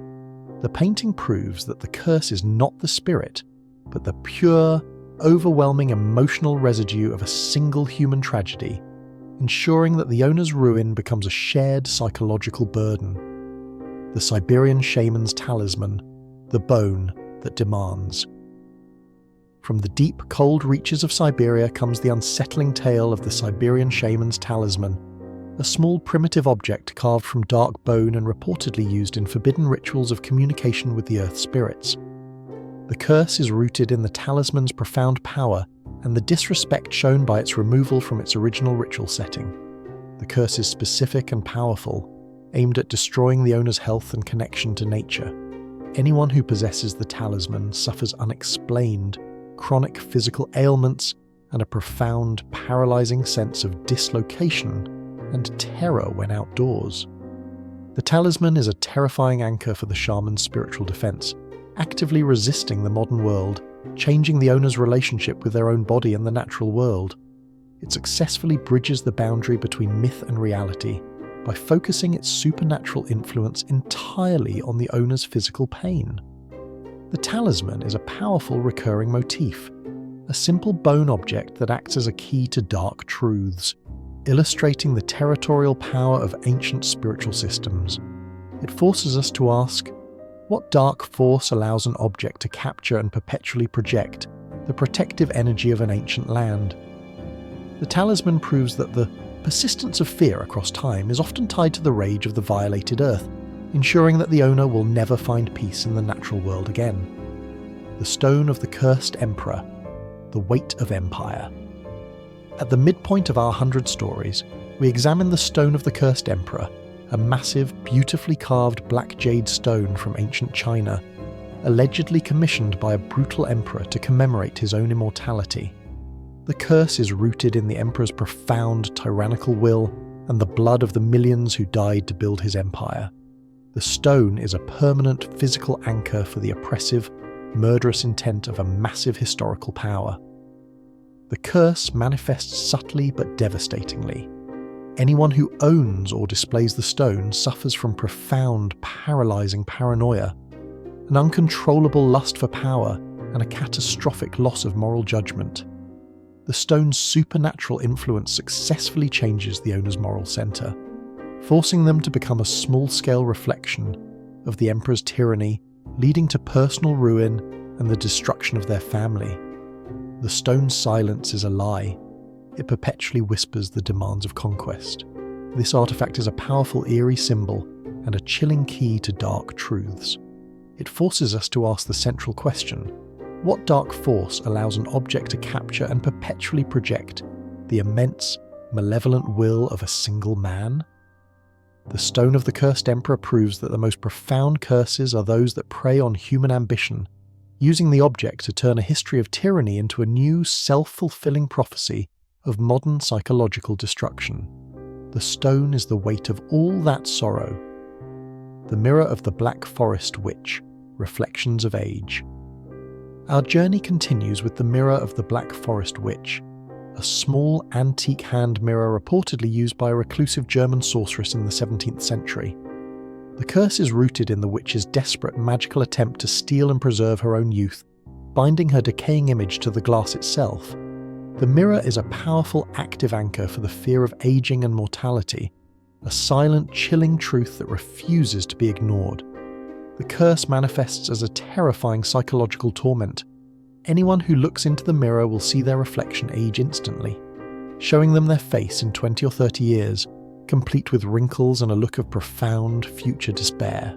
The painting proves that the curse is not the spirit, but the pure, overwhelming emotional residue of a single human tragedy, ensuring that the owner's ruin becomes a shared psychological burden. The Siberian shaman's talisman, the bone that demands. From the deep, cold reaches of Siberia comes the unsettling tale of the Siberian shaman's talisman, a small primitive object carved from dark bone and reportedly used in forbidden rituals of communication with the earth spirits. The curse is rooted in the talisman's profound power and the disrespect shown by its removal from its original ritual setting. The curse is specific and powerful, aimed at destroying the owner's health and connection to nature. Anyone who possesses the talisman suffers unexplained, chronic physical ailments and a profound, paralyzing sense of dislocation and terror when outdoors. The talisman is a terrifying anchor for the shaman's spiritual defense, actively resisting the modern world, changing the owner's relationship with their own body and the natural world. It successfully bridges the boundary between myth and reality by focusing its supernatural influence entirely on the owner's physical pain. The talisman is a powerful recurring motif, a simple bone object that acts as a key to dark truths, illustrating the territorial power of ancient spiritual systems. It forces us to ask, what dark force allows an object to capture and perpetually project the protective energy of an ancient land? The talisman proves that the persistence of fear across time is often tied to the rage of the violated earth, ensuring that the owner will never find peace in the natural world again. The stone of the cursed emperor, the weight of empire. At the midpoint of our 100 stories, we examine the stone of the cursed emperor, a massive, beautifully carved black jade stone from ancient China, allegedly commissioned by a brutal emperor to commemorate his own immortality. The curse is rooted in the emperor's profound tyrannical will and the blood of the millions who died to build his empire. The stone is a permanent physical anchor for the oppressive, murderous intent of a massive historical power. The curse manifests subtly but devastatingly. Anyone who owns or displays the stone suffers from profound, paralyzing paranoia, an uncontrollable lust for power, and a catastrophic loss of moral judgment. The stone's supernatural influence successfully changes the owner's moral center, forcing them to become a small-scale reflection of the emperor's tyranny, leading to personal ruin and the destruction of their family. The stone's silence is a lie. It perpetually whispers the demands of conquest. This artifact is a powerful, eerie symbol and a chilling key to dark truths. It forces us to ask the central question: What dark force allows an object to capture and perpetually project the immense, malevolent will of a single man? The Stone of the Cursed Emperor proves that the most profound curses are those that prey on human ambition, using the object to turn a history of tyranny into a new, self-fulfilling prophecy of modern psychological destruction. The stone is the weight of all that sorrow. The Mirror of the Black Forest Witch, Reflections of Age. Our journey continues with the Mirror of the Black Forest Witch, a small antique hand mirror reportedly used by a reclusive German sorceress in the 17th century. The curse is rooted in the witch's desperate magical attempt to steal and preserve her own youth, binding her decaying image to the glass itself. The mirror is a powerful active anchor for the fear of aging and mortality, a silent, chilling truth that refuses to be ignored. The curse manifests as a terrifying psychological torment. Anyone who looks into the mirror will see their reflection age instantly, showing them their face in 20 or 30 years, complete with wrinkles and a look of profound future despair.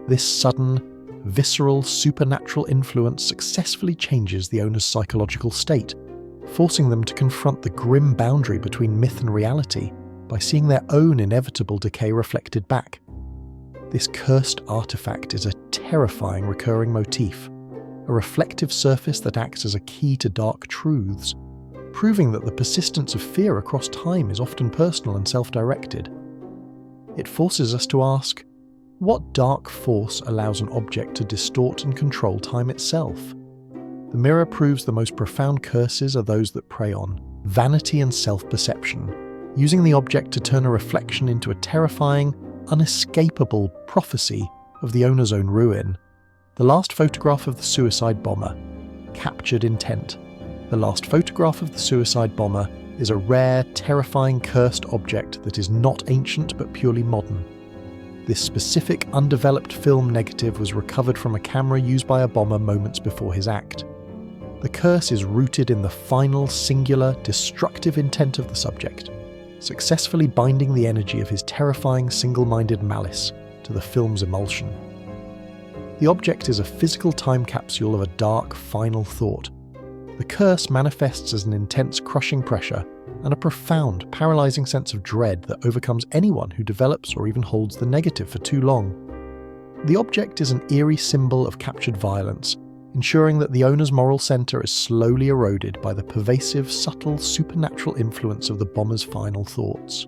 This sudden, visceral, supernatural influence successfully changes the owner's psychological state, forcing them to confront the grim boundary between myth and reality by seeing their own inevitable decay reflected back. This cursed artifact is a terrifying recurring motif, a reflective surface that acts as a key to dark truths, proving that the persistence of fear across time is often personal and self-directed. It forces us to ask, what dark force allows an object to distort and control time itself? The mirror proves the most profound curses are those that prey on vanity and self-perception, using the object to turn a reflection into a terrifying, unescapable prophecy of the owner's own ruin. The last photograph of the suicide bomber, captured intent. The last photograph of the suicide bomber is a rare, terrifying, cursed object that is not ancient but purely modern. This specific, undeveloped film negative was recovered from a camera used by a bomber moments before his act. The curse is rooted in the final, singular, destructive intent of the subject, successfully binding the energy of his terrifying, single-minded malice to the film's emulsion. The object is a physical time capsule of a dark, final thought. The curse manifests as an intense, crushing pressure and a profound, paralyzing sense of dread that overcomes anyone who develops or even holds the negative for too long. The object is an eerie symbol of captured violence, ensuring that the owner's moral center is slowly eroded by the pervasive, subtle, supernatural influence of the bomber's final thoughts.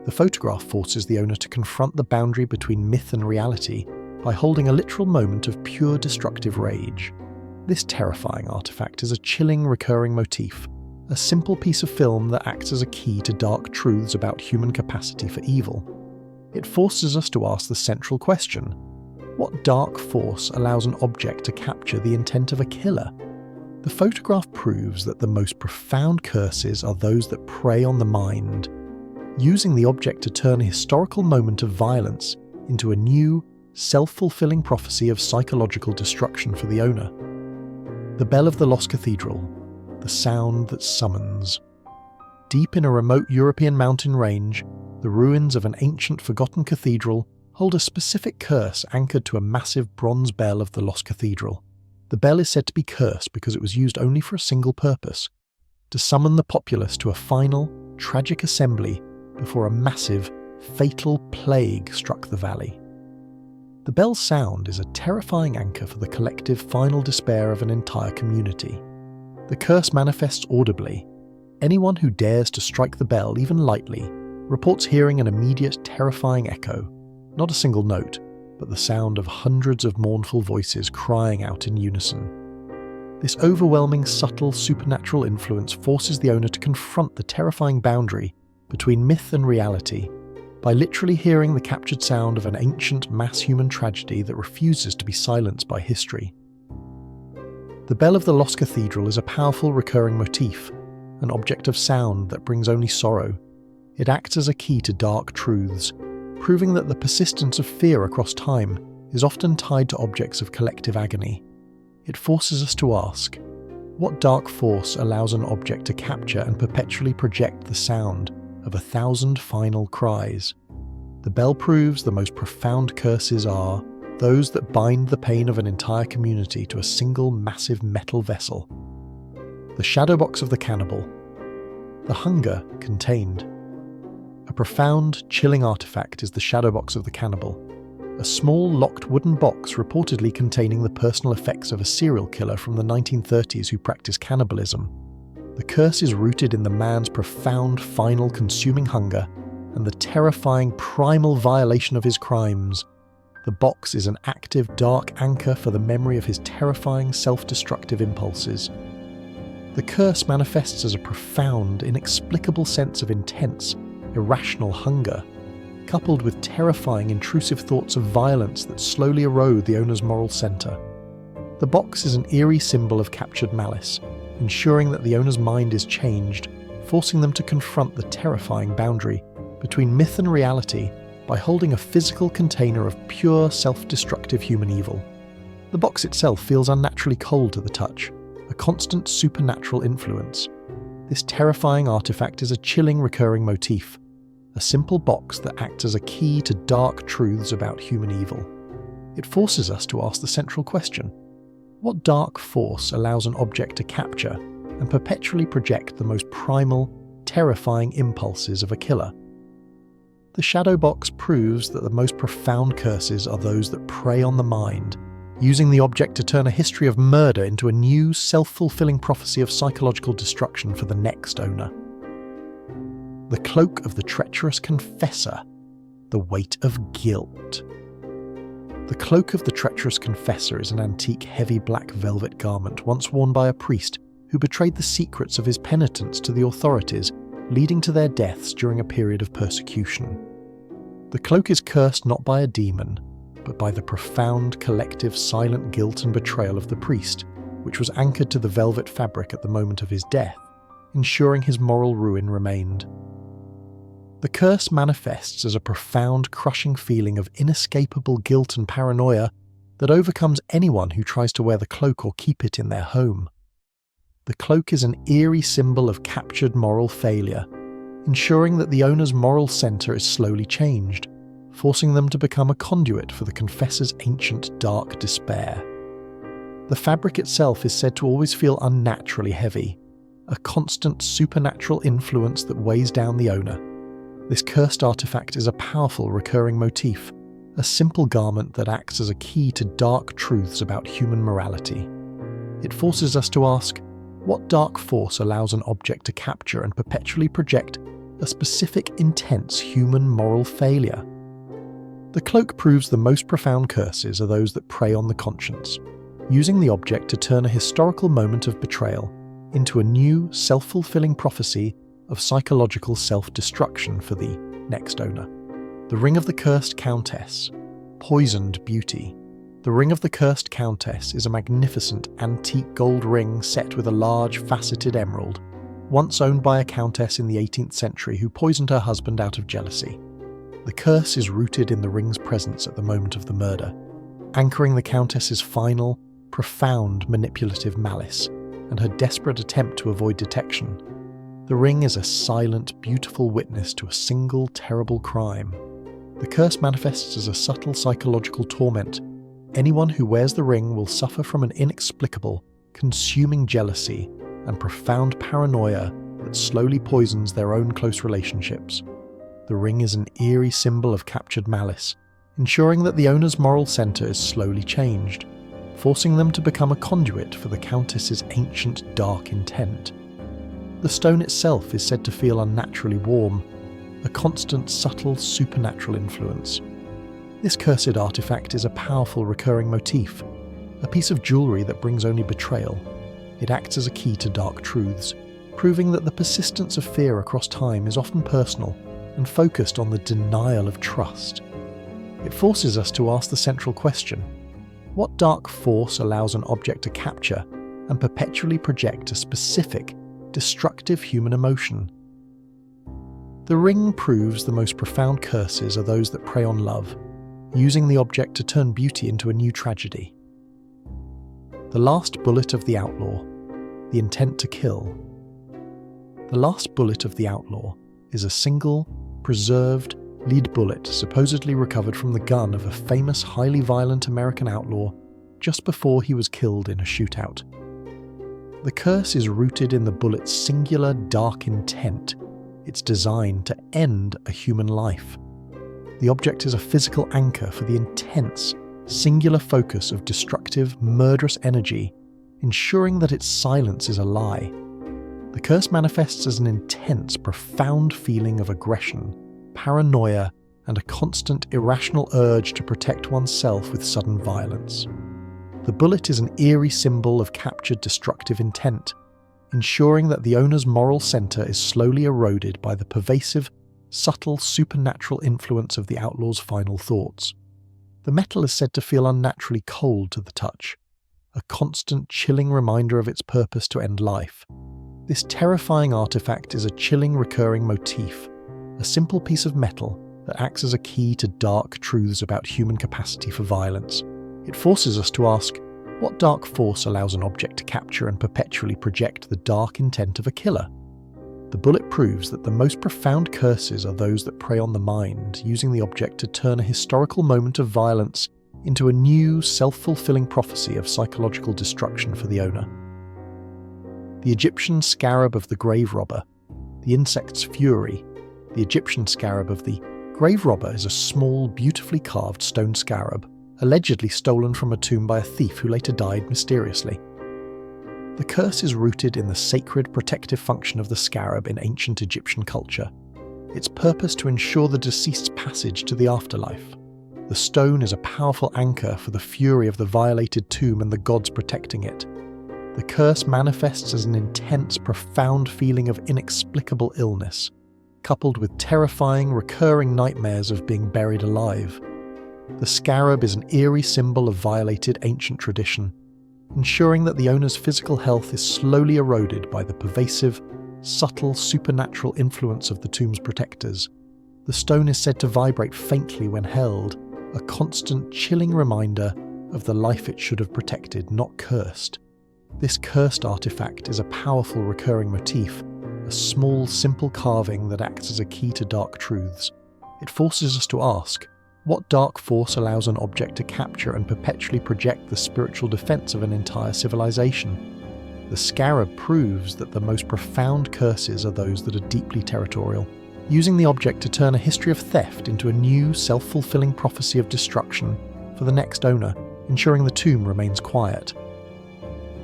The photograph forces the owner to confront the boundary between myth and reality by holding a literal moment of pure destructive rage. This terrifying artifact is a chilling, recurring motif, a simple piece of film that acts as a key to dark truths about human capacity for evil. It forces us to ask the central question: what dark force allows an object to capture the intent of a killer? The photograph proves that the most profound curses are those that prey on the mind, using the object to turn a historical moment of violence into a new, self-fulfilling prophecy of psychological destruction for the owner. The bell of the lost cathedral, the sound that summons. Deep in a remote European mountain range, the ruins of an ancient forgotten cathedral hold a specific curse anchored to a massive bronze bell of the lost cathedral. The bell is said to be cursed because it was used only for a single purpose: to summon the populace to a final, tragic assembly before a massive, fatal plague struck the valley. The bell's sound is a terrifying anchor for the collective final despair of an entire community. The curse manifests audibly. Anyone who dares to strike the bell even lightly reports hearing an immediate, terrifying echo. Not a single note, but the sound of hundreds of mournful voices crying out in unison. This overwhelming, subtle, supernatural influence forces the owner to confront the terrifying boundary between myth and reality by literally hearing the captured sound of an ancient mass human tragedy that refuses to be silenced by history. The bell of the lost cathedral is a powerful recurring motif, an object of sound that brings only sorrow. It acts as a key to dark truths, proving that the persistence of fear across time is often tied to objects of collective agony. It forces us to ask, what dark force allows an object to capture and perpetually project the sound of 1,000 final cries? The bell proves the most profound curses are those that bind the pain of an entire community to a single massive metal vessel. The shadow box of the cannibal. The hunger contained. A profound, chilling artifact is the shadow box of the cannibal, a small locked wooden box reportedly containing the personal effects of a serial killer from the 1930s who practiced cannibalism. The curse is rooted in the man's profound, final, consuming hunger and the terrifying, primal violation of his crimes. The box is an active, dark anchor for the memory of his terrifying, self-destructive impulses. The curse manifests as a profound, inexplicable sense of intense, irrational hunger, coupled with terrifying, intrusive thoughts of violence that slowly erode the owner's moral center. The box is an eerie symbol of captured malice, ensuring that the owner's mind is changed, forcing them to confront the terrifying boundary between myth and reality by holding a physical container of pure, self-destructive human evil. The box itself feels unnaturally cold to the touch, a constant supernatural influence. This terrifying artifact is a chilling recurring motif, a simple box that acts as a key to dark truths about human evil. It forces us to ask the central question: what dark force allows an object to capture and perpetually project the most primal, terrifying impulses of a killer? The shadow box proves that the most profound curses are those that prey on the mind, using the object to turn a history of murder into a new, self-fulfilling prophecy of psychological destruction for the next owner. The cloak of the treacherous confessor, the weight of guilt. The cloak of the treacherous confessor is an antique, heavy black velvet garment once worn by a priest who betrayed the secrets of his penitents to the authorities, leading to their deaths during a period of persecution. The cloak is cursed not by a demon, but by the profound, collective, silent guilt and betrayal of the priest, which was anchored to the velvet fabric at the moment of his death, ensuring his moral ruin remained. The curse manifests as a profound, crushing feeling of inescapable guilt and paranoia that overcomes anyone who tries to wear the cloak or keep it in their home. The cloak is an eerie symbol of captured moral failure, ensuring that the owner's moral center is slowly changed, forcing them to become a conduit for the confessor's ancient dark despair. The fabric itself is said to always feel unnaturally heavy, a constant supernatural influence that weighs down the owner. This cursed artifact is a powerful recurring motif, a simple garment that acts as a key to dark truths about human morality. It forces us to ask, what dark force allows an object to capture and perpetually project a specific, intense human moral failure? The cloak proves the most profound curses are those that prey on the conscience, using the object to turn a historical moment of betrayal into a new, self-fulfilling prophecy of psychological self-destruction for the next owner. The Ring of the Cursed Countess, Poisoned Beauty. The Ring of the Cursed Countess is a magnificent antique gold ring set with a large faceted emerald, once owned by a countess in the 18th century who poisoned her husband out of jealousy. The curse is rooted in the ring's presence at the moment of the murder, anchoring the countess's final, profound manipulative malice and her desperate attempt to avoid detection. The ring is a silent, beautiful witness to a single, terrible crime. The curse manifests as a subtle psychological torment. Anyone who wears the ring will suffer from an inexplicable, consuming jealousy and profound paranoia that slowly poisons their own close relationships. The ring is an eerie symbol of captured malice, ensuring that the owner's moral center is slowly changed, forcing them to become a conduit for the countess's ancient dark intent. The stone itself is said to feel unnaturally warm, a constant, subtle, supernatural influence. This cursed artifact is a powerful recurring motif, a piece of jewelry that brings only betrayal. It acts as a key to dark truths, proving that the persistence of fear across time is often personal and focused on the denial of trust. It forces us to ask the central question: what dark force allows an object to capture and perpetually project a specific, destructive human emotion? The ring proves the most profound curses are those that prey on love, using the object to turn beauty into a new tragedy. The last bullet of the outlaw, the intent to kill. The last bullet of the outlaw is a single, preserved, lead bullet supposedly recovered from the gun of a famous highly violent American outlaw just before he was killed in a shootout. The curse is rooted in the bullet's singular dark intent. It's designed to end a human life. The object is a physical anchor for the intense, singular focus of destructive, murderous energy, ensuring that its silence is a lie. The curse manifests as an intense, profound feeling of aggression, paranoia, and a constant, irrational urge to protect oneself with sudden violence. The bullet is an eerie symbol of captured destructive intent, ensuring that the owner's moral center is slowly eroded by the pervasive, subtle, supernatural influence of the outlaw's final thoughts. The metal is said to feel unnaturally cold to the touch, a constant, chilling reminder of its purpose to end life. This terrifying artifact is a chilling, recurring motif, a simple piece of metal that acts as a key to dark truths about human capacity for violence. It forces us to ask, what dark force allows an object to capture and perpetually project the dark intent of a killer? The bullet proves that the most profound curses are those that prey on the mind, using the object to turn a historical moment of violence into a new, self-fulfilling prophecy of psychological destruction for the owner. The Egyptian scarab of the grave robber, the insect's fury. The Egyptian scarab of the grave robber is a small, beautifully carved stone scarab, allegedly stolen from a tomb by a thief who later died mysteriously. The curse is rooted in the sacred protective function of the scarab in ancient Egyptian culture, its purpose to ensure the deceased's passage to the afterlife. The stone is a powerful anchor for the fury of the violated tomb and the gods protecting it. The curse manifests as an intense, profound feeling of inexplicable illness, coupled with terrifying, recurring nightmares of being buried alive. The scarab is an eerie symbol of violated ancient tradition, ensuring that the owner's physical health is slowly eroded by the pervasive, subtle, supernatural influence of the tomb's protectors. The stone is said to vibrate faintly when held, a constant, chilling reminder of the life it should have protected, not cursed. This cursed artifact is a powerful recurring motif, a small, simple carving that acts as a key to dark truths. It forces us to ask, what dark force allows an object to capture and perpetually project the spiritual defense of an entire civilization? The scarab proves that the most profound curses are those that are deeply territorial, using the object to turn a history of theft into a new, self-fulfilling prophecy of destruction for the next owner, ensuring the tomb remains quiet.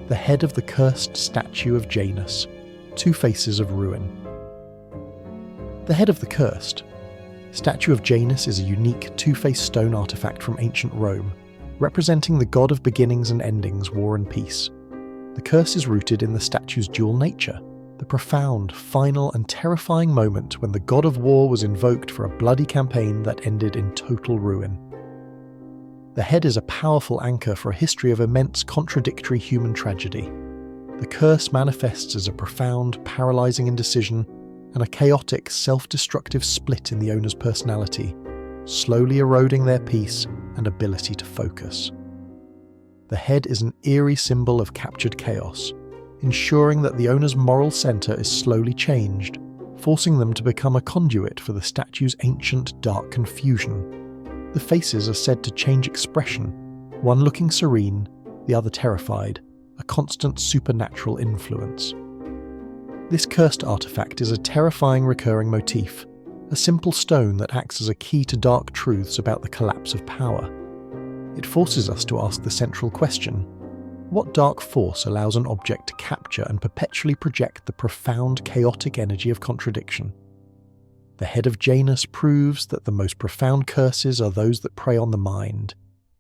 The head of the cursed statue of Janus, two faces of ruin. The head of the cursed statue of Janus is a unique two-faced stone artifact from ancient Rome, representing the god of beginnings and endings, war and peace. The curse is rooted in the statue's dual nature, the profound, final and terrifying moment when the god of war was invoked for a bloody campaign that ended in total ruin. The head is a powerful anchor for a history of immense contradictory human tragedy. The curse manifests as a profound, paralyzing indecision and a chaotic, self-destructive split in the owner's personality, slowly eroding their peace and ability to focus. The head is an eerie symbol of captured chaos, ensuring that the owner's moral center is slowly changed, forcing them to become a conduit for the statue's ancient, dark confusion. The faces are said to change expression, one looking serene, the other terrified, a constant supernatural influence. This cursed artifact is a terrifying recurring motif, a simple stone that acts as a key to dark truths about the collapse of power. It forces us to ask the central question: what dark force allows an object to capture and perpetually project the profound, chaotic energy of contradiction? The head of Janus proves that the most profound curses are those that prey on the mind,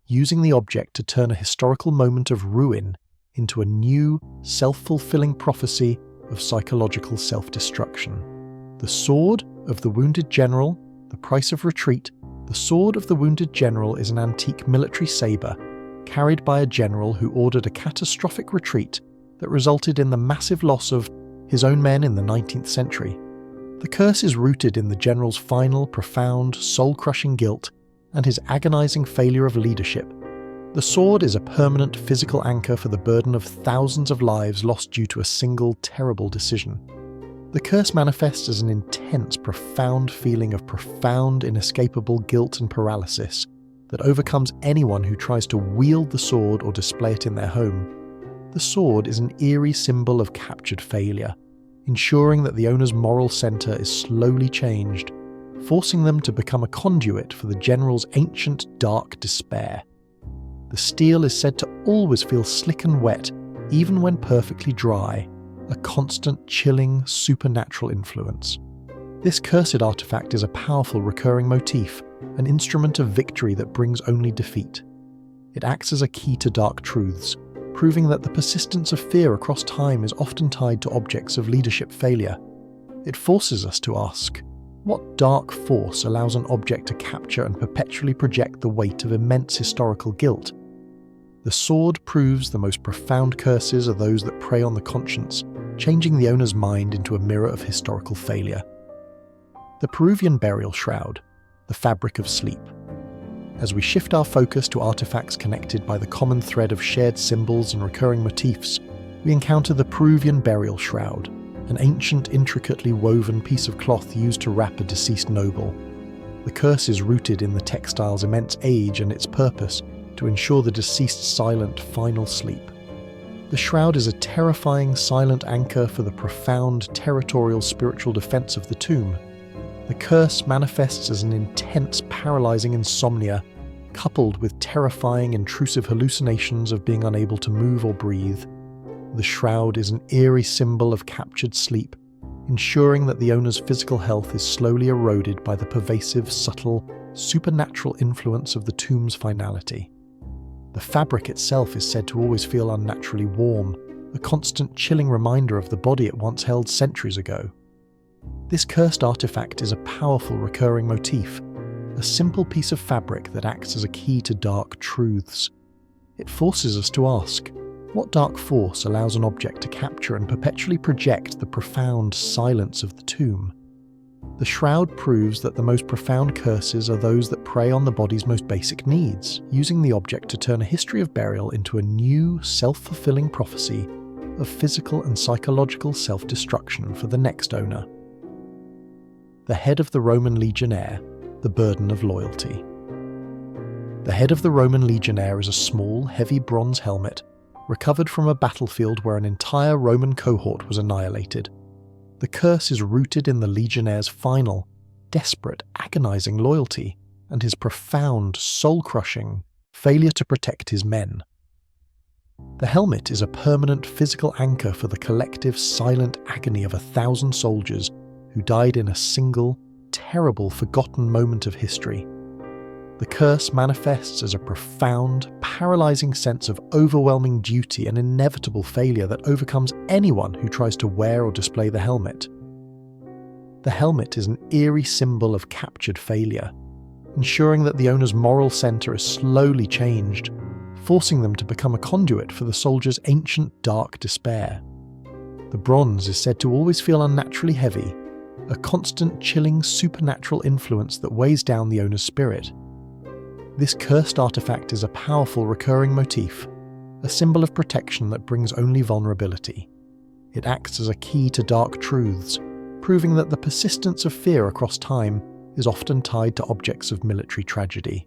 using the object to turn a historical moment of ruin into a new, self-fulfilling prophecy of psychological self-destruction. The sword of the wounded general, the price of retreat. The sword of the wounded general is an antique military saber carried by a general who ordered a catastrophic retreat that resulted in the massive loss of his own men in the 19th century. The curse is rooted in the general's final, profound, soul-crushing guilt and his agonizing failure of leadership. The sword is a permanent physical anchor for the burden of thousands of lives lost due to a single terrible decision. The curse manifests as an intense, profound feeling of profound, inescapable guilt and paralysis that overcomes anyone who tries to wield the sword or display it in their home. The sword is an eerie symbol of captured failure, ensuring that the owner's moral center is slowly changed, forcing them to become a conduit for the general's ancient dark despair. The steel is said to always feel slick and wet, even when perfectly dry, a constant, chilling, supernatural influence. This cursed artifact is a powerful recurring motif, an instrument of victory that brings only defeat. It acts as a key to dark truths, proving that the persistence of fear across time is often tied to objects of leadership failure. It forces us to ask, what dark force allows an object to capture and perpetually project the weight of immense historical guilt? The sword proves the most profound curses are those that prey on the conscience, changing the owner's mind into a mirror of historical failure. The Peruvian burial shroud, the fabric of sleep. As we shift our focus to artifacts connected by the common thread of shared symbols and recurring motifs, we encounter the Peruvian burial shroud, an ancient, intricately woven piece of cloth used to wrap a deceased noble. The curse is rooted in the textile's immense age and its purpose to ensure the deceased's silent, final sleep. The shroud is a terrifying, silent anchor for the profound, territorial spiritual defense of the tomb. The curse manifests as an intense, paralyzing insomnia, coupled with terrifying, intrusive hallucinations of being unable to move or breathe. The shroud is an eerie symbol of captured sleep, ensuring that the owner's physical health is slowly eroded by the pervasive, subtle, supernatural influence of the tomb's finality. The fabric itself is said to always feel unnaturally warm, a constant chilling reminder of the body it once held centuries ago. This cursed artifact is a powerful recurring motif, a simple piece of fabric that acts as a key to dark truths. It forces us to ask, what dark force allows an object to capture and perpetually project the profound silence of the tomb? The shroud proves that the most profound curses are those that prey on the body's most basic needs, using the object to turn a history of burial into a new, self-fulfilling prophecy of physical and psychological self-destruction for the next owner. The head of the Roman legionnaire, the burden of loyalty. The head of the Roman legionnaire is a small, heavy bronze helmet recovered from a battlefield where an entire Roman cohort was annihilated. The curse is rooted in the legionnaire's final, desperate, agonizing loyalty and his profound, soul-crushing failure to protect his men. The helmet is a permanent physical anchor for the collective, silent agony of 1,000 soldiers who died in a single, terrible, forgotten moment of history. The curse manifests as a profound, paralyzing sense of overwhelming duty and inevitable failure that overcomes anyone who tries to wear or display the helmet. The helmet is an eerie symbol of captured failure, ensuring that the owner's moral center is slowly changed, forcing them to become a conduit for the soldier's ancient dark despair. The bronze is said to always feel unnaturally heavy, a constant chilling supernatural influence that weighs down the owner's spirit. This cursed artifact is a powerful recurring motif, a symbol of protection that brings only vulnerability. It acts as a key to dark truths, proving that the persistence of fear across time is often tied to objects of military tragedy.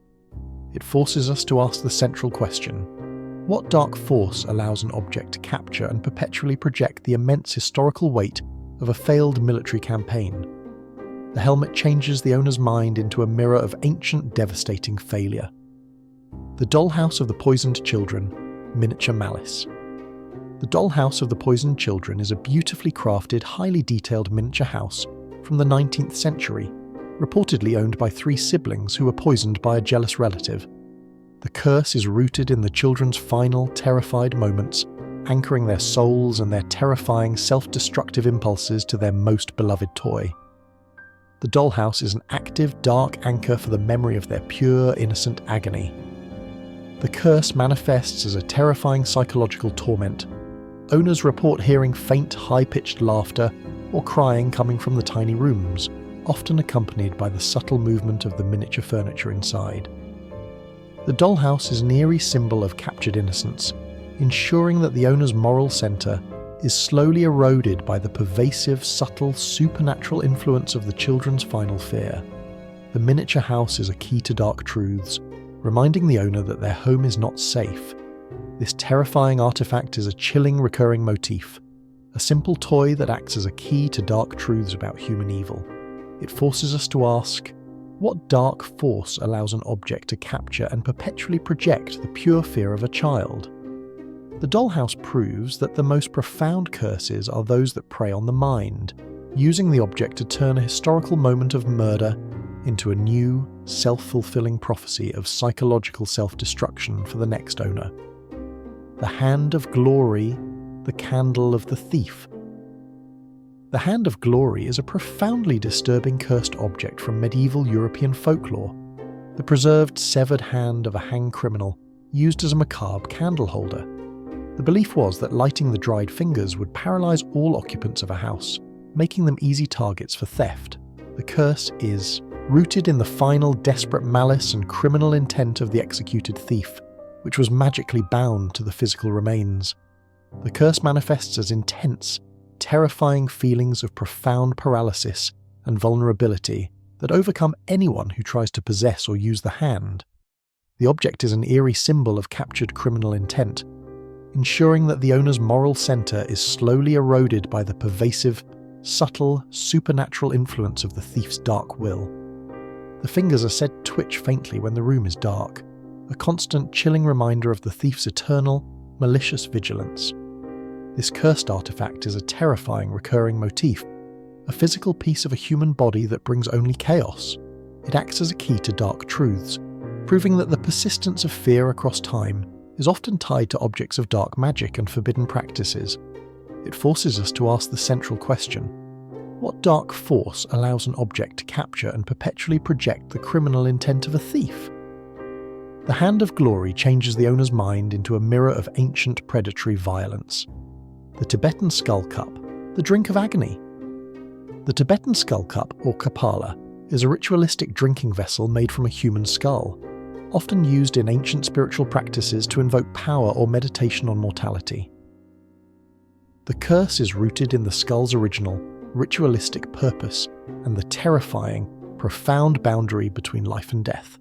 It forces us to ask the central question: what dark force allows an object to capture and perpetually project the immense historical weight of a failed military campaign? The helmet changes the owner's mind into a mirror of ancient, devastating failure. The Dollhouse of the Poisoned Children, Miniature Malice. The Dollhouse of the Poisoned Children is a beautifully crafted, highly detailed miniature house from the 19th century, reportedly owned by 3 siblings who were poisoned by a jealous relative. The curse is rooted in the children's final, terrified moments, anchoring their souls and their terrifying, self-destructive impulses to their most beloved toy. The dollhouse is an active, dark anchor for the memory of their pure, innocent agony. The curse manifests as a terrifying psychological torment. Owners report hearing faint, high-pitched laughter or crying coming from the tiny rooms, often accompanied by the subtle movement of the miniature furniture inside. The dollhouse is an eerie symbol of captured innocence, ensuring that the owner's moral center is slowly eroded by the pervasive, subtle, supernatural influence of the children's final fear. The miniature house is a key to dark truths, reminding the owner that their home is not safe. This terrifying artifact is a chilling recurring motif, a simple toy that acts as a key to dark truths about human evil. It forces us to ask, what dark force allows an object to capture and perpetually project the pure fear of a child? The dollhouse proves that the most profound curses are those that prey on the mind, using the object to turn a historical moment of murder into a new, self-fulfilling prophecy of psychological self-destruction for the next owner. The Hand of Glory, the Candle of the Thief. The Hand of Glory is a profoundly disturbing cursed object from medieval European folklore, the preserved severed hand of a hanged criminal used as a macabre candle holder. The belief was that lighting the dried fingers would paralyze all occupants of a house, making them easy targets for theft. The curse is rooted in the final desperate malice and criminal intent of the executed thief, which was magically bound to the physical remains. The curse manifests as intense, terrifying feelings of profound paralysis and vulnerability that overcome anyone who tries to possess or use the hand. The object is an eerie symbol of captured criminal intent, ensuring that the owner's moral center is slowly eroded by the pervasive, subtle, supernatural influence of the thief's dark will. The fingers are said to twitch faintly when the room is dark, a constant chilling reminder of the thief's eternal, malicious vigilance. This cursed artifact is a terrifying recurring motif, a physical piece of a human body that brings only chaos. It acts as a key to dark truths, proving that the persistence of fear across time is often tied to objects of dark magic and forbidden practices. It forces us to ask the central question: what dark force allows an object to capture and perpetually project the criminal intent of a thief? The Hand of Glory changes the owner's mind into a mirror of ancient predatory violence. The Tibetan Skull Cup, the Drink of Agony. The Tibetan Skull Cup, or Kapala, is a ritualistic drinking vessel made from a human skull, often used in ancient spiritual practices to invoke power or meditation on mortality. The curse is rooted in the skull's original, ritualistic purpose and the terrifying, profound boundary between life and death.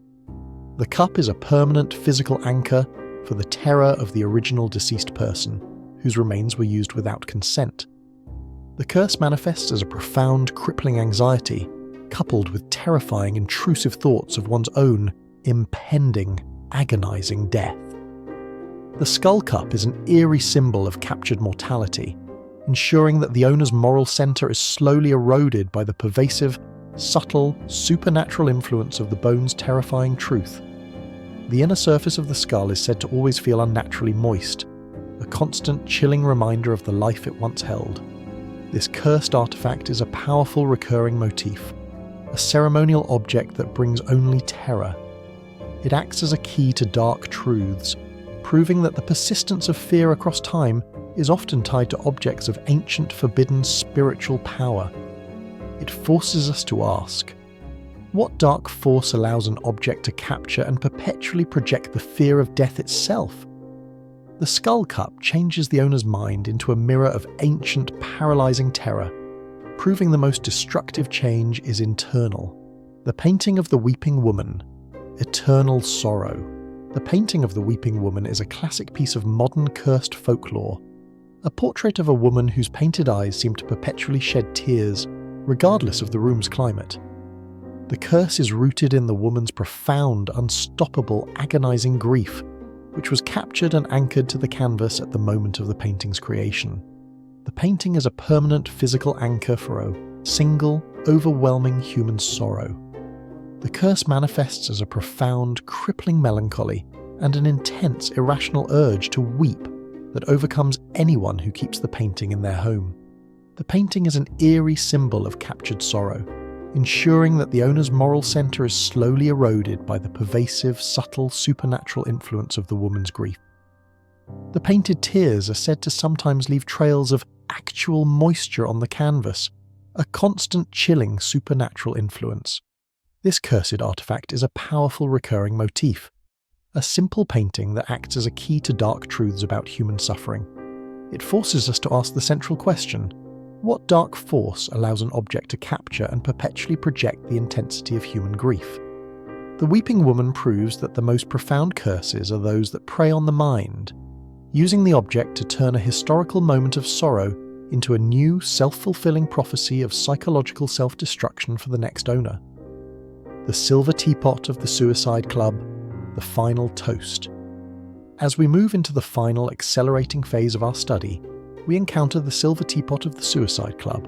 The cup is a permanent physical anchor for the terror of the original deceased person, whose remains were used without consent. The curse manifests as a profound, crippling anxiety, coupled with terrifying, intrusive thoughts of one's own impending, agonizing death. The skull cup is an eerie symbol of captured mortality, ensuring that the owner's moral center is slowly eroded by the pervasive, subtle, supernatural influence of the bone's terrifying truth. The inner surface of the skull is said to always feel unnaturally moist, a constant chilling reminder of the life it once held. This cursed artifact is a powerful recurring motif, a ceremonial object that brings only terror. It acts as a key to dark truths, proving that the persistence of fear across time is often tied to objects of ancient forbidden spiritual power. It forces us to ask, what dark force allows an object to capture and perpetually project the fear of death itself? The skull cup changes the owner's mind into a mirror of ancient, paralyzing terror, proving the most destructive change is internal. The painting of the Weeping Woman, Eternal Sorrow. The painting of the Weeping Woman is a classic piece of modern cursed folklore, a portrait of a woman whose painted eyes seem to perpetually shed tears, regardless of the room's climate. The curse is rooted in the woman's profound, unstoppable, agonizing grief, which was captured and anchored to the canvas at the moment of the painting's creation. The painting is a permanent physical anchor for a single, overwhelming human sorrow. The curse manifests as a profound, crippling melancholy and an intense, irrational urge to weep that overcomes anyone who keeps the painting in their home. The painting is an eerie symbol of captured sorrow, ensuring that the owner's moral center is slowly eroded by the pervasive, subtle, supernatural influence of the woman's grief. The painted tears are said to sometimes leave trails of actual moisture on the canvas, a constant chilling supernatural influence. This cursed artifact is a powerful recurring motif, a simple painting that acts as a key to dark truths about human suffering. It forces us to ask the central question: what dark force allows an object to capture and perpetually project the intensity of human grief? The Weeping Woman proves that the most profound curses are those that prey on the mind, using the object to turn a historical moment of sorrow into a new, self-fulfilling prophecy of psychological self-destruction for the next owner. The Silver Teapot of the Suicide Club, the final toast. As we move into the final, accelerating phase of our study, we encounter the Silver Teapot of the Suicide Club,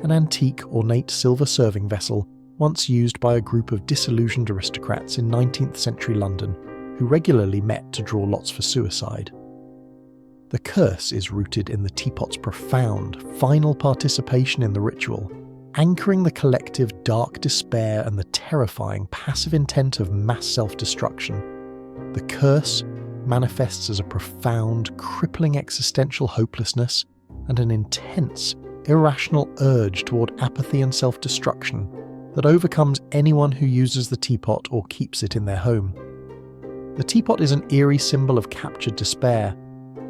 an antique, ornate silver serving vessel once used by a group of disillusioned aristocrats in 19th century London who regularly met to draw lots for suicide. The curse is rooted in the teapot's profound, final participation in the ritual, anchoring the collective dark despair and the terrifying passive intent of mass self-destruction. The curse manifests as a profound, crippling existential hopelessness and an intense, irrational urge toward apathy and self-destruction that overcomes anyone who uses the teapot or keeps it in their home. The teapot is an eerie symbol of captured despair,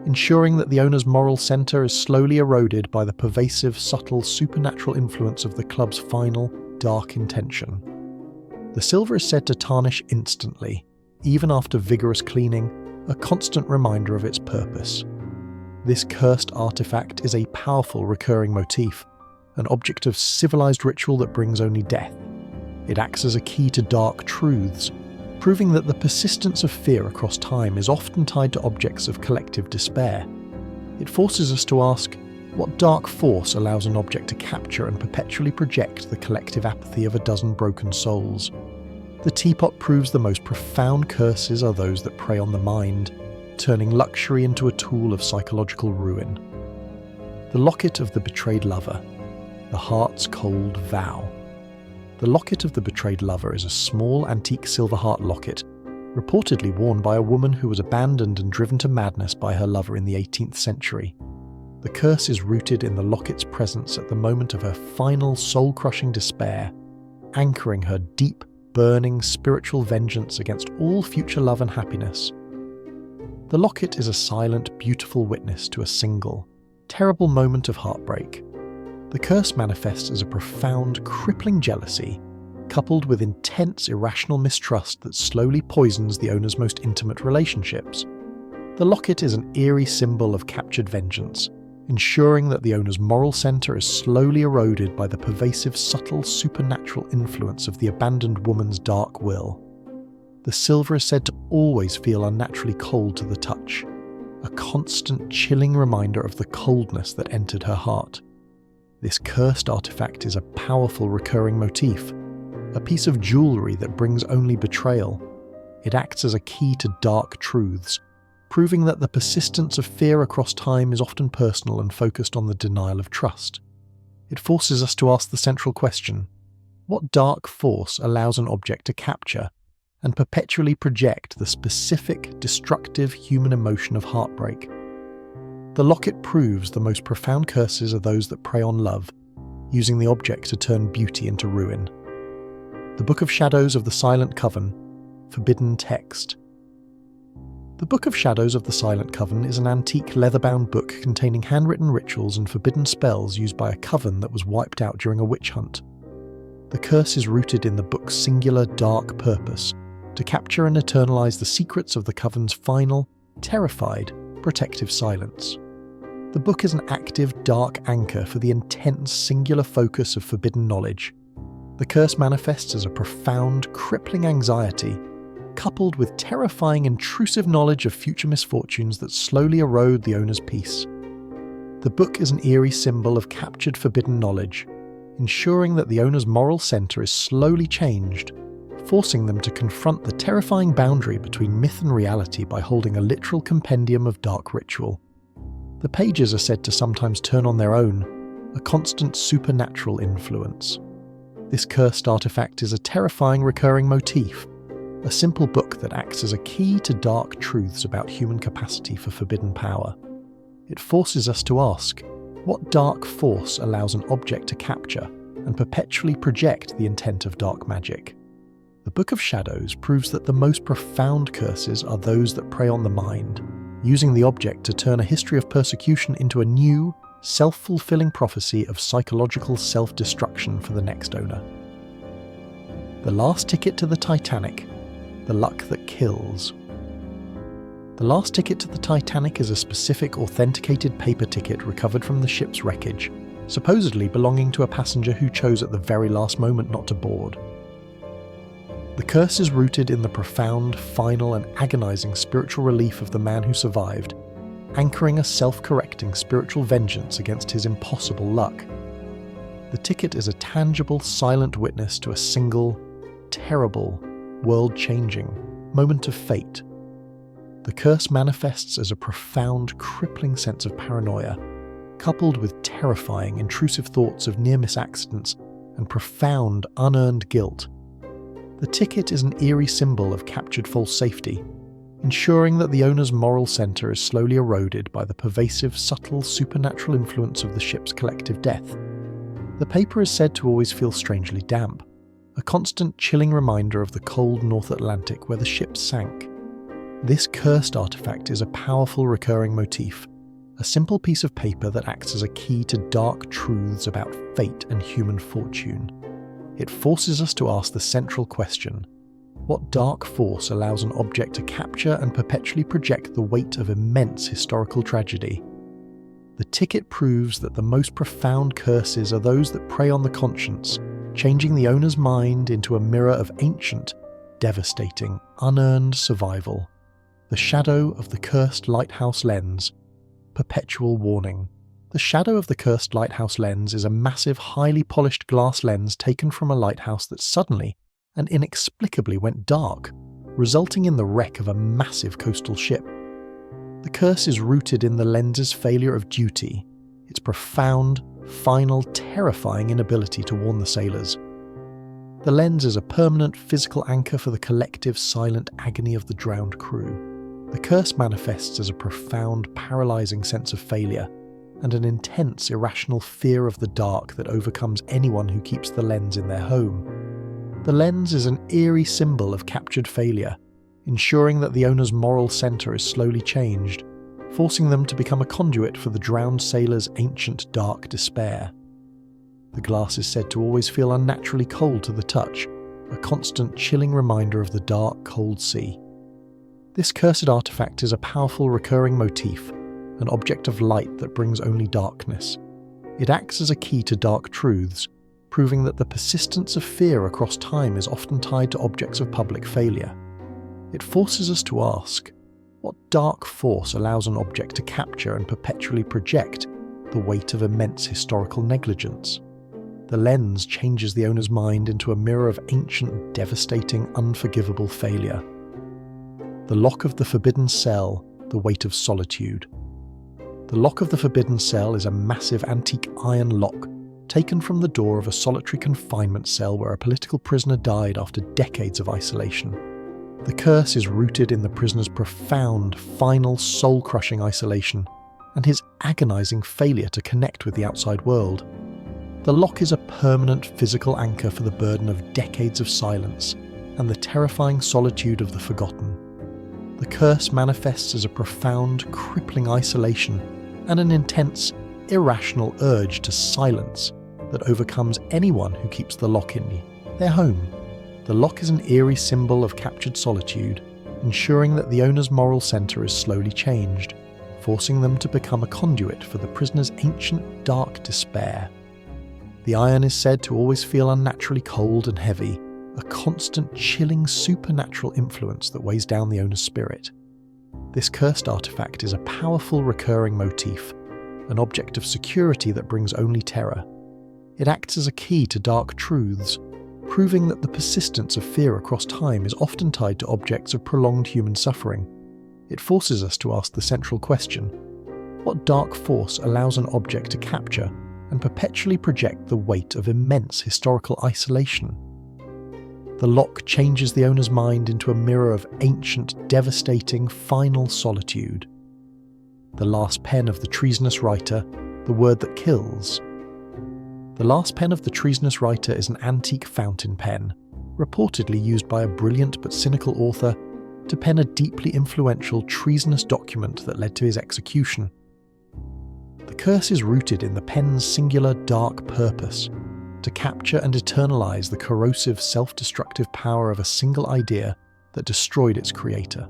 ensuring that the owner's moral centre is slowly eroded by the pervasive, subtle, supernatural influence of the club's final, dark intention. The silver is said to tarnish instantly, even after vigorous cleaning, a constant reminder of its purpose. This cursed artifact is a powerful recurring motif, an object of civilized ritual that brings only death. It acts as a key to dark truths, proving that the persistence of fear across time is often tied to objects of collective despair. It forces us to ask, what dark force allows an object to capture and perpetually project the collective apathy of a dozen broken souls? The teapot proves the most profound curses are those that prey on the mind, turning luxury into a tool of psychological ruin. The locket of the betrayed lover, the heart's cold vow. The locket of the betrayed lover is a small, antique silver heart locket, reportedly worn by a woman who was abandoned and driven to madness by her lover in the 18th century. The curse is rooted in the locket's presence at the moment of her final, soul-crushing despair, anchoring her deep, burning spiritual vengeance against all future love and happiness. The locket is a silent, beautiful witness to a single, terrible moment of heartbreak. The curse manifests as a profound, crippling jealousy, coupled with intense, irrational mistrust that slowly poisons the owner's most intimate relationships. The locket is an eerie symbol of captured vengeance, ensuring that the owner's moral centre is slowly eroded by the pervasive, subtle, supernatural influence of the abandoned woman's dark will. The silver is said to always feel unnaturally cold to the touch, a constant, chilling reminder of the coldness that entered her heart. This cursed artifact is a powerful recurring motif, a piece of jewellery that brings only betrayal. It acts as a key to dark truths, proving that the persistence of fear across time is often personal and focused on the denial of trust. It forces us to ask the central question: what dark force allows an object to capture and perpetually project the specific, destructive human emotion of heartbreak? The locket proves the most profound curses are those that prey on love, using the object to turn beauty into ruin. The Book of Shadows of the Silent Coven, Forbidden Text. The Book of Shadows of the Silent Coven is an antique leather-bound book containing handwritten rituals and forbidden spells used by a coven that was wiped out during a witch hunt. The curse is rooted in the book's singular dark purpose, to capture and eternalize the secrets of the coven's final, terrified, protective silence. The book is an active, dark anchor for the intense, singular focus of forbidden knowledge. The curse manifests as a profound, crippling anxiety, coupled with terrifying, intrusive knowledge of future misfortunes that slowly erode the owner's peace. The book is an eerie symbol of captured forbidden knowledge, ensuring that the owner's moral centre is slowly changed, forcing them to confront the terrifying boundary between myth and reality by holding a literal compendium of dark ritual. The pages are said to sometimes turn on their own, a constant supernatural influence. This cursed artifact is a terrifying recurring motif, a simple book that acts as a key to dark truths about human capacity for forbidden power. It forces us to ask, what dark force allows an object to capture and perpetually project the intent of dark magic? The Book of Shadows proves that the most profound curses are those that prey on the mind, using the object to turn a history of persecution into a new, self-fulfilling prophecy of psychological self-destruction for the next owner. The last ticket to the Titanic, the luck that kills. The last ticket to the Titanic is a specific authenticated paper ticket recovered from the ship's wreckage, supposedly belonging to a passenger who chose at the very last moment not to board. The curse is rooted in the profound, final and agonizing spiritual relief of the man who survived, anchoring a self-correcting spiritual vengeance against his impossible luck. The ticket is a tangible, silent witness to a single, terrible, world-changing moment of fate. The curse manifests as a profound, crippling sense of paranoia, coupled with terrifying, intrusive thoughts of near-miss accidents and profound, unearned guilt. The ticket is an eerie symbol of captured false safety, ensuring that the owner's moral centre is slowly eroded by the pervasive, subtle, supernatural influence of the ship's collective death. The paper is said to always feel strangely damp, a constant chilling reminder of the cold North Atlantic where the ship sank. This cursed artifact is a powerful recurring motif, a simple piece of paper that acts as a key to dark truths about fate and human fortune. It forces us to ask the central question: what dark force allows an object to capture and perpetually project the weight of immense historical tragedy? The ticket proves that the most profound curses are those that prey on the conscience, changing the owner's mind into a mirror of ancient, devastating, unearned survival. The shadow of the cursed lighthouse lens. Perpetual warning. The shadow of the cursed lighthouse lens is a massive, highly polished glass lens taken from a lighthouse that suddenly and inexplicably went dark, resulting in the wreck of a massive coastal ship. The curse is rooted in the lens's failure of duty, its profound, final, terrifying inability to warn the sailors. The lens is a permanent physical anchor for the collective silent agony of the drowned crew. The curse manifests as a profound, paralysing sense of failure and an intense, irrational fear of the dark that overcomes anyone who keeps the lens in their home. The lens is an eerie symbol of captured failure, ensuring that the owner's moral centre is slowly changed, forcing them to become a conduit for the drowned sailor's ancient dark despair. The glass is said to always feel unnaturally cold to the touch, a constant chilling reminder of the dark, cold sea. This cursed artifact is a powerful recurring motif, an object of light that brings only darkness. It acts as a key to dark truths, proving that the persistence of fear across time is often tied to objects of public failure. It forces us to ask, what dark force allows an object to capture and perpetually project the weight of immense historical negligence? The lens changes the owner's mind into a mirror of ancient, devastating, unforgivable failure. The lock of the forbidden cell, the weight of solitude. The lock of the forbidden cell is a massive antique iron lock taken from the door of a solitary confinement cell where a political prisoner died after decades of isolation. The curse is rooted in the prisoner's profound, final, soul-crushing isolation and his agonizing failure to connect with the outside world. The lock is a permanent physical anchor for the burden of decades of silence and the terrifying solitude of the forgotten. The curse manifests as a profound, crippling isolation and an intense, irrational urge to silence that overcomes anyone who keeps the lock in their home. The lock is an eerie symbol of captured solitude, ensuring that the owner's moral centre is slowly changed, forcing them to become a conduit for the prisoner's ancient, dark despair. The iron is said to always feel unnaturally cold and heavy, a constant, chilling, supernatural influence that weighs down the owner's spirit. This cursed artifact is a powerful recurring motif, an object of security that brings only terror. It acts as a key to dark truths, proving that the persistence of fear across time is often tied to objects of prolonged human suffering. It forces us to ask the central question: what dark force allows an object to capture and perpetually project the weight of immense historical isolation? The lock changes the owner's mind into a mirror of ancient, devastating, final solitude. The last pen of the treasonous writer, the word that kills. The last pen of the treasonous writer is an antique fountain pen, reportedly used by a brilliant but cynical author to pen a deeply influential treasonous document that led to his execution. The curse is rooted in the pen's singular dark purpose, to capture and eternalize the corrosive, self-destructive power of a single idea that destroyed its creator.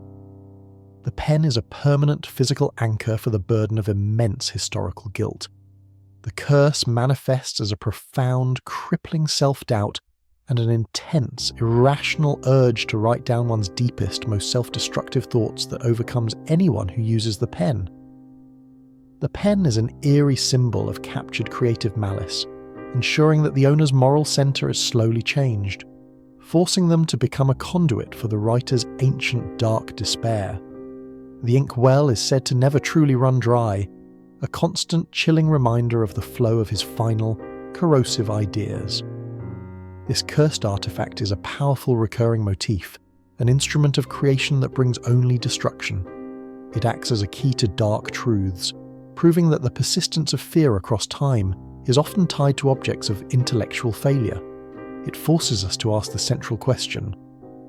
The pen is a permanent physical anchor for the burden of immense historical guilt. The curse manifests as a profound, crippling self-doubt and an intense, irrational urge to write down one's deepest, most self-destructive thoughts that overcomes anyone who uses the pen. The pen is an eerie symbol of captured creative malice, ensuring that the owner's moral center is slowly changed, forcing them to become a conduit for the writer's ancient dark despair. The ink well is said to never truly run dry, a constant chilling reminder of the flow of his final, corrosive ideas. This cursed artifact is a powerful recurring motif, an instrument of creation that brings only destruction. It acts as a key to dark truths, proving that the persistence of fear across time is often tied to objects of intellectual failure. It forces us to ask the central question: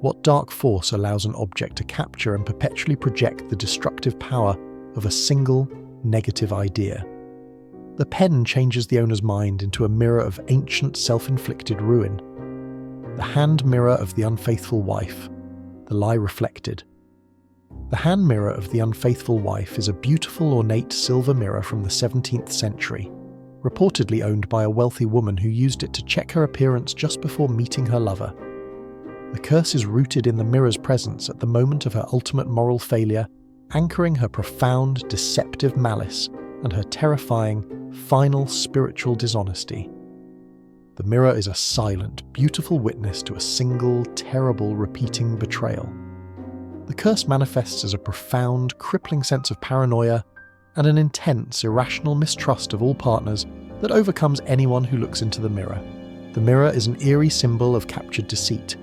what dark force allows an object to capture and perpetually project the destructive power of a single, negative idea? The pen changes the owner's mind into a mirror of ancient self-inflicted ruin. The hand mirror of the unfaithful wife, the lie reflected. The hand mirror of the unfaithful wife is a beautiful ornate silver mirror from the 17th century, reportedly owned by a wealthy woman who used it to check her appearance just before meeting her lover. The curse is rooted in the mirror's presence at the moment of her ultimate moral failure, anchoring her profound, deceptive malice and her terrifying, final spiritual dishonesty. The mirror is a silent, beautiful witness to a single, terrible, repeating betrayal. The curse manifests as a profound, crippling sense of paranoia and an intense, irrational mistrust of all partners that overcomes anyone who looks into the mirror. The mirror is an eerie symbol of captured deceit,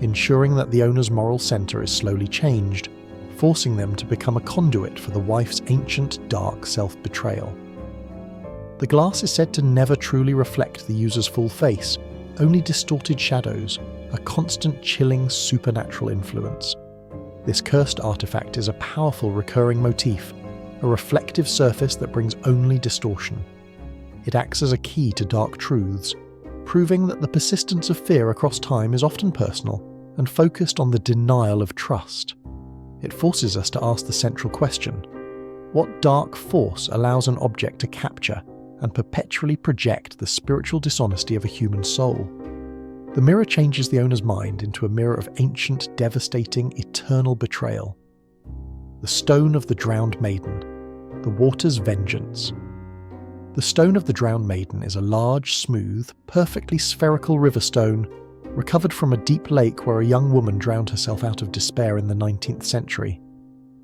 ensuring that the owner's moral center is slowly changed, forcing them to become a conduit for the wife's ancient, dark self-betrayal. The glass is said to never truly reflect the user's full face, only distorted shadows, a constant chilling supernatural influence. This cursed artifact is a powerful recurring motif, a reflective surface that brings only distortion. It acts as a key to dark truths, proving that the persistence of fear across time is often personal and focused on the denial of trust. It forces us to ask the central question: what dark force allows an object to capture and perpetually project the spiritual dishonesty of a human soul? The mirror changes the owner's mind into a mirror of ancient, devastating, eternal betrayal. The stone of the drowned maiden, the water's vengeance. The stone of the drowned maiden is a large, smooth, perfectly spherical river stone recovered from a deep lake where a young woman drowned herself out of despair in the 19th century.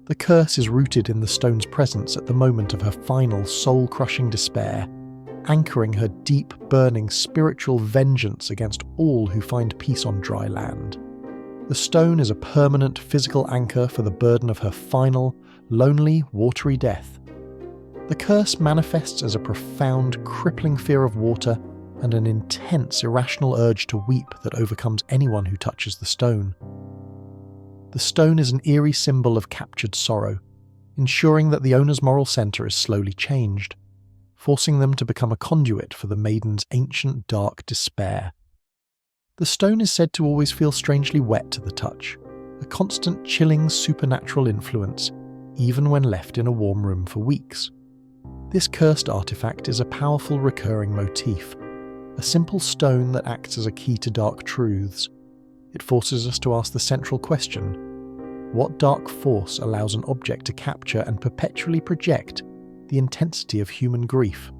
The curse is rooted in the stone's presence at the moment of her final, soul-crushing despair, anchoring her deep, burning spiritual vengeance against all who find peace on dry land. The stone is a permanent physical anchor for the burden of her final, lonely, watery death. The curse manifests as a profound, crippling fear of water and an intense, irrational urge to weep that overcomes anyone who touches the stone. The stone is an eerie symbol of captured sorrow, ensuring that the owner's moral center is slowly changed, forcing them to become a conduit for the maiden's ancient dark despair. The stone is said to always feel strangely wet to the touch, a constant chilling supernatural influence, even when left in a warm room for weeks. This cursed artifact is a powerful recurring motif, a simple stone that acts as a key to dark truths. It forces us to ask the central question: what dark force allows an object to capture and perpetually project the intensity of human grief?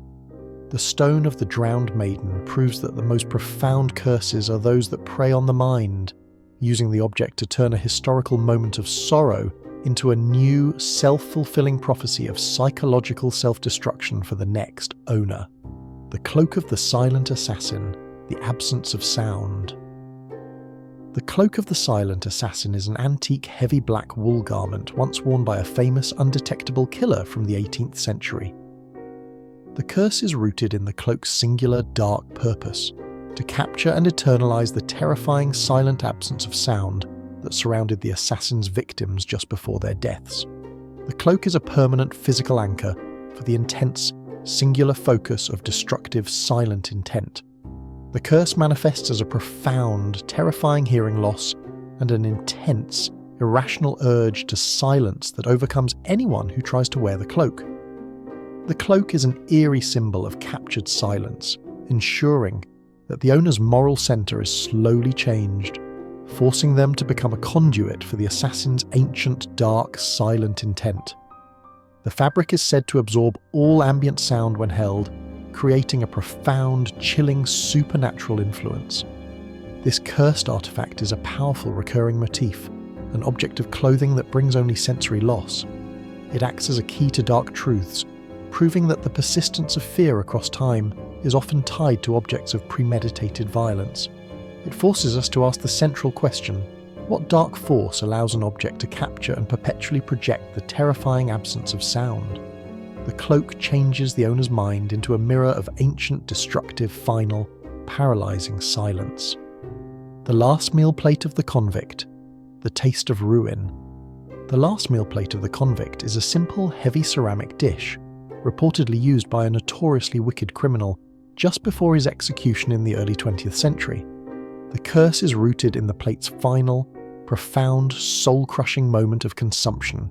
The stone of the drowned maiden proves that the most profound curses are those that prey on the mind, using the object to turn a historical moment of sorrow into a new, self-fulfilling prophecy of psychological self-destruction for the next owner. The cloak of the silent assassin, the absence of sound. The cloak of the silent assassin is an antique heavy black wool garment once worn by a famous undetectable killer from the 18th century. The curse is rooted in the cloak's singular dark purpose, to capture and eternalize the terrifying silent absence of sound that surrounded the assassin's victims just before their deaths. The cloak is a permanent physical anchor for the intense, singular focus of destructive, silent intent. The curse manifests as a profound, terrifying hearing loss and an intense, irrational urge to silence that overcomes anyone who tries to wear the cloak. The cloak is an eerie symbol of captured silence, ensuring that the owner's moral center is slowly changed, forcing them to become a conduit for the assassin's ancient, dark, silent intent. The fabric is said to absorb all ambient sound when held, creating a profound, chilling, supernatural influence. This cursed artifact is a powerful recurring motif, an object of clothing that brings only sensory loss. It acts as a key to dark truths, proving that the persistence of fear across time is often tied to objects of premeditated violence. It forces us to ask the central question: what dark force allows an object to capture and perpetually project the terrifying absence of sound? The cloak changes the owner's mind into a mirror of ancient, destructive, final, paralyzing silence. The last meal plate of the convict, the taste of ruin. The last meal plate of the convict is a simple, heavy ceramic dish, reportedly used by a notoriously wicked criminal just before his execution in the early 20th century. The curse is rooted in the plate's final, profound, soul-crushing moment of consumption,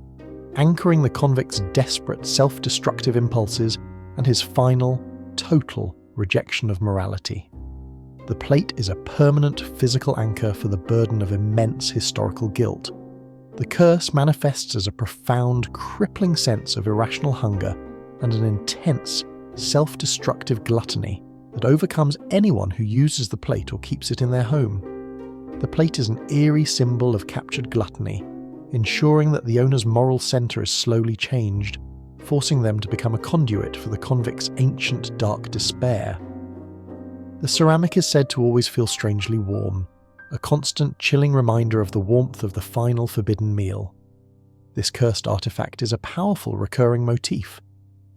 anchoring the convict's desperate, self-destructive impulses and his final, total rejection of morality. The plate is a permanent physical anchor for the burden of immense historical guilt. The curse manifests as a profound, crippling sense of irrational hunger and an intense, self-destructive gluttony that overcomes anyone who uses the plate or keeps it in their home. The plate is an eerie symbol of captured gluttony, ensuring that the owner's moral center is slowly changed, forcing them to become a conduit for the convict's ancient dark despair. The ceramic is said to always feel strangely warm, a constant chilling reminder of the warmth of the final forbidden meal. This cursed artifact is a powerful recurring motif,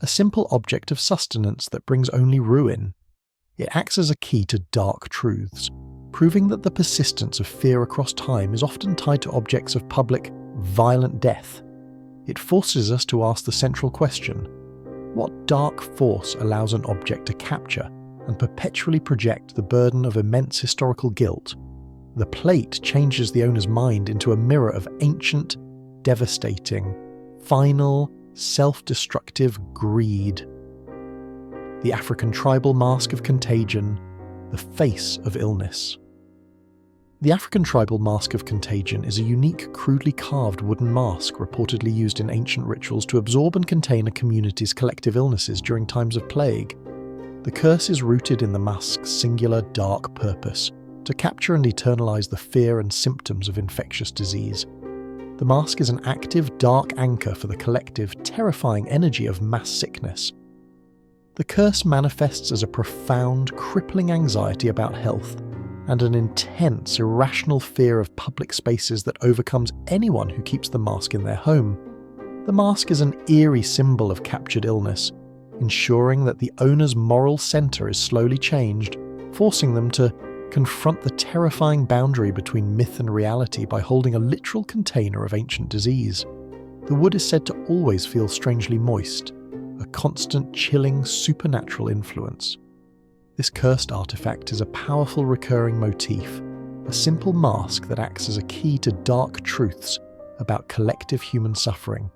a simple object of sustenance that brings only ruin. It acts as a key to dark truths, proving that the persistence of fear across time is often tied to objects of public, violent death. It forces us to ask the central question: what dark force allows an object to capture and perpetually project the burden of immense historical guilt? The plate changes the owner's mind into a mirror of ancient, devastating, final, self-destructive greed. The African tribal mask of contagion, the face of illness. The African tribal mask of contagion is a unique, crudely carved wooden mask reportedly used in ancient rituals to absorb and contain a community's collective illnesses during times of plague. The curse is rooted in the mask's singular, dark purpose, to capture and eternalize the fear and symptoms of infectious disease. The mask is an active, dark anchor for the collective, terrifying energy of mass sickness. The curse manifests as a profound, crippling anxiety about health, and an intense, irrational fear of public spaces that overcomes anyone who keeps the mask in their home. The mask is an eerie symbol of captured illness, ensuring that the owner's moral center is slowly changed, forcing them to confront the terrifying boundary between myth and reality by holding a literal container of ancient disease. The wood is said to always feel strangely moist, a constant, chilling, supernatural influence. This cursed artifact is a powerful recurring motif, a simple mask that acts as a key to dark truths about collective human suffering.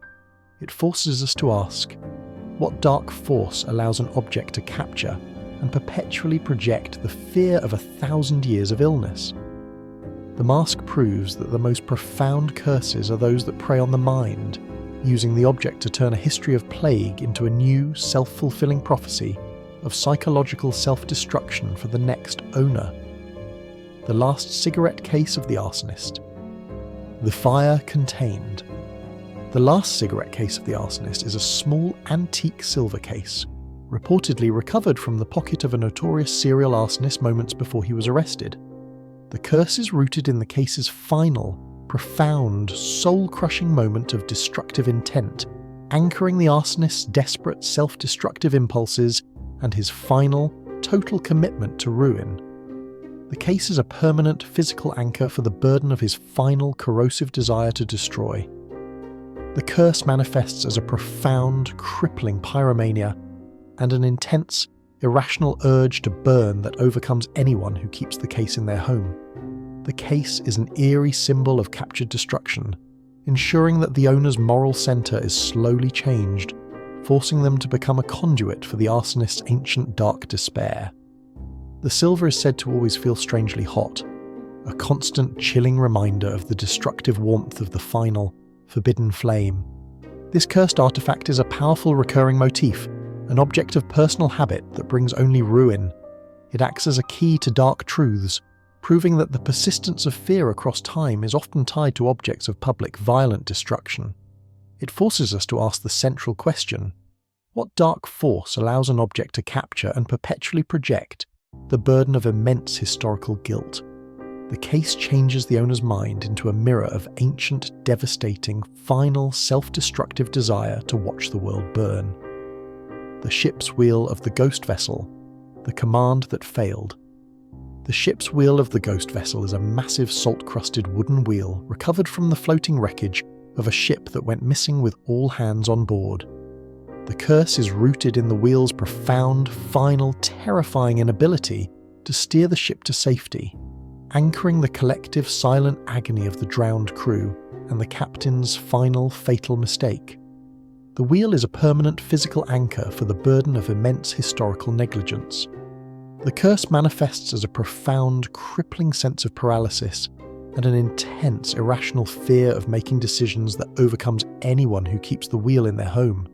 It forces us to ask: what dark force allows an object to capture and perpetually project the fear of 1,000 years of illness? The mask proves that the most profound curses are those that prey on the mind, using the object to turn a history of plague into a new, self-fulfilling prophecy of psychological self-destruction for the next owner. The last cigarette case of the arsonist. The fire contained. The last cigarette case of the arsonist is a small antique silver case, reportedly recovered from the pocket of a notorious serial arsonist moments before he was arrested. The curse is rooted in the case's final, profound, soul-crushing moment of destructive intent, anchoring the arsonist's desperate, self-destructive impulses and his final, total commitment to ruin. The case is a permanent physical anchor for the burden of his final corrosive desire to destroy. The curse manifests as a profound, crippling pyromania and an intense, irrational urge to burn that overcomes anyone who keeps the case in their home. The case is an eerie symbol of captured destruction, ensuring that the owner's moral centre is slowly changed, forcing them to become a conduit for the arsonist's ancient dark despair. The silver is said to always feel strangely hot, a constant chilling reminder of the destructive warmth of the final, forbidden flame. This cursed artifact is a powerful recurring motif, an object of personal habit that brings only ruin. It acts as a key to dark truths, proving that the persistence of fear across time is often tied to objects of public violent destruction. It forces us to ask the central question: what dark force allows an object to capture and perpetually project the burden of immense historical guilt? The case changes the owner's mind into a mirror of ancient, devastating, final, self-destructive desire to watch the world burn. The ship's wheel of the ghost vessel, the command that failed. The ship's wheel of the ghost vessel is a massive salt-crusted wooden wheel recovered from the floating wreckage of a ship that went missing with all hands on board. The curse is rooted in the wheel's profound, final, terrifying inability to steer the ship to safety, anchoring the collective silent agony of the drowned crew and the captain's final, fatal mistake. The wheel is a permanent physical anchor for the burden of immense historical negligence. The curse manifests as a profound, crippling sense of paralysis and an intense, irrational fear of making decisions that overcomes anyone who keeps the wheel in their home.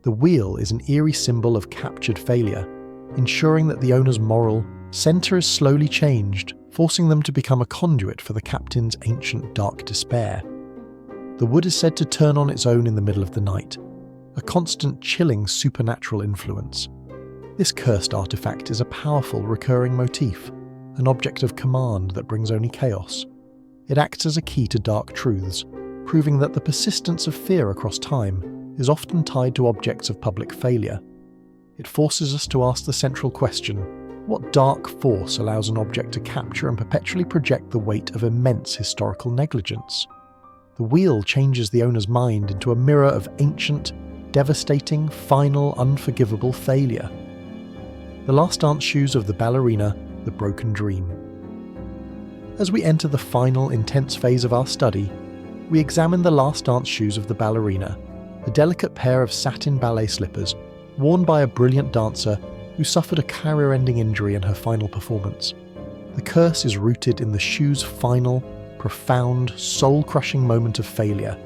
The wheel is an eerie symbol of captured failure, ensuring that the owner's moral centre is slowly changed, forcing them to become a conduit for the captain's ancient dark despair. The wood is said to turn on its own in the middle of the night, a constant chilling supernatural influence. This cursed artifact is a powerful recurring motif, an object of command that brings only chaos. It acts as a key to dark truths, proving that the persistence of fear across time is often tied to objects of public failure. It forces us to ask the central question: what dark force allows an object to capture and perpetually project the weight of immense historical negligence? The wheel changes the owner's mind into a mirror of ancient, devastating, final, unforgivable failure. The last dance shoes of the ballerina, the broken dream. As we enter the final, intense phase of our study, we examine the last dance shoes of the ballerina, a delicate pair of satin ballet slippers worn by a brilliant dancer who suffered a career-ending injury in her final performance. The curse is rooted in the shoe's final, profound, soul-crushing moment of failure,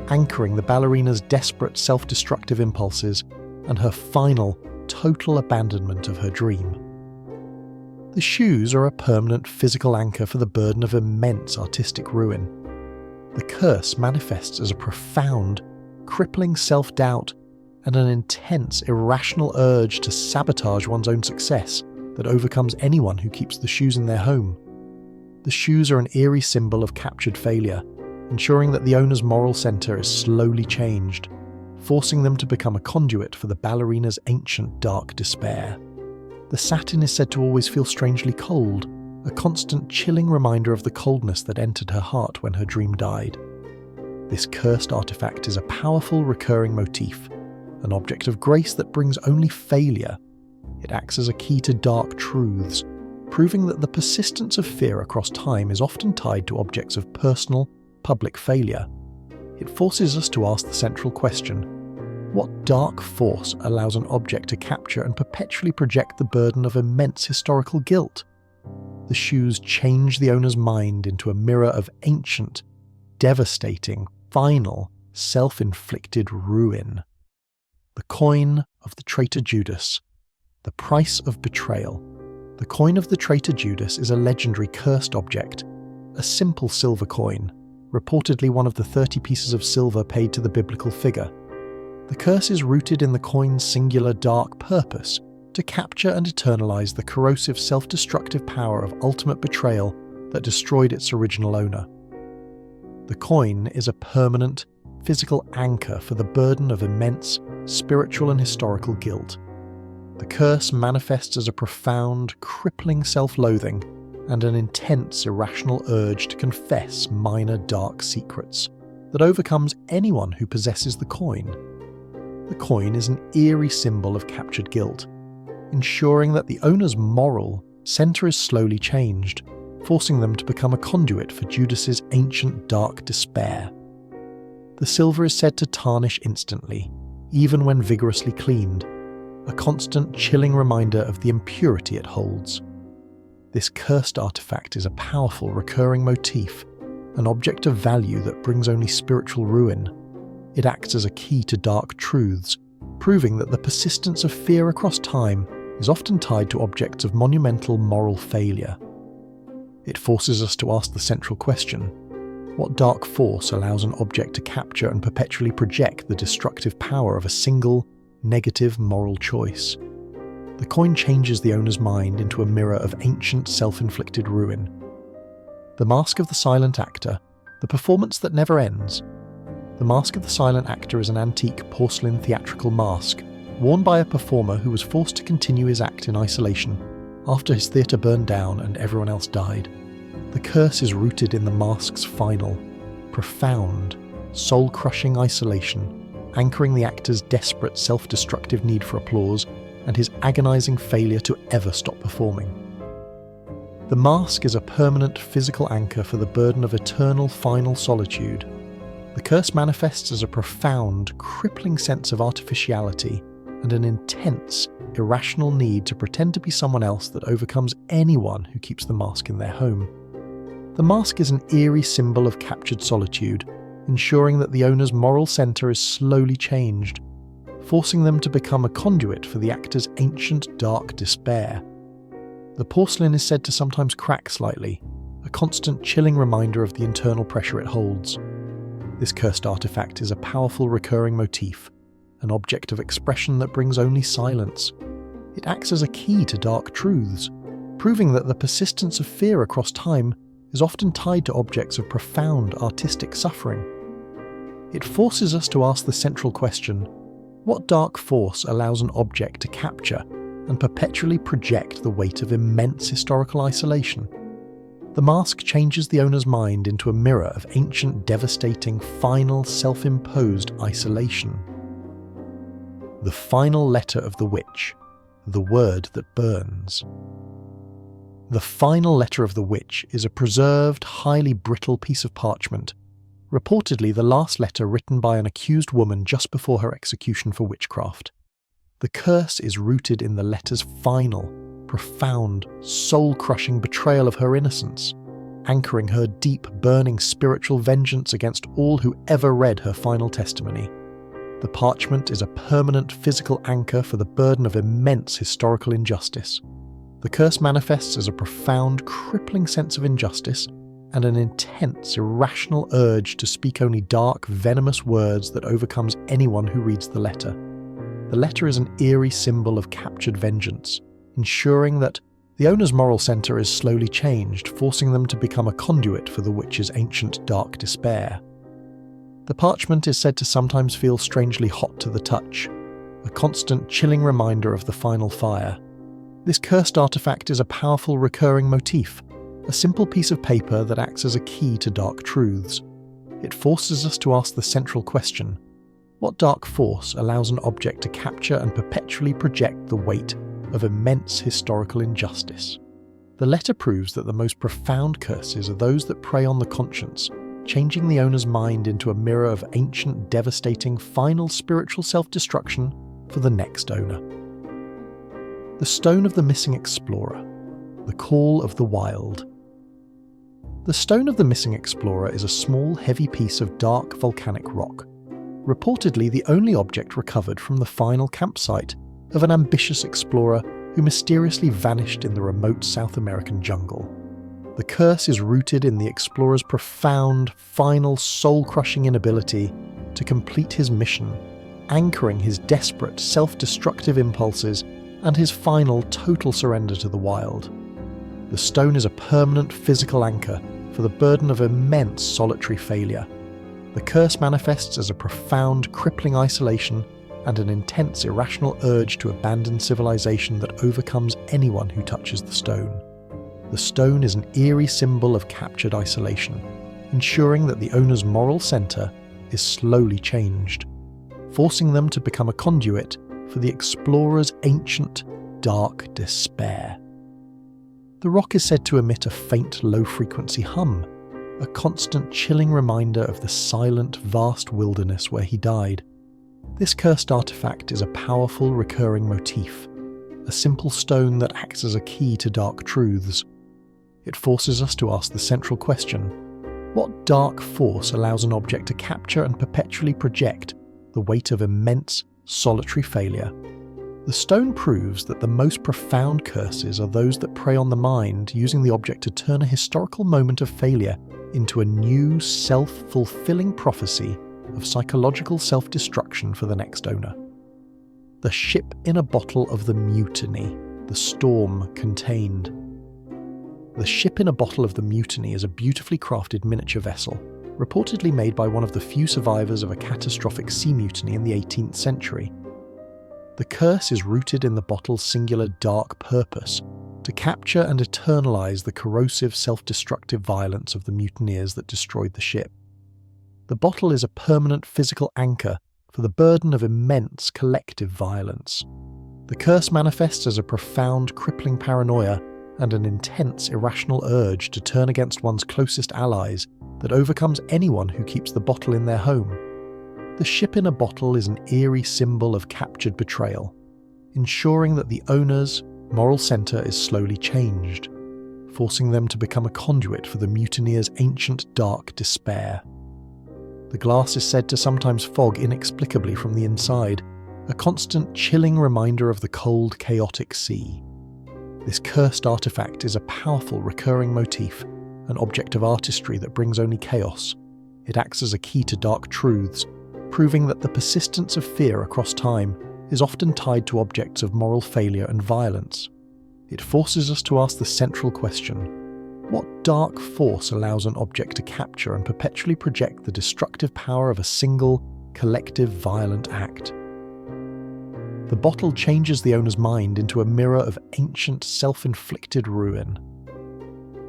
anchoring the ballerina's desperate self-destructive impulses and her final, total abandonment of her dream. The shoes are a permanent physical anchor for the burden of immense artistic ruin. The curse manifests as a profound, crippling self-doubt and an intense, irrational urge to sabotage one's own success that overcomes anyone who keeps the shoes in their home. The shoes are an eerie symbol of captured failure, ensuring that the owner's moral centre is slowly changed, forcing them to become a conduit for the ballerina's ancient dark despair. The satin is said to always feel strangely cold, a constant chilling reminder of the coldness that entered her heart when her dream died. This cursed artifact is a powerful recurring motif, an object of grace that brings only failure. It acts as a key to dark truths, proving that the persistence of fear across time is often tied to objects of personal, public failure. It forces us to ask the central question: what dark force allows an object to capture and perpetually project the burden of immense historical guilt? The shoes change the owner's mind into a mirror of ancient, devastating, final, self-inflicted ruin. The coin of the traitor Judas. The price of betrayal. The coin of the traitor Judas is a legendary cursed object, a simple silver coin, reportedly one of the 30 pieces of silver paid to the biblical figure. The curse is rooted in the coin's singular dark purpose to capture and eternalize the corrosive self-destructive power of ultimate betrayal that destroyed its original owner. The coin is a permanent, physical anchor for the burden of immense, spiritual and historical guilt. The curse manifests as a profound, crippling self-loathing and an intense, irrational urge to confess minor dark secrets that overcomes anyone who possesses the coin. The coin is an eerie symbol of captured guilt, ensuring that the owner's moral center is slowly changed, forcing them to become a conduit for Judas's ancient dark despair. The silver is said to tarnish instantly, even when vigorously cleaned, a constant chilling reminder of the impurity it holds. This cursed artifact is a powerful recurring motif, an object of value that brings only spiritual ruin. It acts as a key to dark truths, proving that the persistence of fear across time is often tied to objects of monumental moral failure. It forces us to ask the central question: what dark force allows an object to capture and perpetually project the destructive power of a single, negative moral choice? The coin changes the owner's mind into a mirror of ancient self-inflicted ruin. The Mask of the Silent Actor, the performance that never ends. The Mask of the Silent Actor is an antique porcelain theatrical mask worn by a performer who was forced to continue his act in isolation after his theatre burned down and everyone else died. The curse is rooted in the mask's final, profound, soul-crushing isolation, anchoring the actor's desperate self-destructive need for applause and his agonizing failure to ever stop performing. The mask is a permanent physical anchor for the burden of eternal final solitude. The curse manifests as a profound, crippling sense of artificiality and an intense, irrational need to pretend to be someone else that overcomes anyone who keeps the mask in their home. The mask is an eerie symbol of captured solitude, ensuring that the owner's moral center is slowly changed, forcing them to become a conduit for the actor's ancient dark despair. The porcelain is said to sometimes crack slightly, a constant chilling reminder of the internal pressure it holds. This cursed artifact is a powerful recurring motif, an object of expression that brings only silence. It acts as a key to dark truths, proving that the persistence of fear across time is often tied to objects of profound artistic suffering. It forces us to ask the central question: what dark force allows an object to capture and perpetually project the weight of immense historical isolation? The mask changes the owner's mind into a mirror of ancient, devastating, final, self-imposed isolation. The final letter of the witch, the word that burns. The final letter of the witch is a preserved, highly brittle piece of parchment, reportedly the last letter written by an accused woman just before her execution for witchcraft. The curse is rooted in the letter's final, profound, soul-crushing betrayal of her innocence, anchoring her deep, burning spiritual vengeance against all who ever read her final testimony. The parchment is a permanent physical anchor for the burden of immense historical injustice. The curse manifests as a profound, crippling sense of injustice and an intense, irrational urge to speak only dark, venomous words that overcomes anyone who reads the letter. The letter is an eerie symbol of captured vengeance, ensuring that the owner's moral center is slowly changed, forcing them to become a conduit for the witch's ancient dark despair. The parchment is said to sometimes feel strangely hot to the touch, a constant chilling reminder of the final fire. This cursed artifact is a powerful recurring motif, a simple piece of paper that acts as a key to dark truths. It forces us to ask the central question: what dark force allows an object to capture and perpetually project the weight of immense historical injustice? The letter proves that the most profound curses are those that prey on the conscience, changing the owner's mind into a mirror of ancient, devastating, final spiritual self-destruction for the next owner. The Stone of the Missing Explorer, the Call of the Wild. The Stone of the Missing Explorer is a small, heavy piece of dark volcanic rock, reportedly the only object recovered from the final campsite of an ambitious explorer who mysteriously vanished in the remote South American jungle. The curse is rooted in the explorer's profound, final, soul-crushing inability to complete his mission, anchoring his desperate, self-destructive impulses and his final, total surrender to the wild. The stone is a permanent physical anchor for the burden of immense solitary failure. The curse manifests as a profound, crippling isolation and an intense, irrational urge to abandon civilization that overcomes anyone who touches the stone. The stone is an eerie symbol of captured isolation, ensuring that the owner's moral center is slowly changed, forcing them to become a conduit for the explorer's ancient, dark despair. The rock is said to emit a faint, low-frequency hum, a constant chilling reminder of the silent, vast wilderness where he died. This cursed artifact is a powerful, recurring motif, a simple stone that acts as a key to dark truths. It forces us to ask the central question: what dark force allows an object to capture and perpetually project the weight of immense, solitary failure? The stone proves that the most profound curses are those that prey on the mind, using the object to turn a historical moment of failure into a new, self-fulfilling prophecy of psychological self-destruction for the next owner. The ship in a bottle of the mutiny, the storm contained. The ship in a bottle of the mutiny is a beautifully crafted miniature vessel, reportedly made by one of the few survivors of a catastrophic sea mutiny in the 18th century. The curse is rooted in the bottle's singular dark purpose, to capture and eternalize the corrosive, self-destructive violence of the mutineers that destroyed the ship. The bottle is a permanent physical anchor for the burden of immense collective violence. The curse manifests as a profound, crippling paranoia and an intense, irrational urge to turn against one's closest allies that overcomes anyone who keeps the bottle in their home. The ship in a bottle is an eerie symbol of captured betrayal, ensuring that the owner's moral center is slowly changed, forcing them to become a conduit for the mutineers' ancient dark despair. The glass is said to sometimes fog inexplicably from the inside, a constant chilling reminder of the cold, chaotic sea. This cursed artifact is a powerful recurring motif, an object of artistry that brings only chaos. It acts as a key to dark truths, proving that the persistence of fear across time is often tied to objects of moral failure and violence. It forces us to ask the central question: what dark force allows an object to capture and perpetually project the destructive power of a single, collective, violent act? The bottle changes the owner's mind into a mirror of ancient, self-inflicted ruin.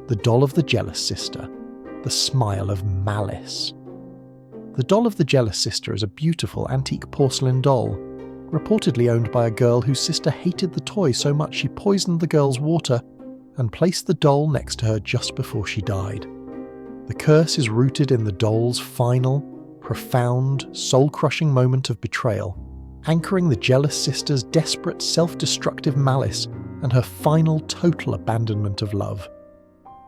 The doll of the jealous sister, the smile of malice. The doll of the jealous sister is a beautiful antique porcelain doll, reportedly owned by a girl whose sister hated the toy so much she poisoned the girl's water and placed the doll next to her just before she died. The curse is rooted in the doll's final, profound, soul-crushing moment of betrayal, anchoring the jealous sister's desperate, self-destructive malice and her final, total abandonment of love.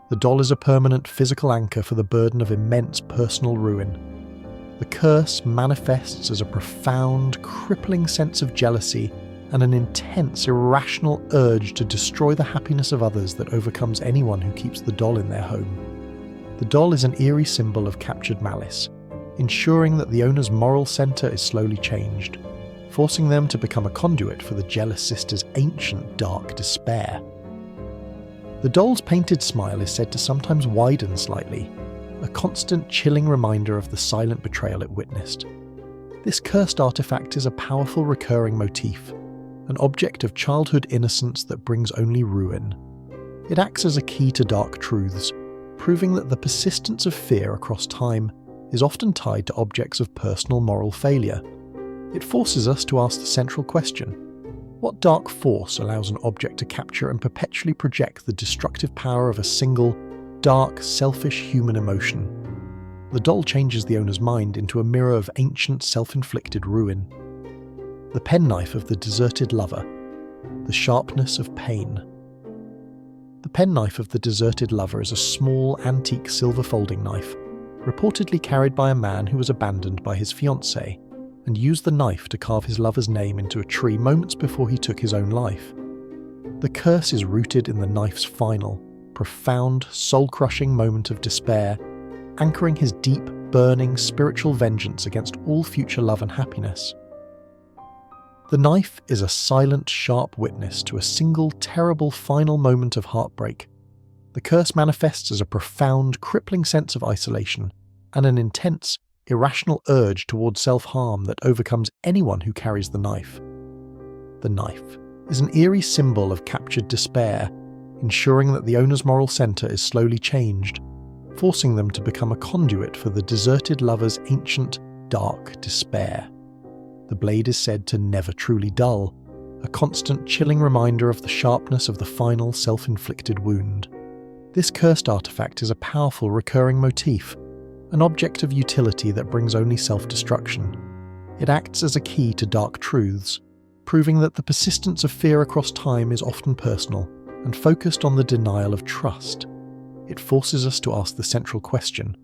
The doll is a permanent physical anchor for the burden of immense personal ruin. The curse manifests as a profound, crippling sense of jealousy and an intense, irrational urge to destroy the happiness of others that overcomes anyone who keeps the doll in their home. The doll is an eerie symbol of captured malice, ensuring that the owner's moral center is slowly changed, forcing them to become a conduit for the jealous sister's ancient dark despair. The doll's painted smile is said to sometimes widen slightly, a constant chilling reminder of the silent betrayal it witnessed. This cursed artifact is a powerful recurring motif, an object of childhood innocence that brings only ruin. It acts as a key to dark truths, proving that the persistence of fear across time is often tied to objects of personal moral failure. It forces us to ask the central question: what dark force allows an object to capture and perpetually project the destructive power of a single, dark, selfish human emotion? The doll changes the owner's mind into a mirror of ancient, self-inflicted ruin. The penknife of the deserted lover, the sharpness of pain. The penknife of the deserted lover is a small, antique silver folding knife, reportedly carried by a man who was abandoned by his fiancée, and used the knife to carve his lover's name into a tree moments before he took his own life. The curse is rooted in the knife's final, profound, soul-crushing moment of despair, anchoring his deep, burning, spiritual vengeance against all future love and happiness. The knife is a silent, sharp witness to a single, terrible final moment of heartbreak. The curse manifests as a profound, crippling sense of isolation and an intense, irrational urge towards self-harm that overcomes anyone who carries the knife. The knife is an eerie symbol of captured despair, ensuring that the owner's moral center is slowly changed, forcing them to become a conduit for the deserted lover's ancient, dark despair. The blade is said to never truly dull, a constant chilling reminder of the sharpness of the final self-inflicted wound. This cursed artifact is a powerful recurring motif, an object of utility that brings only self-destruction. It acts as a key to dark truths, proving that the persistence of fear across time is often personal and focused on the denial of trust. It forces us to ask the central question: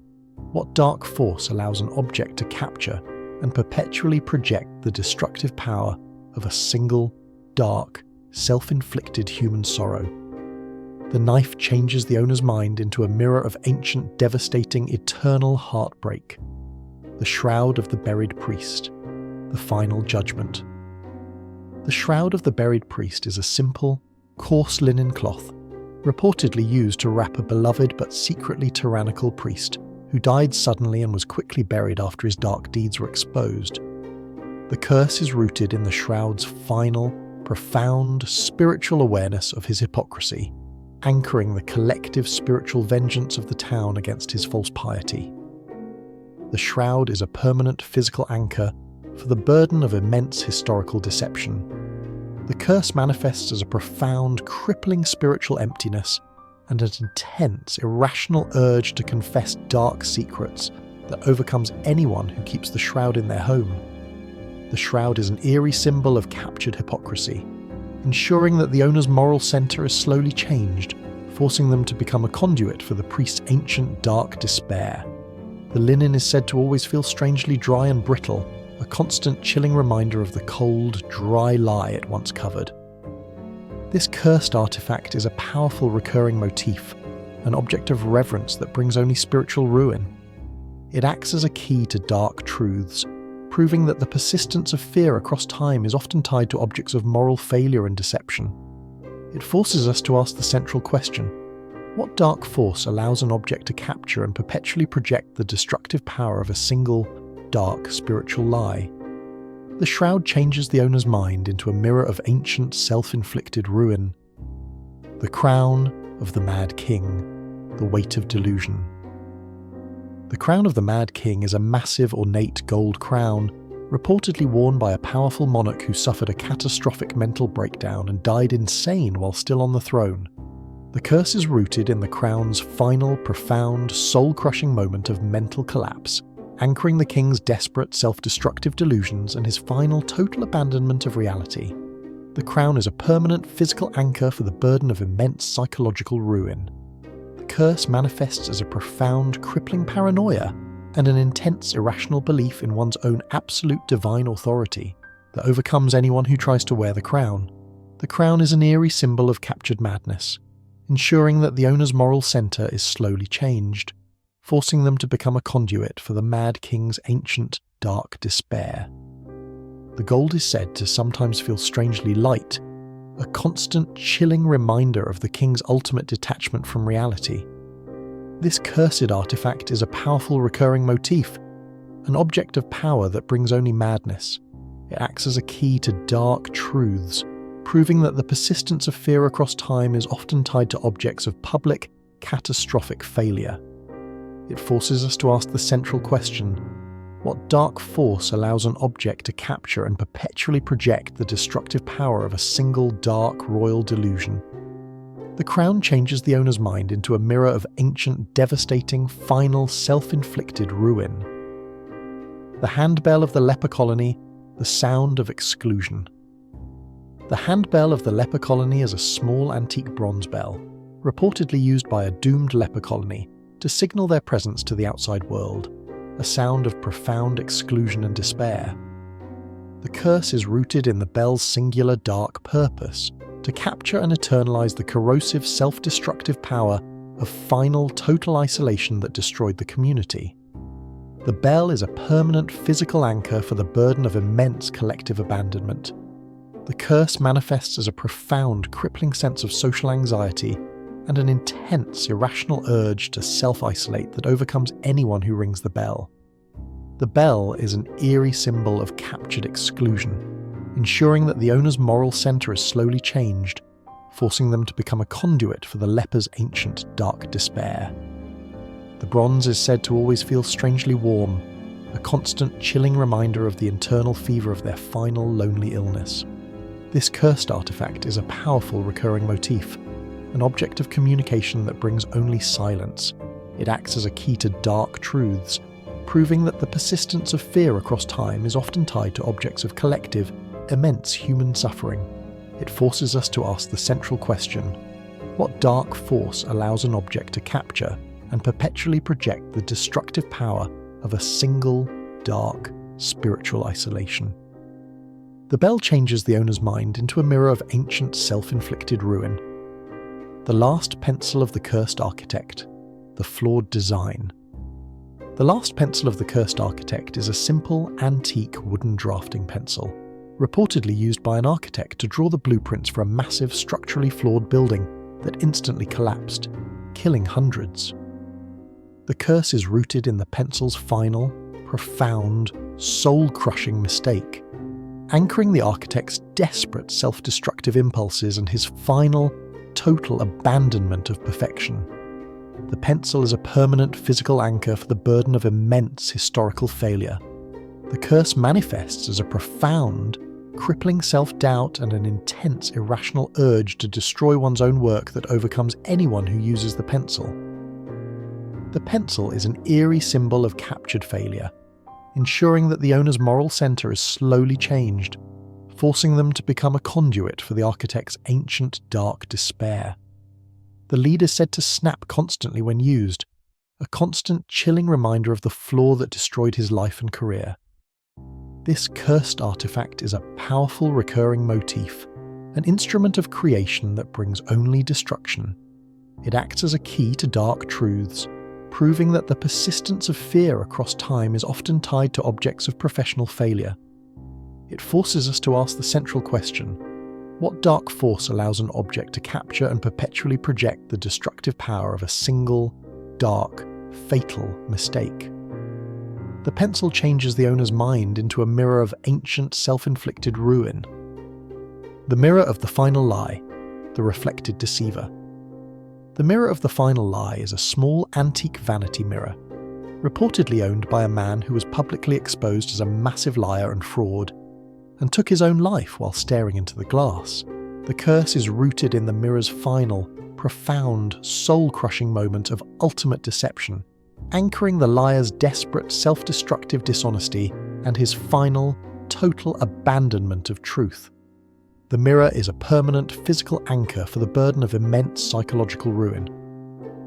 what dark force allows an object to capture and perpetually project the destructive power of a single, dark, self-inflicted human sorrow? The knife changes the owner's mind into a mirror of ancient, devastating, eternal heartbreak. The Shroud of the Buried Priest. The Final Judgment. The Shroud of the Buried Priest is a simple, coarse linen cloth, reportedly used to wrap a beloved but secretly tyrannical priest who died suddenly and was quickly buried after his dark deeds were exposed. The curse is rooted in the shroud's final, profound, spiritual awareness of his hypocrisy, anchoring the collective spiritual vengeance of the town against his false piety. The shroud is a permanent physical anchor for the burden of immense historical deception. The curse manifests as a profound, crippling spiritual emptiness and an intense, irrational urge to confess dark secrets that overcomes anyone who keeps the shroud in their home. The shroud is an eerie symbol of captured hypocrisy, ensuring that the owner's moral center is slowly changed, forcing them to become a conduit for the priest's ancient dark despair. The linen is said to always feel strangely dry and brittle, a constant chilling reminder of the cold, dry lie it once covered. This cursed artifact is a powerful recurring motif, an object of reverence that brings only spiritual ruin. It acts as a key to dark truths, proving that the persistence of fear across time is often tied to objects of moral failure and deception. It forces us to ask the central question: what dark force allows an object to capture and perpetually project the destructive power of a single, dark spiritual lie? The shroud changes the owner's mind into a mirror of ancient self-inflicted ruin. The Crown of the Mad King, the Weight of Delusion. The crown of the Mad King is a massive, ornate gold crown, reportedly worn by a powerful monarch who suffered a catastrophic mental breakdown and died insane while still on the throne. The curse is rooted in the crown's final, profound, soul-crushing moment of mental collapse, anchoring the king's desperate, self-destructive delusions and his final total abandonment of reality. The crown is a permanent physical anchor for the burden of immense psychological ruin. The curse manifests as a profound, crippling paranoia and an intense, irrational belief in one's own absolute divine authority that overcomes anyone who tries to wear the crown. The crown is an eerie symbol of captured madness, ensuring that the owner's moral center is slowly changed, forcing them to become a conduit for the Mad King's ancient, dark despair. The gold is said to sometimes feel strangely light, a constant, chilling reminder of the king's ultimate detachment from reality. This cursed artifact is a powerful recurring motif, an object of power that brings only madness. It acts as a key to dark truths, proving that the persistence of fear across time is often tied to objects of public, catastrophic failure. It forces us to ask the central question: what dark force allows an object to capture and perpetually project the destructive power of a single dark royal delusion? The crown changes the owner's mind into a mirror of ancient, devastating, final, self-inflicted ruin. The handbell of the leper colony, the sound of exclusion. The handbell of the leper colony is a small antique bronze bell, reportedly used by a doomed leper colony to signal their presence to the outside world, a sound of profound exclusion and despair. The curse is rooted in the bell's singular dark purpose, to capture and eternalize the corrosive, self-destructive power of final, total isolation that destroyed the community. The bell is a permanent physical anchor for the burden of immense collective abandonment. The curse manifests as a profound, crippling sense of social anxiety and an intense, irrational urge to self-isolate that overcomes anyone who rings the bell. The bell is an eerie symbol of captured exclusion, ensuring that the owner's moral center is slowly changed, forcing them to become a conduit for the leper's ancient dark despair. The bronze is said to always feel strangely warm, a constant chilling reminder of the internal fever of their final lonely illness. This cursed artifact is a powerful recurring motif, an object of communication that brings only silence. It acts as a key to dark truths, proving that the persistence of fear across time is often tied to objects of collective, immense human suffering. It forces us to ask the central question: what dark force allows an object to capture and perpetually project the destructive power of a single, dark, spiritual isolation? The bell changes the owner's mind into a mirror of ancient self-inflicted ruin. The last pencil of the cursed architect, the flawed design. The last pencil of the cursed architect is a simple, antique wooden drafting pencil, reportedly used by an architect to draw the blueprints for a massive, structurally flawed building that instantly collapsed, killing hundreds. The curse is rooted in the pencil's final, profound, soul-crushing mistake, anchoring the architect's desperate self-destructive impulses and his final, total abandonment of perfection. The pencil is a permanent physical anchor for the burden of immense historical failure. The curse manifests as a profound, crippling self-doubt and an intense, irrational urge to destroy one's own work that overcomes anyone who uses the pencil. The pencil is an eerie symbol of captured failure, ensuring that the owner's moral centre is slowly changed, forcing them to become a conduit for the architect's ancient dark despair. The lead is said to snap constantly when used, a constant chilling reminder of the flaw that destroyed his life and career. This cursed artifact is a powerful recurring motif, an instrument of creation that brings only destruction. It acts as a key to dark truths, proving that the persistence of fear across time is often tied to objects of professional failure. It forces us to ask the central question: what dark force allows an object to capture and perpetually project the destructive power of a single, dark, fatal mistake? The pencil changes the owner's mind into a mirror of ancient self-inflicted ruin. The mirror of the final lie, the reflected deceiver. The mirror of the final lie is a small antique vanity mirror, reportedly owned by a man who was publicly exposed as a massive liar and fraud, and took his own life while staring into the glass. The curse is rooted in the mirror's final, profound, soul-crushing moment of ultimate deception, anchoring the liar's desperate, self-destructive dishonesty and his final, total abandonment of truth. The mirror is a permanent physical anchor for the burden of immense psychological ruin.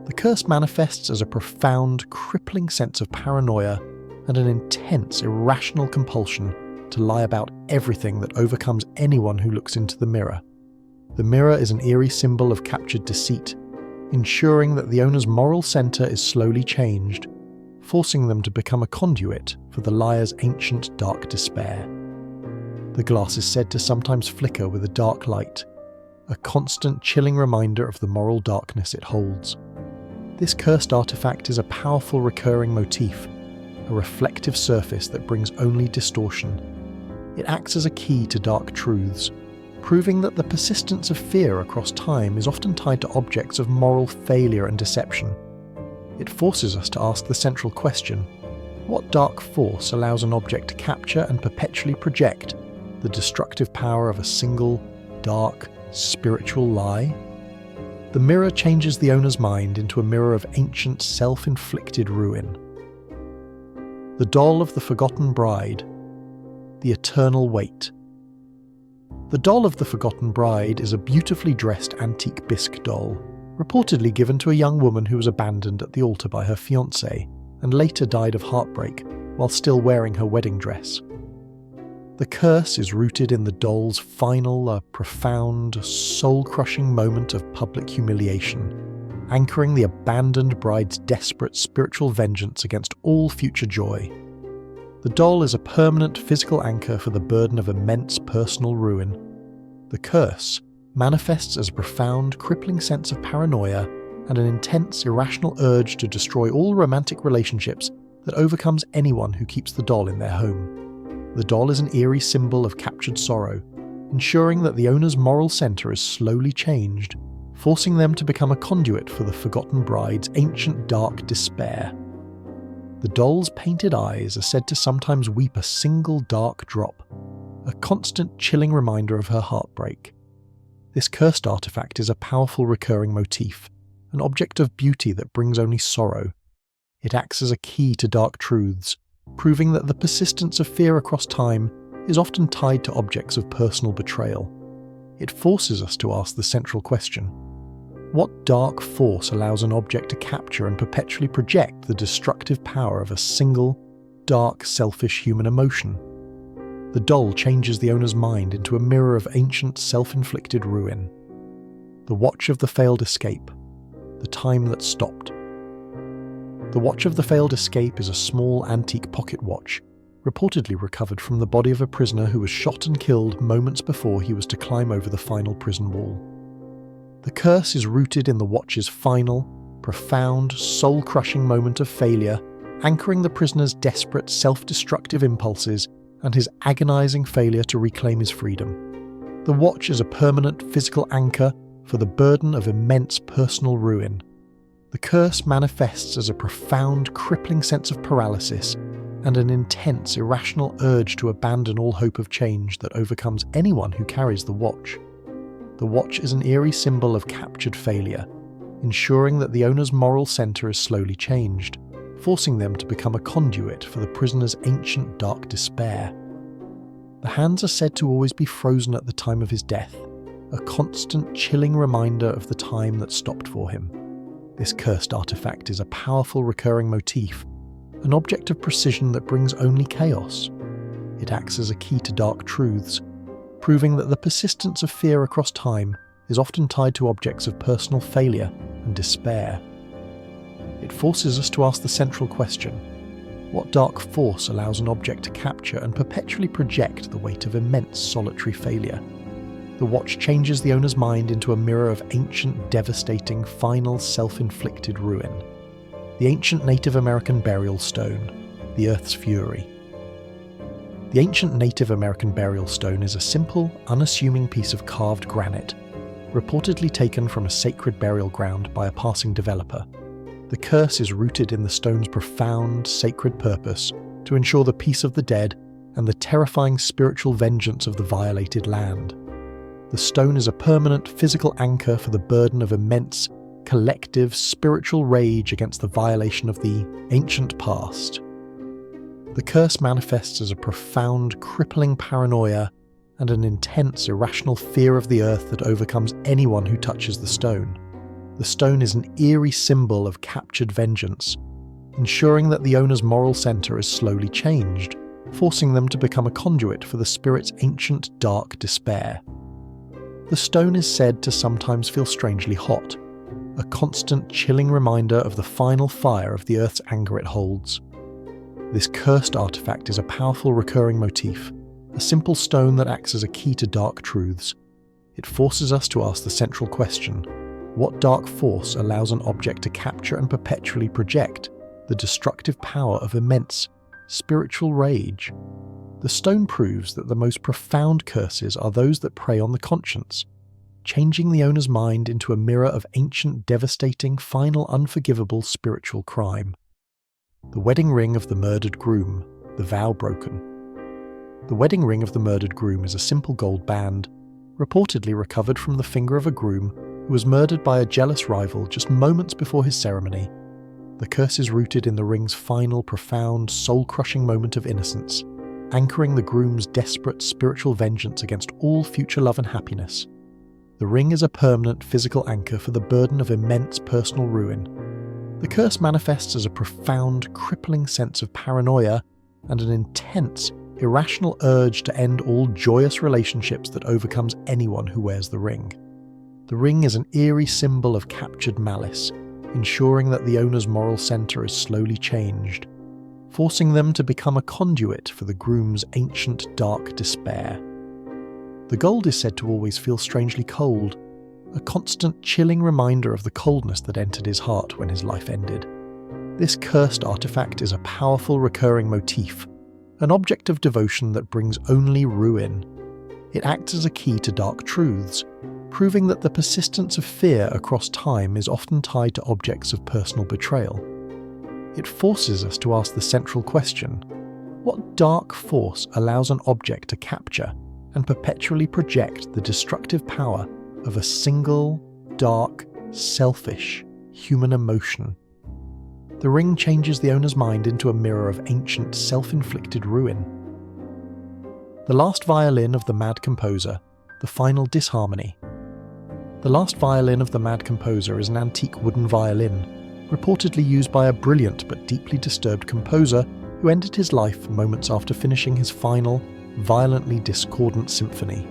The curse manifests as a profound, crippling sense of paranoia and an intense, irrational compulsion to lie about everything that overcomes anyone who looks into the mirror. The mirror is an eerie symbol of captured deceit, ensuring that the owner's moral centre is slowly changed, forcing them to become a conduit for the liar's ancient dark despair. The glass is said to sometimes flicker with a dark light, a constant chilling reminder of the moral darkness it holds. This cursed artifact is a powerful recurring motif, a reflective surface that brings only distortion. It acts as a key to dark truths, proving that the persistence of fear across time is often tied to objects of moral failure and deception. It forces us to ask the central question: what dark force allows an object to capture and perpetually project the destructive power of a single, dark, spiritual lie? The mirror changes the owner's mind into a mirror of ancient self-inflicted ruin. The doll of the forgotten bride, the eternal weight. The doll of the forgotten bride is a beautifully dressed antique bisque doll, reportedly given to a young woman who was abandoned at the altar by her fiancé and later died of heartbreak while still wearing her wedding dress. The curse is rooted in the doll's final, profound, soul-crushing moment of public humiliation, anchoring the abandoned bride's desperate spiritual vengeance against all future joy. The doll is a permanent physical anchor for the burden of immense personal ruin. The curse manifests as a profound, crippling sense of paranoia and an intense, irrational urge to destroy all romantic relationships that overcomes anyone who keeps the doll in their home. The doll is an eerie symbol of captured sorrow, ensuring that the owner's moral center is slowly changed, forcing them to become a conduit for the forgotten bride's ancient dark despair. The doll's painted eyes are said to sometimes weep a single dark drop, a constant chilling reminder of her heartbreak. This cursed artifact is a powerful recurring motif, an object of beauty that brings only sorrow. It acts as a key to dark truths, proving that the persistence of fear across time is often tied to objects of personal betrayal. It forces us to ask the central question: what dark force allows an object to capture and perpetually project the destructive power of a single, dark, selfish human emotion? The doll changes the owner's mind into a mirror of ancient, self-inflicted ruin. The Watch of the Failed Escape, the time that stopped. The Watch of the Failed Escape is a small antique pocket watch, reportedly recovered from the body of a prisoner who was shot and killed moments before he was to climb over the final prison wall. The curse is rooted in the watch's final, profound, soul-crushing moment of failure, anchoring the prisoner's desperate, self-destructive impulses and his agonizing failure to reclaim his freedom. The watch is a permanent physical anchor for the burden of immense personal ruin. The curse manifests as a profound, crippling sense of paralysis and an intense, irrational urge to abandon all hope of change that overcomes anyone who carries the watch. The watch is an eerie symbol of captured failure, ensuring that the owner's moral center is slowly changed, forcing them to become a conduit for the prisoner's ancient dark despair. The hands are said to always be frozen at the time of his death, a constant chilling reminder of the time that stopped for him. This cursed artifact is a powerful recurring motif, an object of precision that brings only chaos. It acts as a key to dark truths, proving that the persistence of fear across time is often tied to objects of personal failure and despair. It forces us to ask the central question: what dark force allows an object to capture and perpetually project the weight of immense solitary failure? The watch changes the owner's mind into a mirror of ancient, devastating, final, self-inflicted ruin. The ancient Native American burial stone, the Earth's Fury. The ancient Native American burial stone is a simple, unassuming piece of carved granite, reportedly taken from a sacred burial ground by a passing developer. The curse is rooted in the stone's profound, sacred purpose to ensure the peace of the dead and the terrifying spiritual vengeance of the violated land. The stone is a permanent physical anchor for the burden of immense, collective, spiritual rage against the violation of the ancient past. The curse manifests as a profound, crippling paranoia and an intense, irrational fear of the earth that overcomes anyone who touches the stone. The stone is an eerie symbol of captured vengeance, ensuring that the owner's moral center is slowly changed, forcing them to become a conduit for the spirit's ancient dark despair. The stone is said to sometimes feel strangely hot, a constant chilling reminder of the final fire of the earth's anger it holds. This cursed artifact is a powerful recurring motif, a simple stone that acts as a key to dark truths. It forces us to ask the central question: what dark force allows an object to capture and perpetually project the destructive power of immense, spiritual rage? The stone proves that the most profound curses are those that prey on the conscience, changing the owner's mind into a mirror of ancient, devastating, final, unforgivable spiritual crime. The wedding ring of the murdered groom, the vow broken. The wedding ring of the murdered groom is a simple gold band, reportedly recovered from the finger of a groom who was murdered by a jealous rival just moments before his ceremony. The curse is rooted in the ring's final, profound, soul-crushing moment of innocence, anchoring the groom's desperate spiritual vengeance against all future love and happiness. The ring is a permanent physical anchor for the burden of immense personal ruin. The curse manifests as a profound, crippling sense of paranoia and an intense, irrational urge to end all joyous relationships that overcomes anyone who wears the ring. The ring is an eerie symbol of captured malice, ensuring that the owner's moral center is slowly changed, forcing them to become a conduit for the groom's ancient dark despair. The gold is said to always feel strangely cold, a constant chilling reminder of the coldness that entered his heart when his life ended. This cursed artifact is a powerful recurring motif, an object of devotion that brings only ruin. It acts as a key to dark truths, proving that the persistence of fear across time is often tied to objects of personal betrayal. It forces us to ask the central question: what dark force allows an object to capture and perpetually project the destructive power of a single, dark, selfish, human emotion? The ring changes the owner's mind into a mirror of ancient, self-inflicted ruin. The Last Violin of the Mad Composer, the Final Disharmony. The Last Violin of the Mad Composer is an antique wooden violin, reportedly used by a brilliant but deeply disturbed composer who ended his life moments after finishing his final, violently discordant symphony.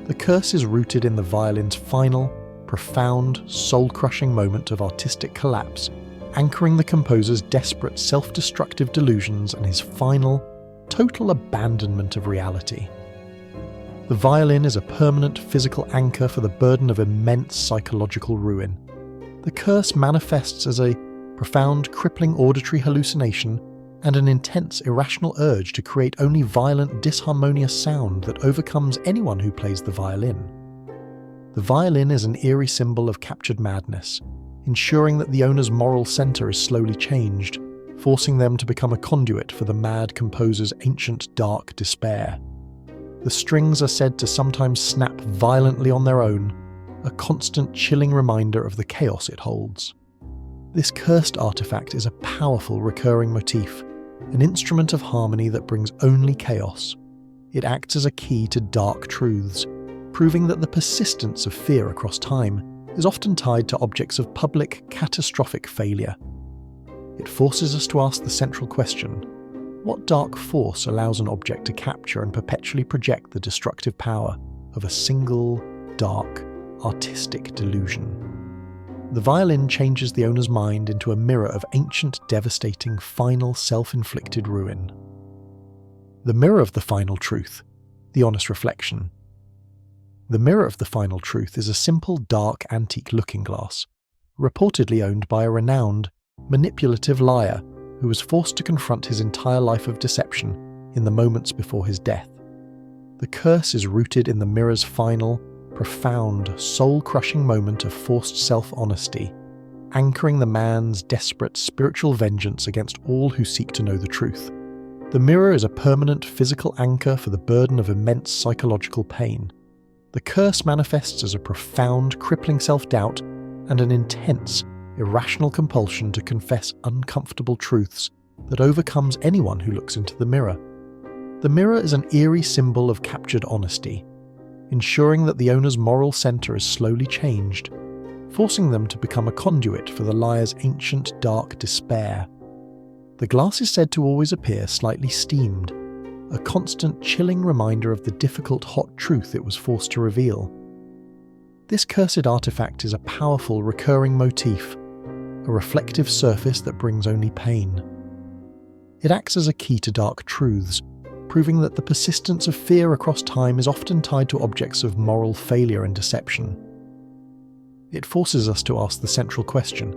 The curse is rooted in the violin's final, profound, soul-crushing moment of artistic collapse, anchoring the composer's desperate self-destructive delusions and his final, total abandonment of reality. The violin is a permanent physical anchor for the burden of immense psychological ruin. The curse manifests as a profound, crippling auditory hallucination and an intense, irrational urge to create only violent, disharmonious sound that overcomes anyone who plays the violin. The violin is an eerie symbol of captured madness, ensuring that the owner's moral center is slowly changed, forcing them to become a conduit for the mad composer's ancient dark despair. The strings are said to sometimes snap violently on their own, a constant chilling reminder of the chaos it holds. This cursed artifact is a powerful recurring motif, an instrument of harmony that brings only chaos. It acts as a key to dark truths, proving that the persistence of fear across time is often tied to objects of public, catastrophic failure. It forces us to ask the central question: what dark force allows an object to capture and perpetually project the destructive power of a single, dark, artistic delusion? The violin changes the owner's mind into a mirror of ancient, devastating, final, self-inflicted ruin. The mirror of the final truth, the honest reflection. The mirror of the final truth is a simple, dark, antique looking glass, reportedly owned by a renowned, manipulative liar who was forced to confront his entire life of deception in the moments before his death. The curse is rooted in the mirror's final, profound, soul-crushing moment of forced self-honesty, anchoring the man's desperate spiritual vengeance against all who seek to know the truth. The mirror is a permanent physical anchor for the burden of immense psychological pain. The curse manifests as a profound, crippling self-doubt and an intense, irrational compulsion to confess uncomfortable truths that overcomes anyone who looks into the mirror. The mirror is an eerie symbol of captured honesty, ensuring that the owner's moral center is slowly changed, forcing them to become a conduit for the liar's ancient dark despair. The glass is said to always appear slightly steamed, a constant chilling reminder of the difficult hot truth it was forced to reveal. This cursed artifact is a powerful recurring motif, a reflective surface that brings only pain. It acts as a key to dark truths, proving that the persistence of fear across time is often tied to objects of moral failure and deception. It forces us to ask the central question: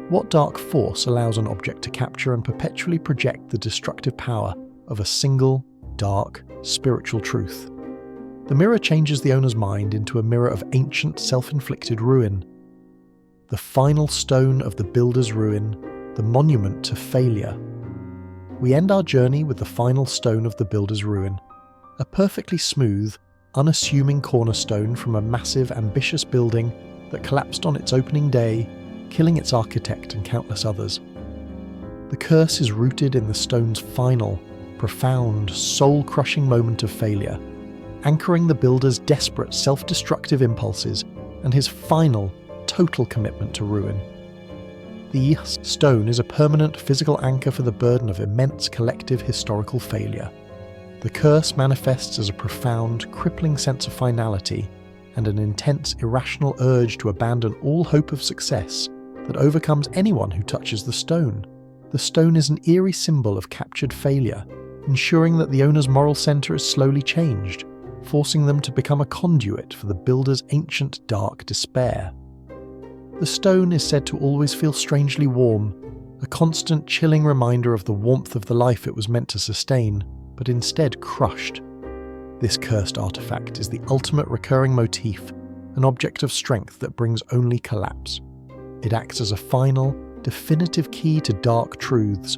what dark force allows an object to capture and perpetually project the destructive power of a single, dark, spiritual truth? The mirror changes the owner's mind into a mirror of ancient, self-inflicted ruin. The final stone of the builder's ruin, the monument to failure. We end our journey with the final stone of the builder's ruin, a perfectly smooth, unassuming cornerstone from a massive, ambitious building that collapsed on its opening day, killing its architect and countless others. The curse is rooted in the stone's final, profound, soul-crushing moment of failure, anchoring the builder's desperate self-destructive impulses and his final, total commitment to ruin. The stone is a permanent physical anchor for the burden of immense collective historical failure. The curse manifests as a profound, crippling sense of finality and an intense, irrational urge to abandon all hope of success that overcomes anyone who touches the stone. The stone is an eerie symbol of captured failure, ensuring that the owner's moral center is slowly changed, forcing them to become a conduit for the builder's ancient dark despair. The stone is said to always feel strangely warm, a constant chilling reminder of the warmth of the life it was meant to sustain, but instead crushed. This cursed artifact is the ultimate recurring motif, an object of strength that brings only collapse. It acts as a final, definitive key to dark truths,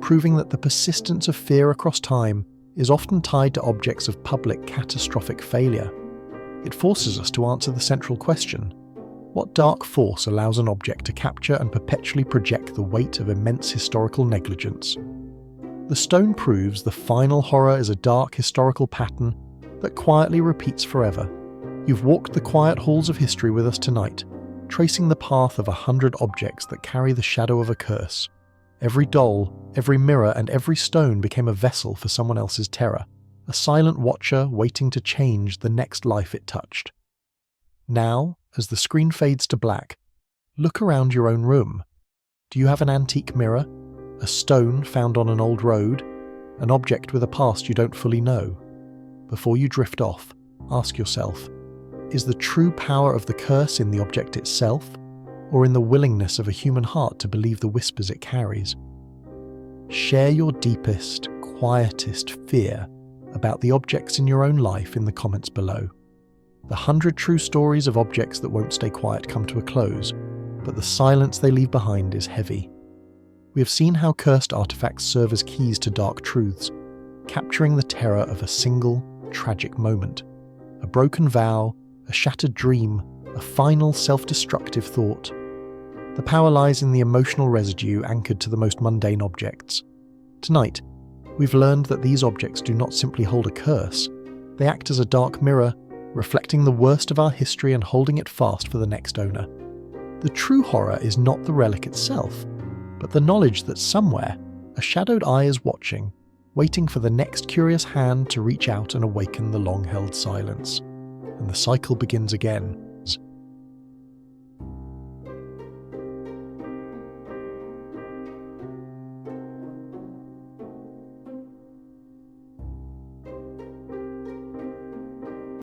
proving that the persistence of fear across time is often tied to objects of public catastrophic failure. It forces us to answer the central question: what dark force allows an object to capture and perpetually project the weight of immense historical negligence? The stone proves the final horror is a dark historical pattern that quietly repeats forever. You've walked the quiet halls of history with us tonight, tracing the path of 100 objects that carry the shadow of a curse. Every doll, every mirror, and every stone became a vessel for someone else's terror, a silent watcher waiting to change the next life it touched. Now, as the screen fades to black, look around your own room. Do you have an antique mirror? A stone found on an old road? An object with a past you don't fully know? Before you drift off, ask yourself, is the true power of the curse in the object itself, or in the willingness of a human heart to believe the whispers it carries? Share your deepest, quietest fear about the objects in your own life in the comments below. The 100 true stories of objects that won't stay quiet come to a close, but the silence they leave behind is heavy. We have seen how cursed artifacts serve as keys to dark truths, capturing the terror of a single, tragic moment. A broken vow, a shattered dream, a final self-destructive thought. The power lies in the emotional residue anchored to the most mundane objects. Tonight, we've learned that these objects do not simply hold a curse. They act as a dark mirror, reflecting the worst of our history and holding it fast for the next owner. The true horror is not the relic itself, but the knowledge that somewhere, a shadowed eye is watching, waiting for the next curious hand to reach out and awaken the long-held silence. And the cycle begins again.